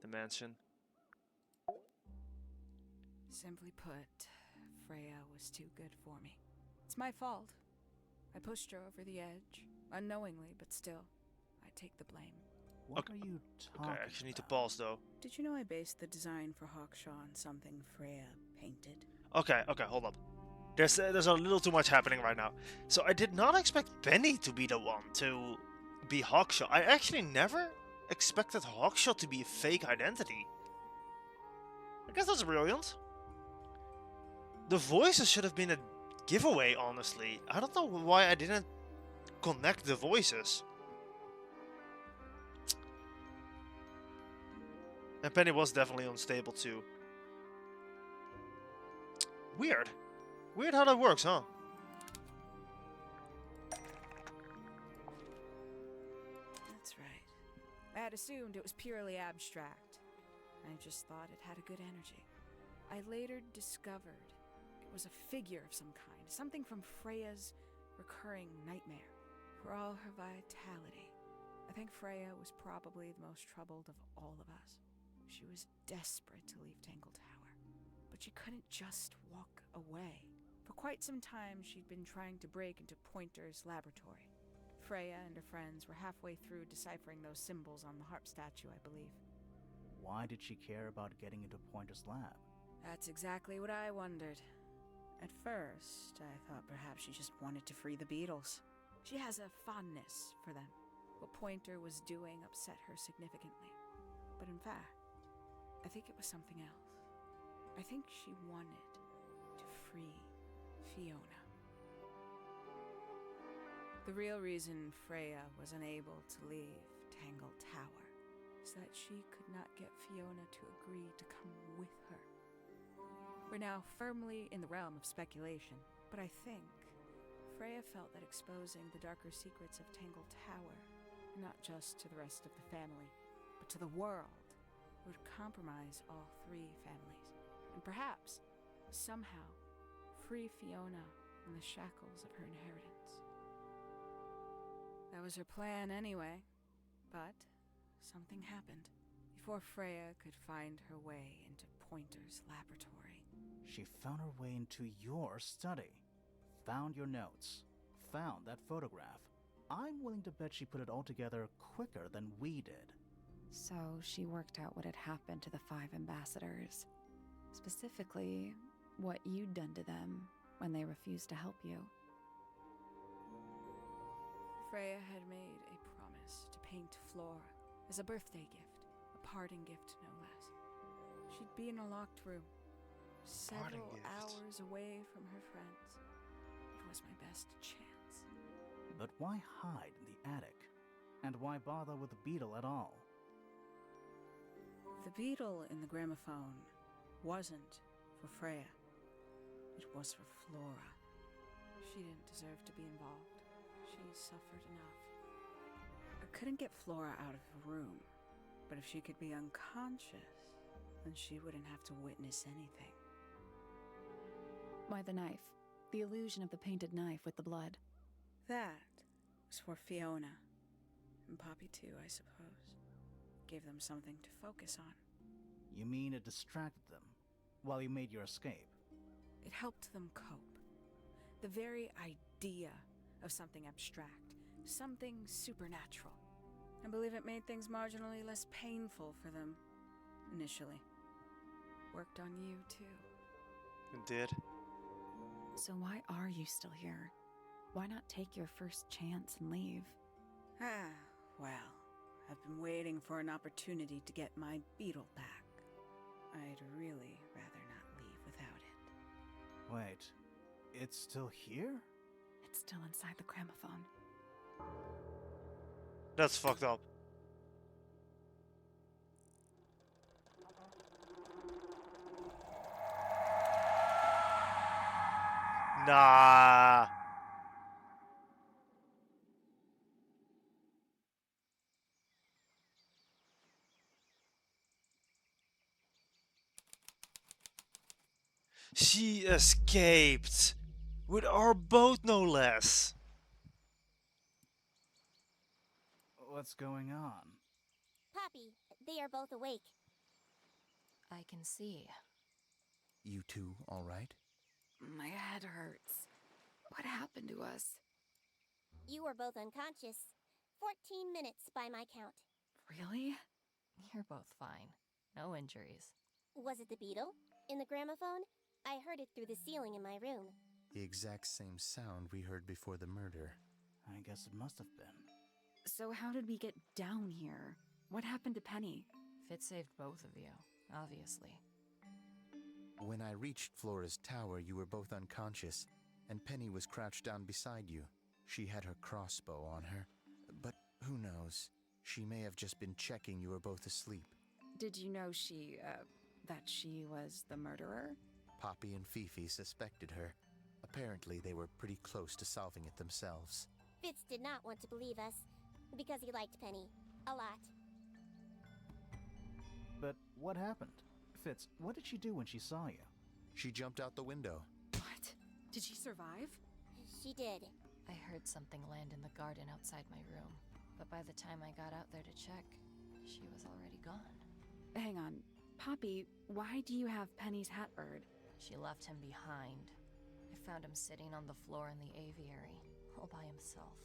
the mansion. Simply put, Freya was too good for me. It's my fault. I pushed her over the edge, unknowingly, but still, I take the blame. What are you talking Okay, I actually need to about? pause though. Did you know I based the design for Hawkshaw on something Freya painted? Okay, hold up. There's a little too much happening right now. So I did not expect Penny to be the one to be Hawkshaw. I actually never expected Hawkshaw to be a fake identity. I guess that's brilliant. The voices should have been a giveaway, honestly. I don't know why I didn't connect the voices. And Penny was definitely unstable too. Weird. Weird how that works, huh? That's right. I had assumed it was purely abstract. I just thought it had a good energy. I later discovered it was a figure of some kind, something from Freya's recurring nightmare. For all her vitality, I think Freya was probably the most troubled of all of us. She was desperate to leave Tangle Tower, but she couldn't just walk away. For quite some time, she'd been trying to break into Pointer's laboratory. Freya and her friends were halfway through deciphering those symbols on the harp statue, I believe. Why did she care about getting into Pointer's lab? That's exactly what I wondered. At first, I thought perhaps she just wanted to free the beetles. She has a fondness for them. What Pointer was doing upset her significantly. But in fact, I think it was something else. I think she wanted to free Fiona. The real reason Freya was unable to leave Tangle Tower is that she could not get Fiona to agree to come with her. We're now firmly in the realm of speculation, but I think Freya felt that exposing the darker secrets of Tangle Tower, not just to the rest of the family, but to the world, would compromise all 3 families, and perhaps, somehow, free Fiona from the shackles of her inheritance. That was her plan anyway, but something happened before Freya could find her way into Pointer's laboratory. She found her way into your study, found your notes, found that photograph. I'm willing to bet she put it all together quicker than we did. So she worked out what had happened to the 5 ambassadors. Specifically, what you'd done to them when they refused to help you. Freya had made a promise to paint Flora as a birthday gift, a parting gift no less. She'd be in a locked room, several hours away from her friends. It was my best chance. But why hide in the attic? And why bother with the beetle at all? The beetle in the gramophone wasn't for Freya. It was for Flora. She didn't deserve to be involved. She suffered enough. I couldn't get Flora out of the room, but if she could be unconscious, then she wouldn't have to witness anything. Why the knife? The illusion of the painted knife with the blood. That was for Fiona. And Poppy too, I suppose. Gave them something to focus on. You mean it distracted them while you made your escape? It helped them cope. The very idea of something abstract, something supernatural. I believe it made things marginally less painful for them, initially. Worked on you, too. It did. So why are you still here? Why not take your first chance and leave? Ah, well, I've been waiting for an opportunity to get my beetle back. I'd really rather not leave without it. Wait, it's still here? It's still inside the gramophone. That's fucked up. Nah. She escaped. With our boat, no less. What's going on? Poppy, they are both awake. I can see. You two all right? My head hurts. What happened to us? You were both unconscious. 14 minutes by my count. Really? You're both fine. No injuries. Was it the beetle? In the gramophone? I heard it through the ceiling in my room. The exact same sound we heard before the murder. I guess it must have been. So how did we get down here? What happened to Penny? Fit saved both of you, obviously. When I reached Flora's tower, you were both unconscious, and Penny was crouched down beside you. She had her crossbow on her, but who knows? She may have just been checking you were both asleep. Did you know that she was the murderer? Poppy and Fifi suspected her. Apparently, they were pretty close to solving it themselves. Fitz did not want to believe us, because he liked Penny. A lot. But what happened? Fitz, what did she do when she saw you? She jumped out the window. What? Did she survive? She did. I heard something land in the garden outside my room, but by the time I got out there to check, she was already gone. Hang on. Poppy, why do you have Penny's hat bird? She left him behind. I found him sitting on the floor in the aviary, all by himself.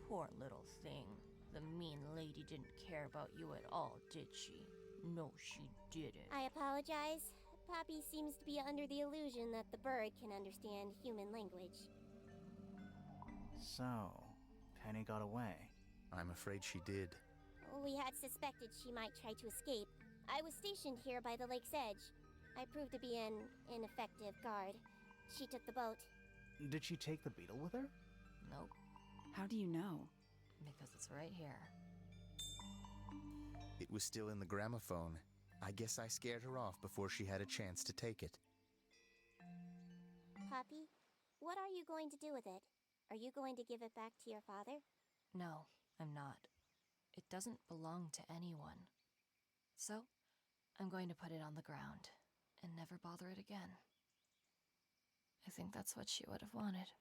Poor little thing. The mean lady didn't care about you at all, did she? No, she didn't. I apologize. Poppy seems to be under the illusion that the bird can understand human language. So, Penny got away. I'm afraid she did. We had suspected she might try to escape. I was stationed here by the lake's edge. I proved to be an ineffective guard. She took the boat. Did she take the beetle with her? Nope, How do you know? because it's right here. It was still in the gramophone. I guess I scared her off before she had a chance to take it. Poppy, what are you going to do with it? Are you going to give it back to your father? No, I'm not. It doesn't belong to anyone. So, I'm going to put it on the ground and never bother it again. I think that's what she would have wanted.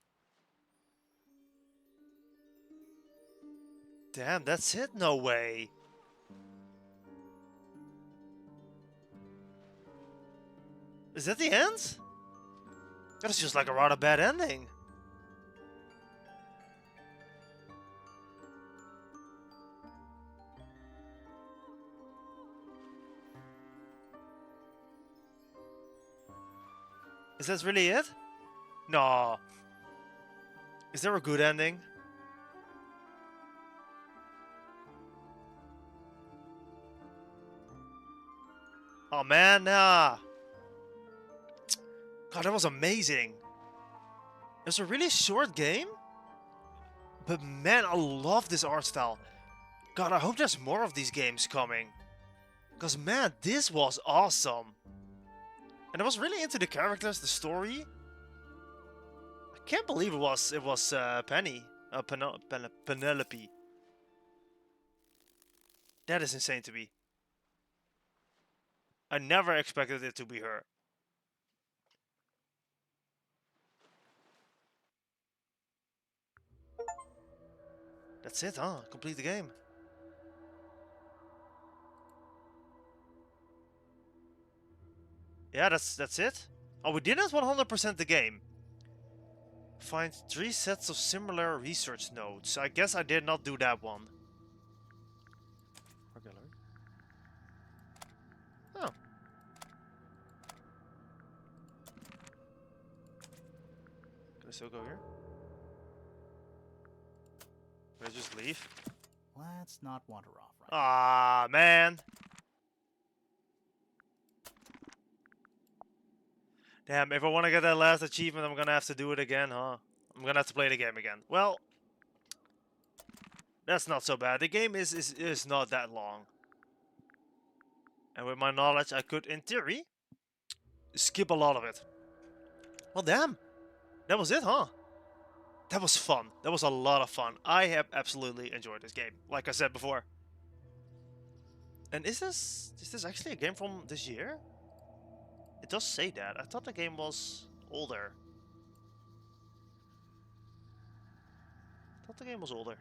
Damn, that's it? No way. Is that the end? That is just like a rather bad ending. Is that really it? No. Is there a good ending? Oh man, nah. God, that was amazing. It was a really short game. But man, I love this art style. God, I hope there's more of these games coming. Because man, this was awesome. And I was really into the characters, the story. I can't believe it was Penny. Penelope. That is insane to me. I never expected it to be her. That's it, huh? Complete the game. Yeah, that's it. Oh, we didn't 100% the game. Find 3 sets of similar research notes. I guess I did not do that one. Regular. Oh. Can I still go here? Can I just leave? Let's not wander off right Ah, man. Damn, if I want to get that last achievement, I'm gonna have to do it again, huh? I'm gonna have to play the game again. Well, that's not so bad. The game is not that long. And with my knowledge, I could, in theory, skip a lot of it. Well, damn. That was it, huh? That was fun. That was a lot of fun. I have absolutely enjoyed this game, like I said before. And is this actually a game from this year? It does say that. I thought the game was older. I thought the game was older.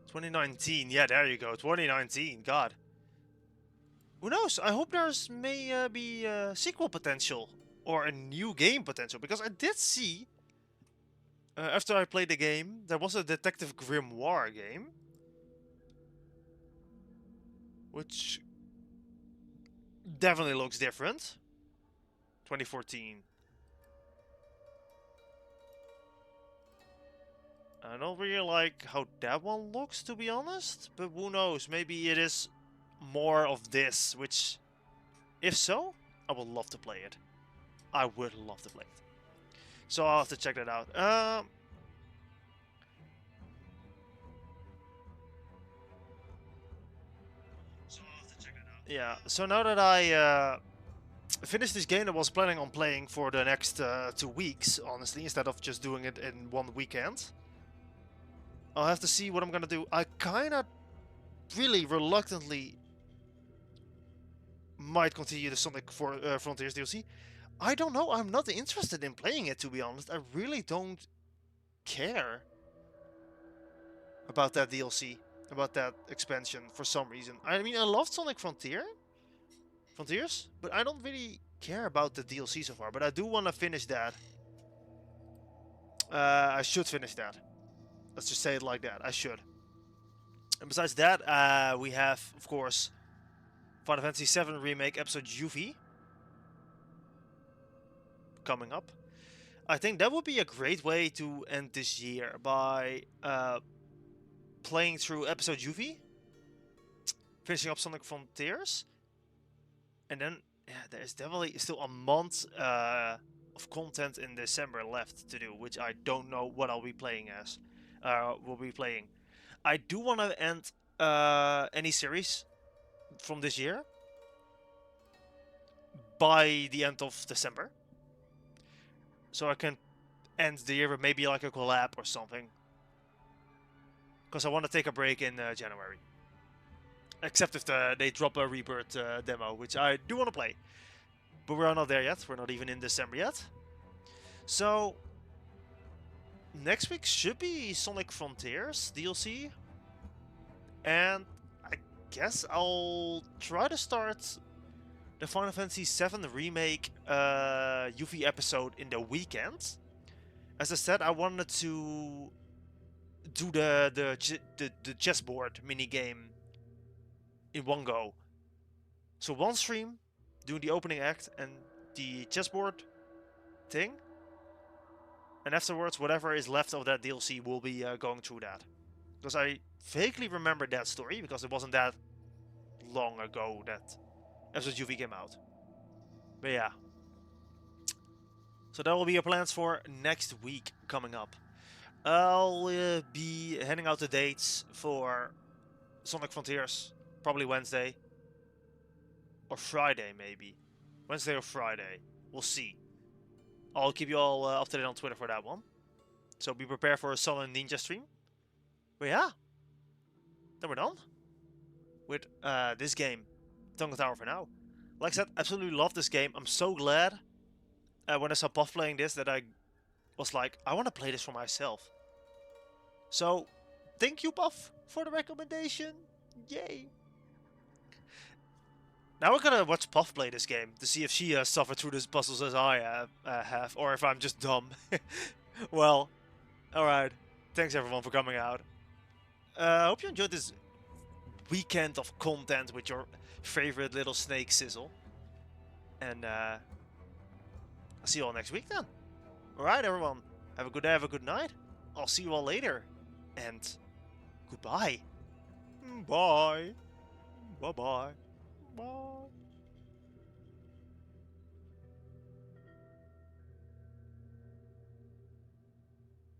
2019. Yeah, there you go. 2019. God. Who knows? I hope there's may be sequel potential or a new game potential, because I did see after I played the game there was a Detective Grimoire game, which definitely looks different. 2014. I don't really like how that one looks, to be honest, but who knows? Maybe it is more of this, which, if so, I would love to play it. I would love to play it. So I'll have to check that out. Yeah, so now that I finished this game, I was planning on playing for the next 2 weeks, honestly, instead of just doing it in one weekend. I'll have to see what I'm gonna do. I kinda really reluctantly might continue the Sonic Frontiers DLC. I don't know, I'm not interested in playing it, to be honest. I really don't care about that DLC, about that expansion for some reason. I mean, I love Sonic Frontiers, but I don't really care about the DLC so far. But I do want to finish that. I should finish that. Let's just say it like that. I should. And besides that, we have, of course, Final Fantasy VII Remake Episode Yuffie coming up. I think that would be a great way to end this year by playing through Episode Yuffie, finishing up Sonic Frontiers, and then yeah, there's definitely still a month of content in December left to do, which I don't know what I'll be playing as. Will be playing. I do want to end any series from this year by the end of December, so I can end the year with maybe like a collab or something. Because I want to take a break in January. Except if they drop a Rebirth demo, which I do want to play. But we're not there yet. We're not even in December yet. So, next week should be Sonic Frontiers DLC. And I guess I'll try to start the Final Fantasy VII Remake Yuffie episode in the weekend. As I said, I wanted to do the chessboard minigame in one go. So one stream, doing the opening act and the chessboard thing. And afterwards, whatever is left of that DLC will be going through that. Because I vaguely remember that story, because it wasn't that long ago that episode Yuffie came out. But yeah. So that will be your plans for next week coming up. I'll be handing out the dates for Sonic Frontiers, probably Wednesday. Or Friday, maybe. Wednesday or Friday. We'll see. I'll keep you all up to date on Twitter for that one. So be prepared for a Sullen Ninja stream. But yeah. Then we're done. With this game. Tangle Tower for now. Like I said, absolutely love this game. I'm so glad when I saw Puff playing this that I was like, I want to play this for myself. So, thank you, Puff, for the recommendation. Yay. Now we're gonna watch Puff play this game to see if she suffered through these puzzles as I have, or if I'm just dumb. Well, alright. Thanks everyone for coming out. I hope you enjoyed this weekend of content with your favorite little snake Sizzle. And I'll see you all next week then. Alright everyone, have a good day, have a good night. I'll see you all later. And goodbye. Bye. Bye-bye.